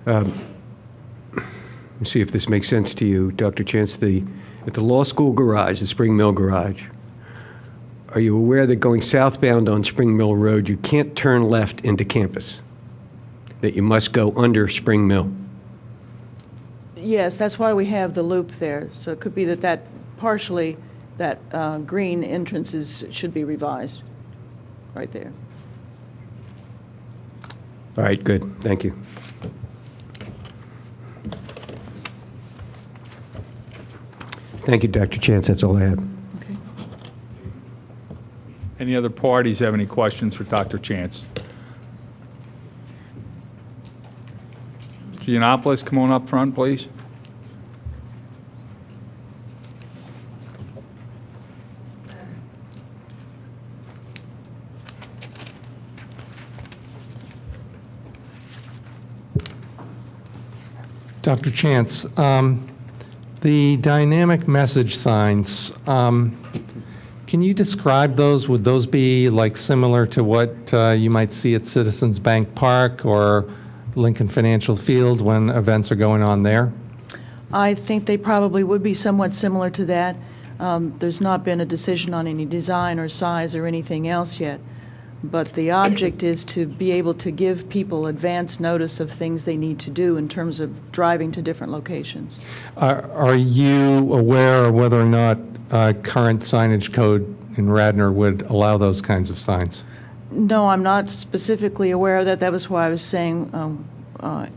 Let me see if this makes sense to you, Dr. Chance. At the law school garage, the Spring Mill garage, are you aware that going southbound on Spring Mill Road, you can't turn left into campus? That you must go under Spring Mill? Yes, that's why we have the loop there. So it could be that partially that green entrance should be revised right there. All right, good. Thank you. Thank you, Dr. Chance. That's all I have. Okay. Any other parties have any questions for Dr. Chance? Mr. Yiannopoulos, come on up front, please. Dr. Chance, the dynamic message signs, can you describe those? Would those be like similar to what you might see at Citizens Bank Park or Lincoln Financial Field when events are going on there? I think they probably would be somewhat similar to that. There's not been a decision on any design or size or anything else yet. But the object is to be able to give people advance notice of things they need to do in terms of driving to different locations. Are you aware whether or not current signage code in Radnor would allow those kinds of signs? No, I'm not specifically aware of that. That was why I was saying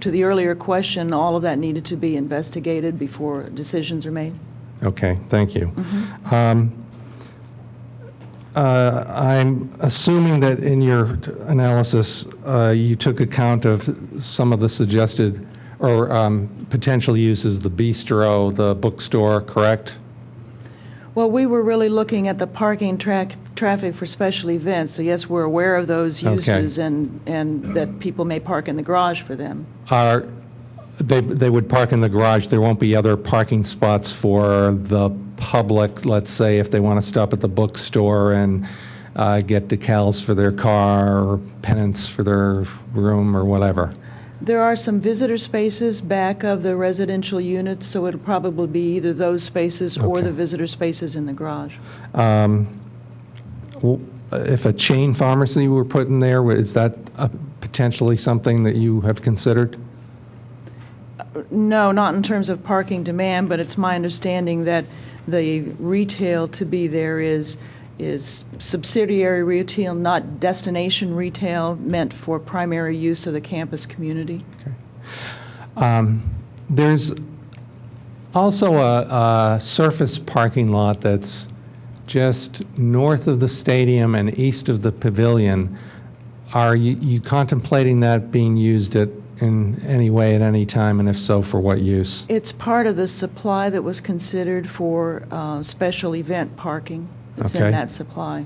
to the earlier question, all of that needed to be investigated before decisions are made. Okay, thank you. I'm assuming that in your analysis, you took account of some of the suggested or potential uses, the bistro, the bookstore, correct? Well, we were really looking at the parking traffic for special events. So yes, we're aware of those Okay. uses and that people may park in the garage for them. They would park in the garage. There won't be other parking spots for the public, let's say, if they want to stop at the bookstore and get decals for their car or pennants for their room or whatever. There are some visitor spaces back of the residential units, so it'll probably be either those spaces or Okay. the visitor spaces in the garage. If a chain pharmacy were put in there, is that potentially something that you have considered? No, not in terms of parking demand, but it's my understanding that the retail to be there is subsidiary retail, not destination retail, meant for primary use of the campus community. There's also a surface parking lot that's just north of the stadium and east of the pavilion. Are you contemplating that being used in any way at any time, and if so, for what use? It's part of the supply that was considered for special event parking. It's Okay. in that supply.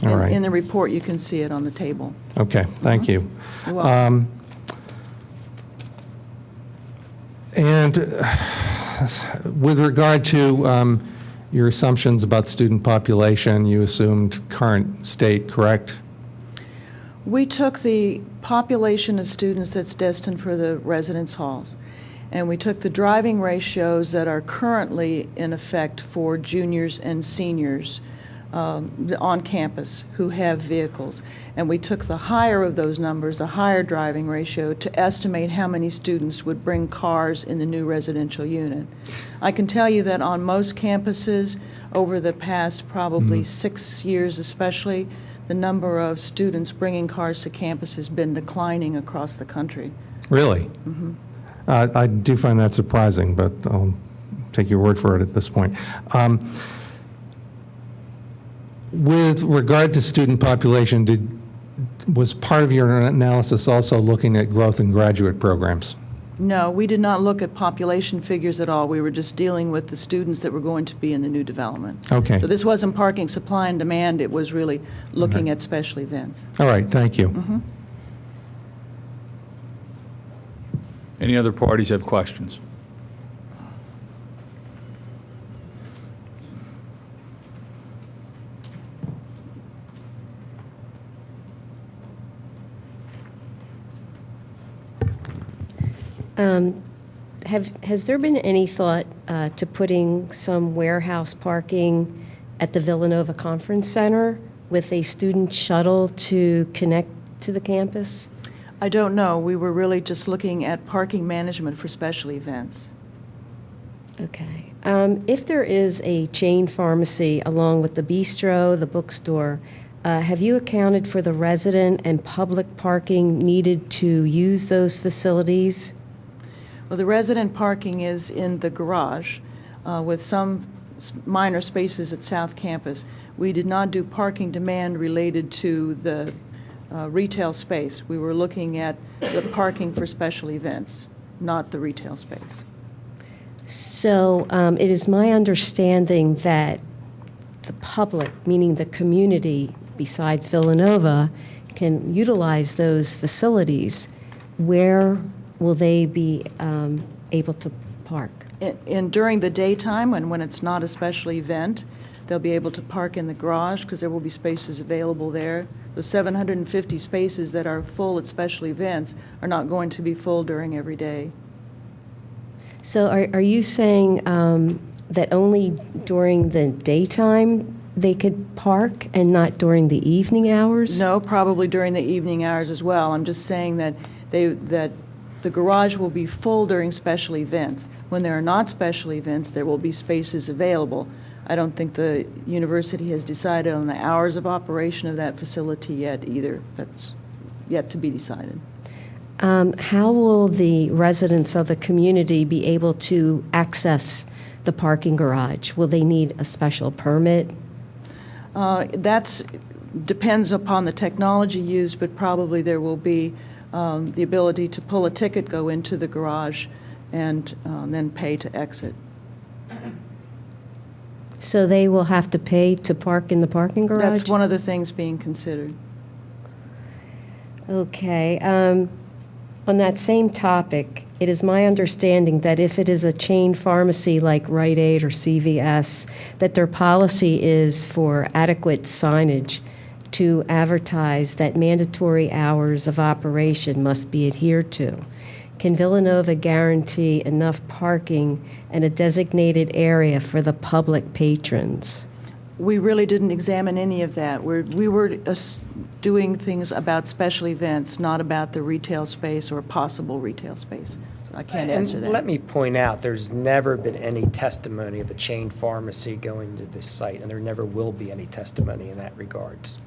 All right. In the report, you can see it on the table. Okay, thank you. You're welcome. And with regard to your assumptions about student population, you assumed current state, correct? We took the population of students that's destined for the residence halls, and we took the driving ratios that are currently in effect for juniors and seniors on campus who have vehicles. And we took the higher of those numbers, a higher driving ratio, to estimate how many students would bring cars in the new residential unit. I can tell you that on most campuses, over the past probably 6 years especially, the number of students bringing cars to campus has been declining across the country. Really? I do find that surprising, but I'll take your word for it at this point. With regard to student population, was part of your analysis also looking at growth in graduate programs? No, we did not look at population figures at all. We were just dealing with the students that were going to be in the new development. Okay. So this wasn't parking supply and demand, it was really looking at special events. All right, thank you. Any other parties have questions? Has there been any thought to putting some warehouse parking at the Villanova Conference Center with a student shuttle to connect to the campus? I don't know. We were really just looking at parking management for special events. Okay. If there is a chain pharmacy along with the bistro, the bookstore, have you accounted for the resident and public parking needed to use those facilities? Well, the resident parking is in the garage with some minor spaces at South Campus. We did not do parking demand related to the retail space. We were looking at the parking for special events, not the retail space. So it is my understanding that the public, meaning the community, besides Villanova, can utilize those facilities. Where will they be able to park? During the daytime, and when it's not a special event, they'll be able to park in the garage because there will be spaces available there. The 750 spaces that are full at special events are not going to be full during every day. So are you saying that only during the daytime they could park and not during the evening hours? No, probably during the evening hours as well. I'm just saying that the garage will be full during special events. When there are not special events, there will be spaces available. I don't think the university has decided on the hours of operation of that facility yet either. That's yet to be decided. How will the residents of the community be able to access the parking garage? Will they need a special permit? That depends upon the technology used, but probably there will be the ability to pull a ticket, go into the garage, and then pay to exit. So they will have to pay to park in the parking garage? That's one of the things being considered. Okay. On that same topic, it is my understanding that if it is a chain pharmacy like Rite Aid or CVS, that their policy is for adequate signage to advertise that mandatory hours of operation must be adhered to. Can Villanova guarantee enough parking and a designated area for the public patrons? We really didn't examine any of that. We were doing things about special events, not about the retail space or possible retail space. I can't answer that. Let me point out, there's never been any testimony of a chain pharmacy going to this site, and there never will be any testimony in that regards.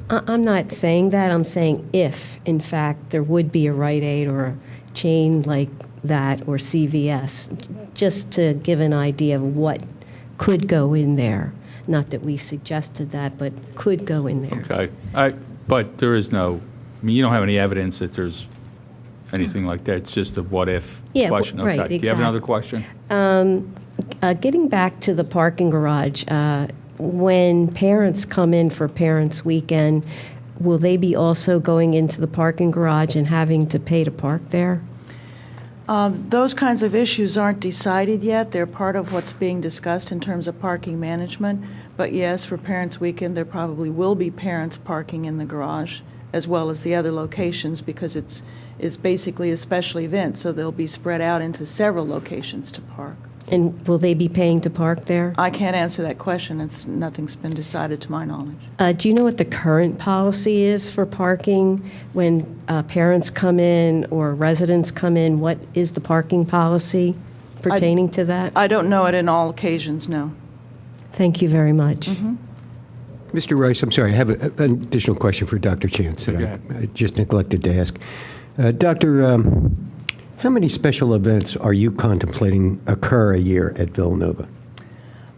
I'm not saying that. I'm saying if, in fact, there would be a Rite Aid or a chain like that or CVS, just to give an idea of what could go in there. Not that we suggested that, but could go in there. Okay. But there is no, I mean, you don't have any evidence that there's anything like that. It's just a what-if question. Right, Okay. Do you have another question? Getting back to the parking garage, when parents come in for Parents' Weekend, will they be also going into the parking garage and having to pay to park there? Those kinds of issues aren't decided yet. They're part of what's being discussed in terms of parking management. But yes, for Parents' Weekend, there probably will be parents parking in the garage as well as the other locations because it's basically a special event, so they'll be spread out into several locations to park. And will they be paying to park there? I can't answer that question. Nothing's been decided to my knowledge. Do you know what the current policy is for parking when parents come in or residents come in? What is the parking policy pertaining to that? I don't know it in all occasions, no. Thank you very much. Mr. Rice, I'm sorry, I have an additional question for Dr. Chance that I just neglected to ask. Doctor, how many special events are you contemplating occur a year at Villanova?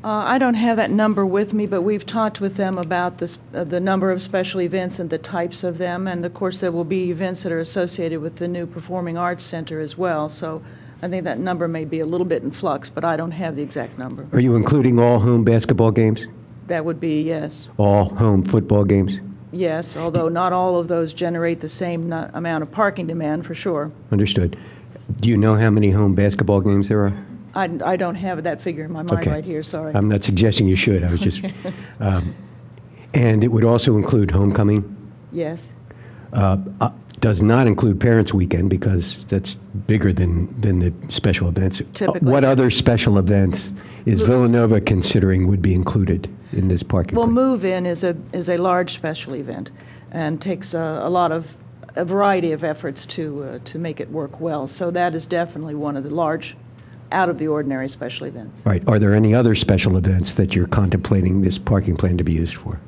I don't have that number with me, but we've talked with them about this, the number of special events and the types of them. And of course, there will be events that are associated with the new Performing Arts Center as well. So I think that number may be a little bit in flux, but I don't have the exact number. Are you including all home basketball games? That would be yes. All home football games? Yes, although not all of those generate the same amount of parking demand, for sure. Understood. Do you know how many home basketball games there are? I don't have that figure in my mind right here, sorry. I'm not suggesting you should. I was just, and it would also include homecoming? Yes. Does not include Parents' Weekend because that's bigger than the special events. Typically. What other special events is Villanova considering would be included in this parking Well, plan? Move-In is a large special event and takes a variety of efforts to make it work well. So that is definitely one of the large, out-of-the-ordinary special events. Right. Are there any other special events that you're contemplating this parking plan to be used for?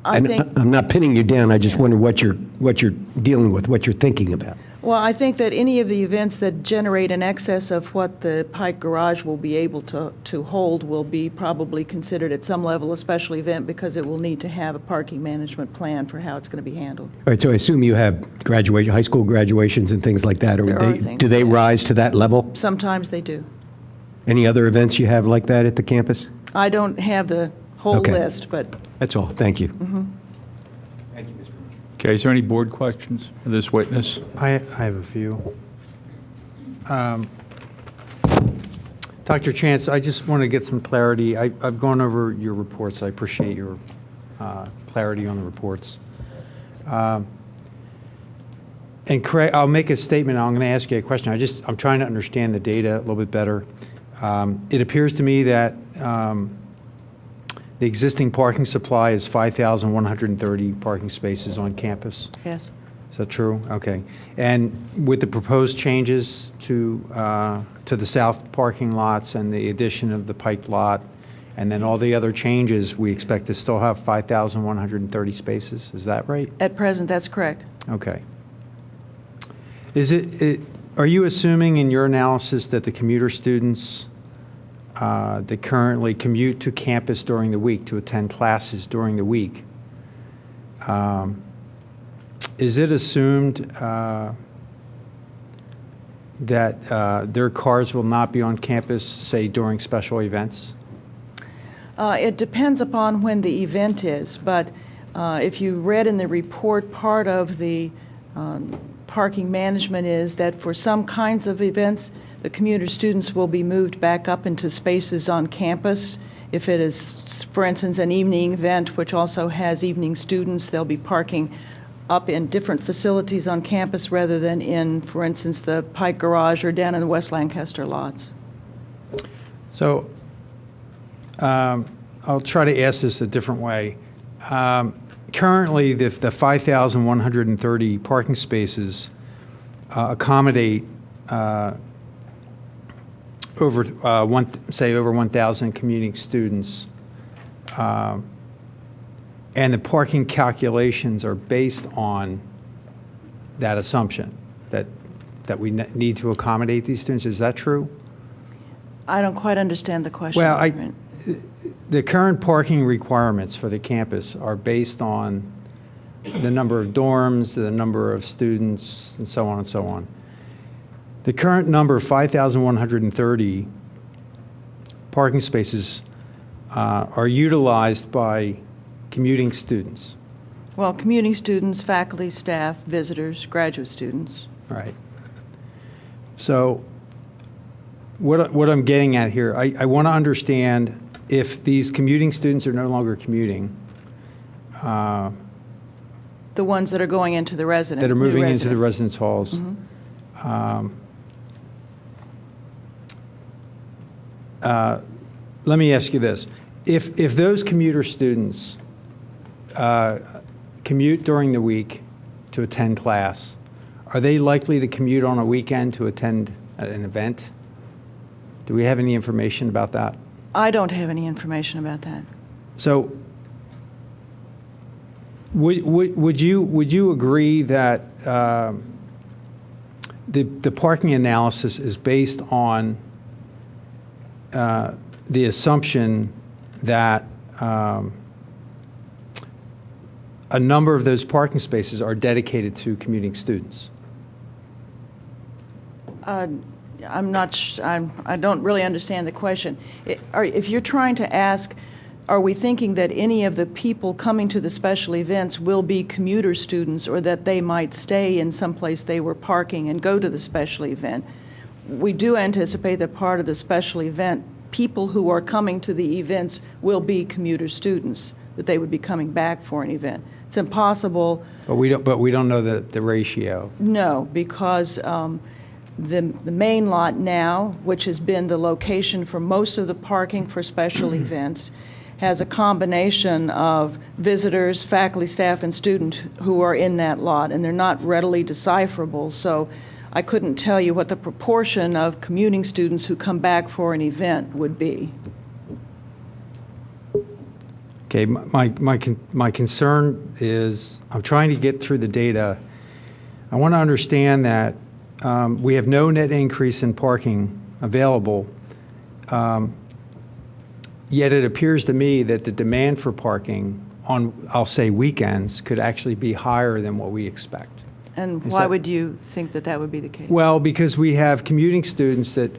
I'm not pinning you down. I just wonder what you're dealing with, what you're thinking about. Well, I think that any of the events that generate in excess of what the Pike Garage will be able to hold will be probably considered at some level a special event because it will need to have a parking management plan for how it's going to be handled. All right. So I assume you have high school graduations and things like that, or do they rise to that level? Sometimes they do. Any other events you have like that at the campus? I don't have the whole Okay. list, but That's all. Thank you. Okay, is there any board questions for this witness? I have a few. Dr. Chance, I just want to get some clarity. I've gone over your reports. I appreciate your clarity on the reports. And Craig, I'll make a statement. I'm going to ask you a question. I'm trying to understand the data a little bit better. It appears to me that the existing parking supply is 5,130 parking spaces on campus. yes. Is that true? Okay. And with the proposed changes to the south parking lots and the addition of the Pike lot And then all the other changes, we expect to still have 5,130 spaces. Is that right? At present, that's correct. Okay. Are you assuming in your analysis that the commuter students that currently commute to campus during the week to attend classes during the week, is it assumed that their cars will not be on campus, say, during special events? It depends upon when the event is, but if you read in the report, part of the parking management is that for some kinds of events, the commuter students will be moved back up into spaces on campus. If it is, for instance, an evening event, which also has evening students, they'll be parking up in different facilities on campus rather than in, for instance, the Pike Garage or down in the West Lancaster lots. So I'll try to ask this a different way. Currently, the 5,130 parking spaces accommodate over 1,000 commuting students, and the parking calculations are based on that assumption that we need to accommodate these students. Is that true? I don't quite understand the question. Well, the current parking requirements for the campus are based on the number of dorms, the number of students, and so on and so on. The current number, 5,130 parking spaces, are utilized by commuting students. Well, commuting students, faculty, staff, visitors, graduate students. Right. So what I'm getting at here, I want to understand if these commuting students are no longer commuting, The ones that are going into the residence. that are moving into the residence halls. Let me ask you this. If those commuter students commute during the week to attend class, are they likely to commute on a weekend to attend an event? Do we have any information about that? I don't have any information about that. So would you agree that the parking analysis is based on the assumption that a number of those parking spaces are dedicated to commuting students? I'm not, I don't really understand the question. If you're trying to ask, are we thinking that any of the people coming to the special events will be commuter students, or that they might stay in some place they were parking and go to the special event? We do anticipate that part of the special event, people who are coming to the events will be commuter students, that they would be coming back for an event. It's impossible. But we don't know the ratio. No, because the main lot now, which has been the location for most of the parking for special events, has a combination of visitors, faculty, staff, and students who are in that lot, and they're not readily decipherable. So I couldn't tell you what the proportion of commuting students who come back for an event would be. Okay, my concern is, I'm trying to get through the data. I want to understand that we have no net increase in parking available, yet it appears to me that the demand for parking on, I'll say, weekends could actually be higher than what we expect. And why would you think that that would be the case? Well, because we have commuting students that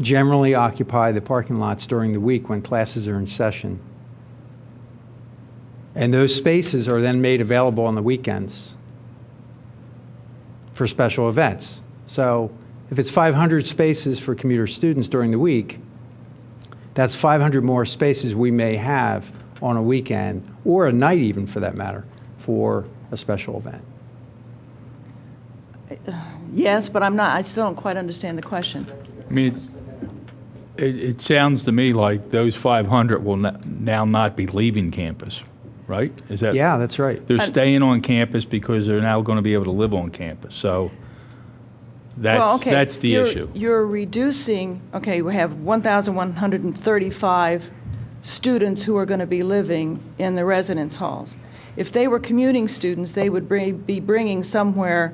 generally occupy the parking lots during the week when classes are in session. And those spaces are then made available on the weekends for special events. So if it's 500 spaces for commuter students during the week, that's 500 more spaces we may have on a weekend, or a night even for that matter, for a special event. Yes, but I still don't quite understand the question. I mean, it sounds to me like those 500 will now not be leaving campus, right? Is that? Yeah, that's right. They're staying on campus because they're now going to be able to live on campus. So that's the issue. You're reducing, okay, we have 1,135 students who are going to be living in the residence halls. If they were commuting students, they would be bringing somewhere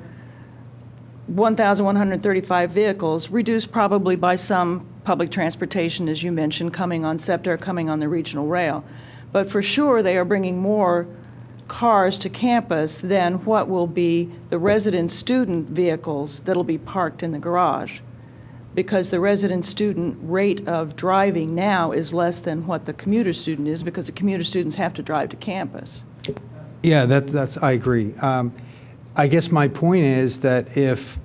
1,135 vehicles, reduced probably by some public transportation, as you mentioned, coming on SEPTA or coming on the regional rail. But for sure, they are bringing more cars to campus than what will be the resident student vehicles that'll be parked in the garage, because the resident student rate of driving now is less than what the commuter student is, because the commuter students have to drive to campus. Yeah, I agree. I guess my point is that if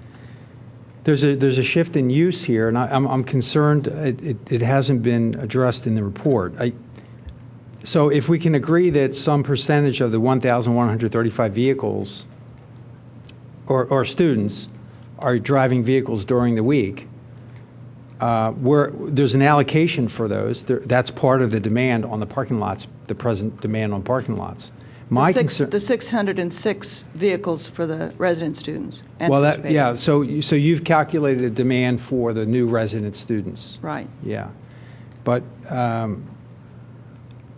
there's a shift in use here, and I'm concerned it hasn't been addressed in the report. So if we can agree that some percentage of the 1,135 vehicles or students are driving vehicles during the week, where there's an allocation for those, that's part of the demand on the parking lots, the present demand on parking lots. The 606 vehicles for the resident students Well, anticipated. so you've calculated a demand for the new resident students. Right. Yeah. But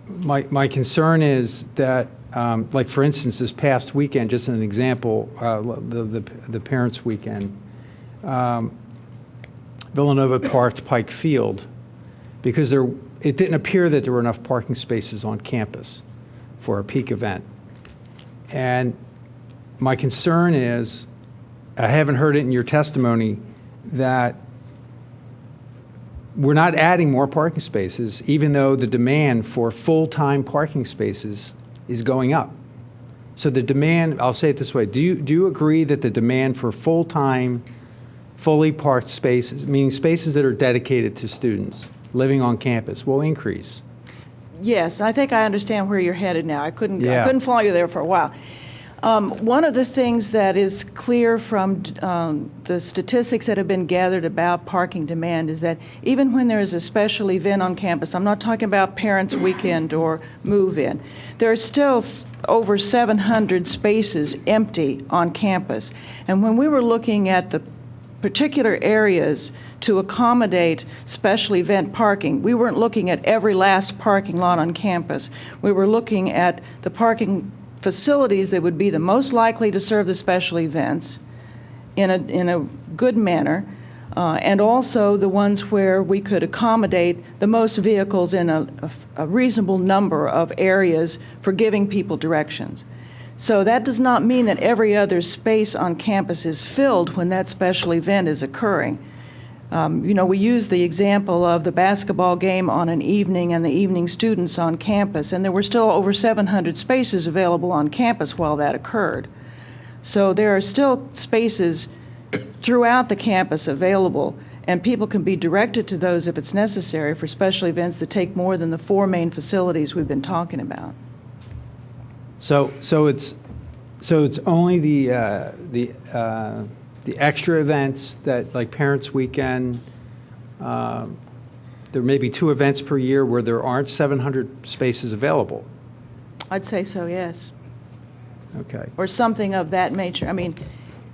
my concern is that, like for instance, this past weekend, just an example, the parents' weekend, Villanova parked Pike Field because it didn't appear that there were enough parking spaces on campus for a peak event. And my concern is, I haven't heard it in your testimony, that we're not adding more parking spaces, even though the demand for full-time parking spaces is going up. So the demand, I'll say it this way, do you agree that the demand for full-time, fully parked spaces, meaning spaces that are dedicated to students living on campus, will increase? Yes, I think I understand where you're headed now. I couldn't follow you there for a while. One of the things that is clear from the statistics that have been gathered about parking demand is that even when there is a special event on campus, I'm not talking about parents' weekend or move-in, there are still over 700 spaces empty on campus. And when we were looking at the particular areas to accommodate special event parking, we weren't looking at every last parking lot on campus. We were looking at the parking facilities that would be the most likely to serve the special events in a good manner, and also the ones where we could accommodate the most vehicles in a reasonable number of areas for giving people directions. So that does not mean that every other space on campus is filled when that special event is occurring. We use the example of the basketball game on an evening and the evening students on campus, and there were still over 700 spaces available on campus while that occurred. So there are still spaces throughout the campus available, and people can be directed to those if it's necessary for special events that take more than the 4 main facilities we've been talking about. So it's only the extra events that, like Parents' Weekend, there may be 2 events per year where there aren't 700 spaces available. I'd say so, yes. Okay. Or something of that nature. I mean,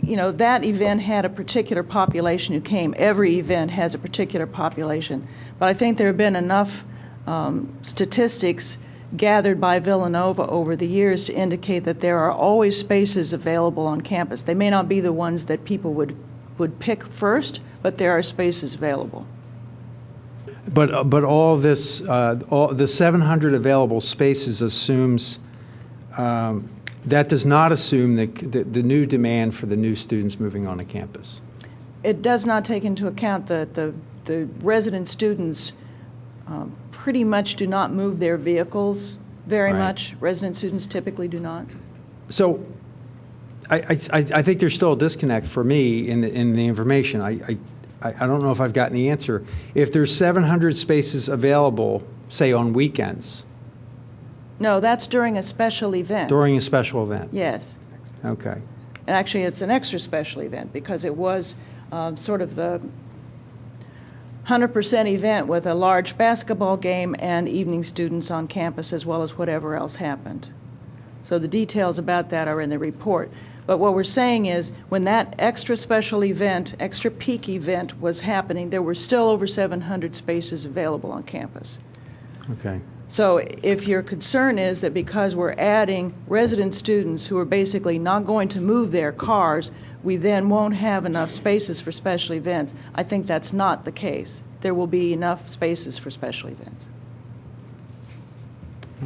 that event had a particular population who came. Every event has a particular population. But I think there have been enough statistics gathered by Villanova over the years to indicate that there are always spaces available on campus. They may not be the ones that people would pick first, but there are spaces available. But all this, all the 700 available spaces assumes, that does not assume the new demand for the new students moving on to campus. It does not take into account that the resident students pretty much do not move their vehicles very much. Resident students typically do not. So I think there's still a disconnect for me in the information. I don't know if I've gotten the answer. If there's 700 spaces available, say on weekends. No, that's during a special event. During a special event? Yes. Okay. And actually, it's an extra special event because it was sort of the 100% event with a large basketball game and evening students on campus, as well as whatever else happened. So the details about that are in the report. But what we're saying is, when that extra special event, extra peak event was happening, there were still over 700 spaces available on campus. Okay. So if your concern is that because we're adding resident students who are basically not going to move their cars, we then won't have enough spaces for special events, I think that's not the case. There will be enough spaces for special events.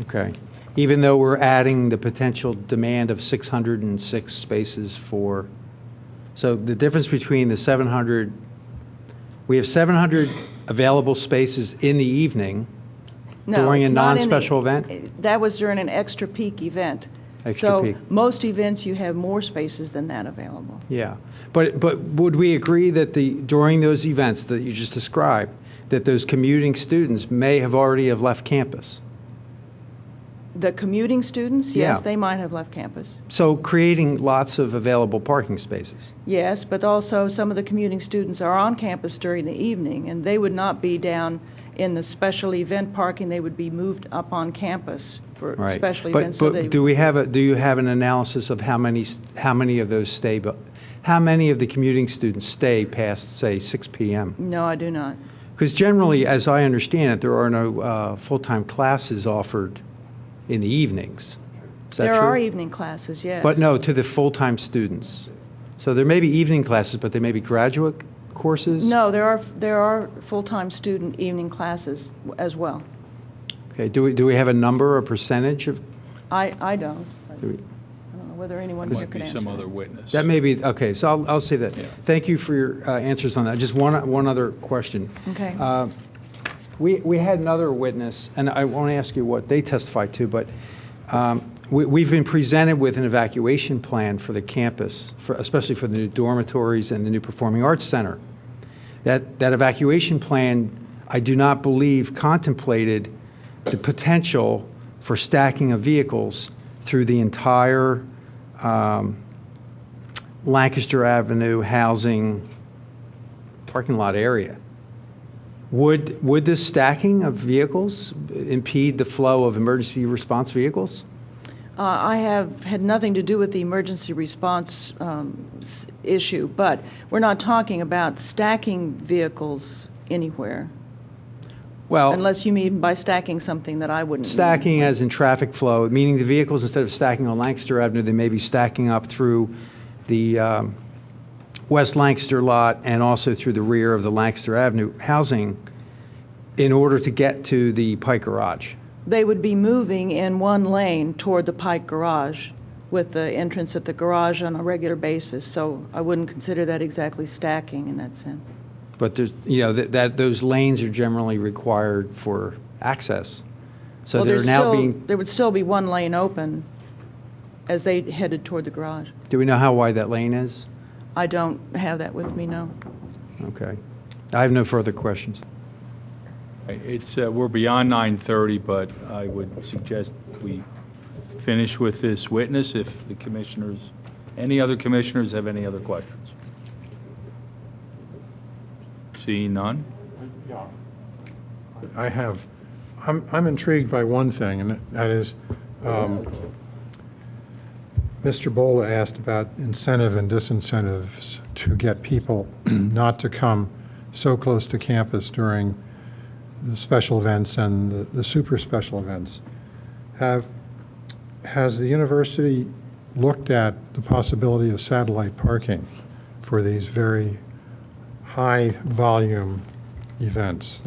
Okay. Even though we're adding the potential demand of 606 spaces for, so the difference between the 700, we have 700 available spaces in the evening No, during a it's not in the- non-special event? That was during an extra peak event. Extra peak. So most events, you have more spaces than that available. Yeah. But would we agree that during those events that you just described, that those commuting students may have already have left campus? The commuting students, yes, Yeah. they might have left campus. So creating lots of available parking spaces. Yes, but also some of the commuting students are on campus during the evening, and they would not be down in the special event parking. They would be moved up on campus for Right. special But- events. So But do you have an analysis of how many of those stay, how many of the commuting students stay past, say, 6 p.m.? No, I do not. Because generally, as I understand it, there are no full-time classes offered in the evenings. Is that There true? are evening classes, yes. But no, to the full-time students. So there may be evening classes, but they may be graduate courses? No, there are full-time student evening classes as well. Okay, do we have a number or percentage of? I don't. Do we- I don't know whether anyone here Might could be answer. some other witness. That may be, okay, so I'll say that. Yeah. Thank you for your answers on that. Just one other question. Okay. We had another witness, and I won't ask you what they testified to, but we've been presented with an evacuation plan for the campus, especially for the new dormitories and the new Performing Arts Center. That evacuation plan, I do not believe, contemplated the potential for stacking of vehicles through the entire Lancaster Avenue housing parking lot area. Would this stacking of vehicles impede the flow of emergency response vehicles? I have had nothing to do with the emergency response issue, but we're not talking about stacking vehicles anywhere, Well, unless you mean by stacking something that I wouldn't mean. stacking as in traffic flow, meaning the vehicles, instead of stacking on Lancaster Avenue, they may be stacking up through the West Lancaster lot and also through the rear of the Lancaster Avenue housing in order to get to the Pike Garage. They would be moving in one lane toward the Pike Garage with the entrance at the garage on a regular basis, so I wouldn't consider that exactly stacking in that sense. But there's, that those lanes are generally required for access. So Well, they're there's now still- being, There would still be one lane open as they headed toward the garage. do we know how wide that lane is? I don't have that with me, no. Okay. I have no further questions. We're beyond 9:30, but I would suggest we finish with this witness if the commissioners, any other commissioners have any other questions. Seeing none? I have, I'm intrigued by one thing, and that is, Mr. Bola asked about incentive and disincentives to get people not to come so close to campus during the special events and the super special events. Has the university looked at the possibility of satellite parking for these very high-volume events?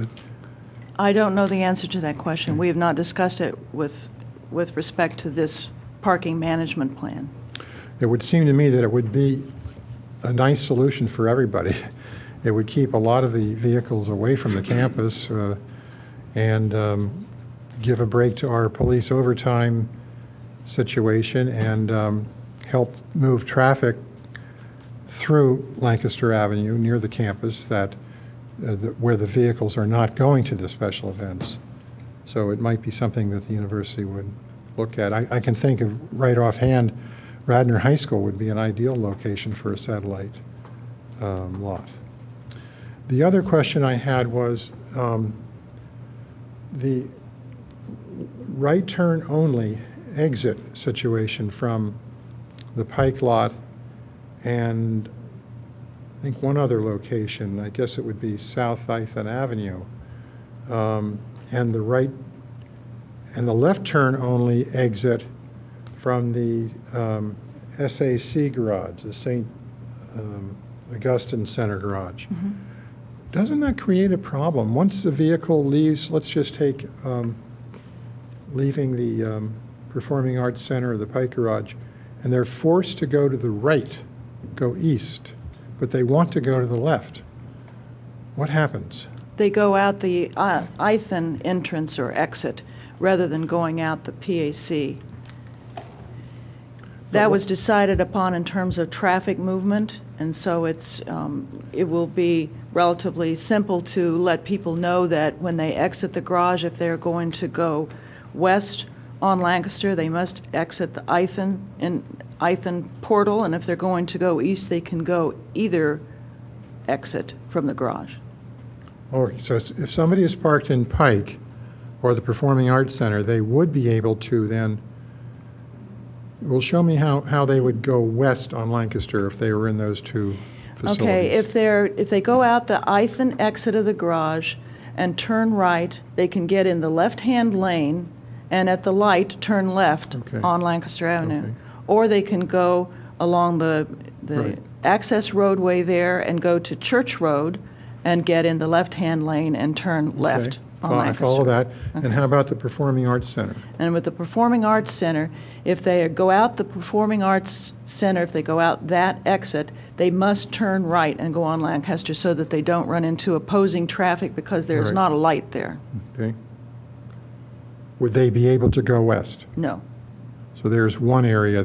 I don't know the answer to that question. We have not discussed it with respect to this parking management plan. It would seem to me that it would be a nice solution for everybody. It would keep a lot of the vehicles away from the campus and give a break to our police overtime situation and help move traffic through Lancaster Avenue near the campus where the vehicles are not going to the special events. So it might be something that the university would look at. I can think of right offhand, Radnor High School would be an ideal location for a satellite lot. The other question I had was the right turn only exit situation from the Pike lot and I think one other location, I guess it would be South Ithan Avenue, and the right and the left turn only exit from the SAC garage, the St. Augustine Center garage. Doesn't that create a problem? Once the vehicle leaves, let's just take leaving the Performing Arts Center or the Pike Garage, and they're forced to go to the right, go east, but they want to go to the left. What happens? They go out the Ithan entrance or exit rather than going out the PAC. That was decided upon in terms of traffic movement, and so it will be relatively simple to let people know that when they exit the garage, if they're going to go west on Lancaster, they must exit the Ithan portal, and if they're going to go east, they can go either exit from the garage. Okay, so if somebody is parked in Pike or the Performing Arts Center, they would be able to then, well, show me how they would go west on Lancaster if they were in those two facilities. Okay, if they go out the Ithan exit of the garage and turn right, they can get in the left-hand lane and at the light turn left on Lancaster Avenue. Okay. Or they can go along the Right. access roadway there and go to Church Road and get in the left-hand lane and turn left on I Lancaster. follow that. And how about the Performing Arts Center? And with the Performing Arts Center, if they go out the Performing Arts Center, if they go out that exit, they must turn right and go on Lancaster so that they don't run into opposing traffic because there's Right. not a light there. Okay. Would they be able to go west? No, So there's one area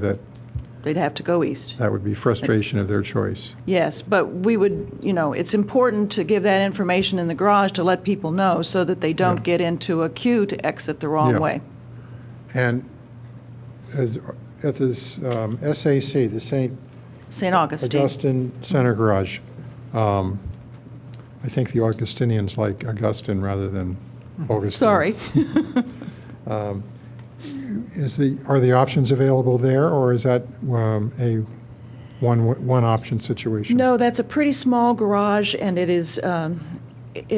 they'd have to go east. that would be frustration of their choice. Yes, but we would, it's important to give that information in the garage to let people know so that they don't get into a queue to exit the wrong Yeah. way. And at this SAC, the St. St. Augustine. Augustine Center Garage, I think the Augustinians like Augustine rather than Augustine. Sorry. Are the options available there, or is that a one option situation? No, that's a pretty small garage, and it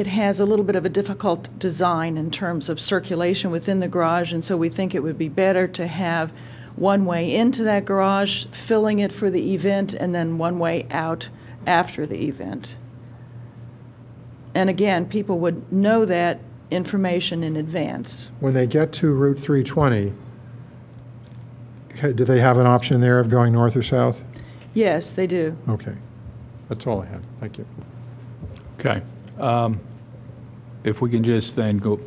has a little bit of a difficult design in terms of circulation within the garage, and so we think it would be better to have one way into that garage, filling it for the event, and then one way out after the event. And again, people would know that information in advance. When they get to Route 320, do they have an option there of going north or south? Yes, they do. Okay. That's all I have. Thank you. Okay. If we can just then go,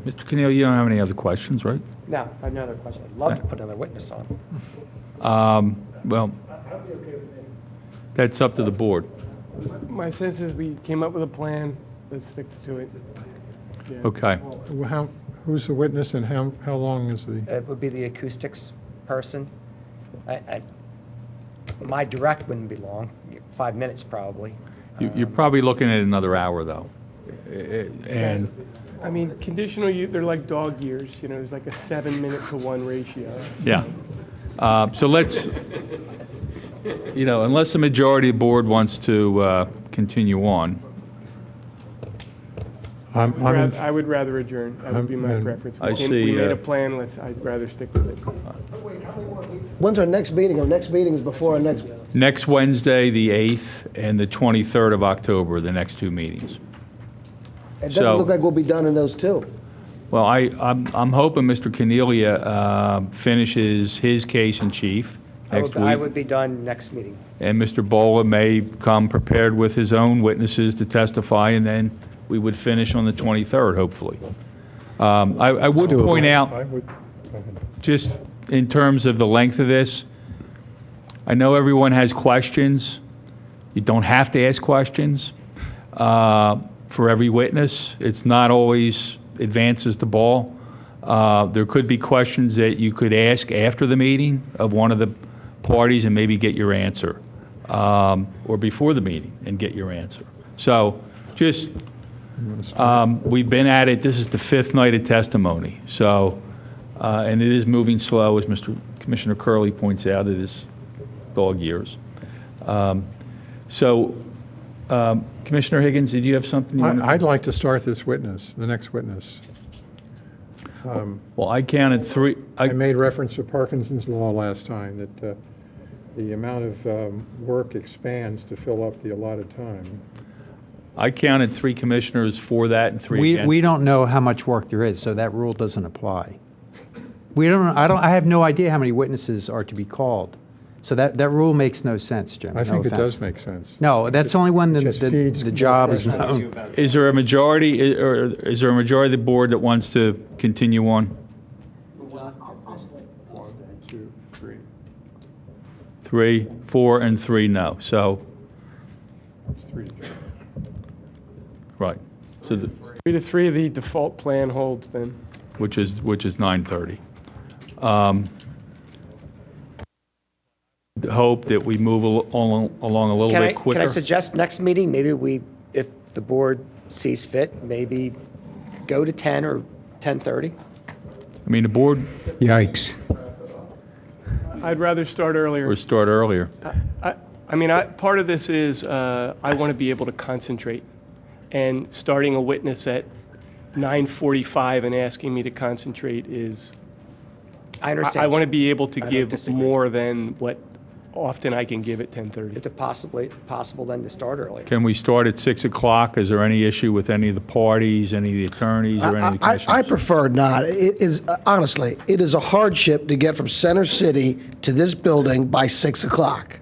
Mr. Keneally, you don't have any other questions, right? No, I have another question. I'd love to put another witness on. Well, that's up to the board. My sense is we came up with a plan, let's stick to it. Yeah. Okay. Well, who's the witness and how long is the? It would be the acoustics person. My direct wouldn't be long, 5 minutes probably. You're probably looking at another hour, though. And I mean, conditional use, they're like dog years, there's like a 7-minute to 1 ratio. yeah. So let's, unless the majority of the board wants to continue on, I would rather adjourn. That would be my preference. I We see, made a plan, I'd rather stick with it. When's our next meeting? Our next meeting is before our next, next Wednesday, the 8th, and the 23rd of October, are the next two meetings. it doesn't So- look like we'll be done in those two. Well, I'm hoping Mr. Keneally finishes his case in chief next I week. would be done next meeting. And Mr. Bola may come prepared with his own witnesses to testify, and then we would finish on the 23rd, hopefully. I would point out, just in terms of the length of this, I know everyone has questions. You don't have to ask questions for every witness. It's not always advances the ball. There could be questions that you could ask after the meeting of one of the parties and maybe get your answer, or before the meeting and get your answer. So just, we've been at it, this is the 5th night of testimony, so, and it is moving slow, as Commissioner Curley points out, it is dog years. Commissioner Higgins, did you have something you wanted? I'd like to start this witness, the next witness. Well, I counted three, I made reference to Parkinson's law last time, that the amount of work expands to fill up the allotted time. I counted 3 commissioners for that and 3 against. We don't know how much work there is, so that rule doesn't apply. I have no idea how many witnesses are to be called. So that rule makes no sense, Jim. I No think it offense. does make sense. No, that's only when It just feeds the more job is questions. known. Is there a majority, or is there a majority of the board that wants to continue on? 1, 2, 3. 3, 4, and 3 no. So, It's 3 to 3. right. So, 3 to 3, the default plan holds then. which is 9:30. Hope that we move along a little bit quicker. Can I suggest next meeting, maybe we, if the board sees fit, maybe go to 10 or 10:30? I mean, the board Yikes. I'd rather start earlier. or start earlier. Part of this is I want to be able to concentrate. And starting a witness at 9:45 and asking me to concentrate is, I understand. I want to be able to I don't give disagree. more than what often I can give at 10:30. Is it possible then to start early? Can we start at 6 o'clock? Is there any issue with any of the parties, any of the attorneys, or any of the I commissioners? prefer not. It is, honestly, it is a hardship to get from Center City to this building by 6 o'clock.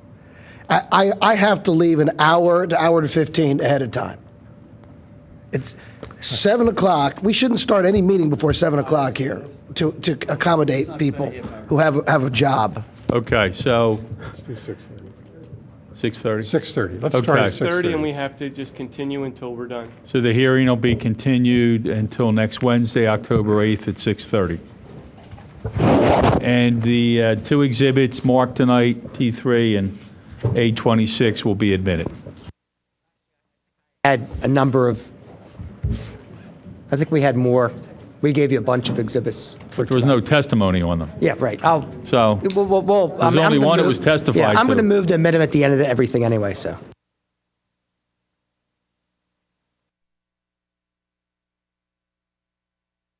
I have to leave an hour to hour and 15 ahead of time. It's 7 o'clock. We shouldn't start any meeting before 7 o'clock here to accommodate people who have a job. Okay, so Let's do 6:30. 6:30? 6:30. Let's Okay. start at 30, and we 6:30. have to just continue until we're done. So the hearing will be continued until next Wednesday, October 8th at 6:30. And the 2 exhibits marked tonight, T3 and A26, will be admitted. Had a number of, I think we had more. We gave you a bunch of exhibits. But there was no testimony on them. Yeah, right. So Well, There's only one that was testified Yeah, I'm to. going to move to admit him at the end of everything anyway, so.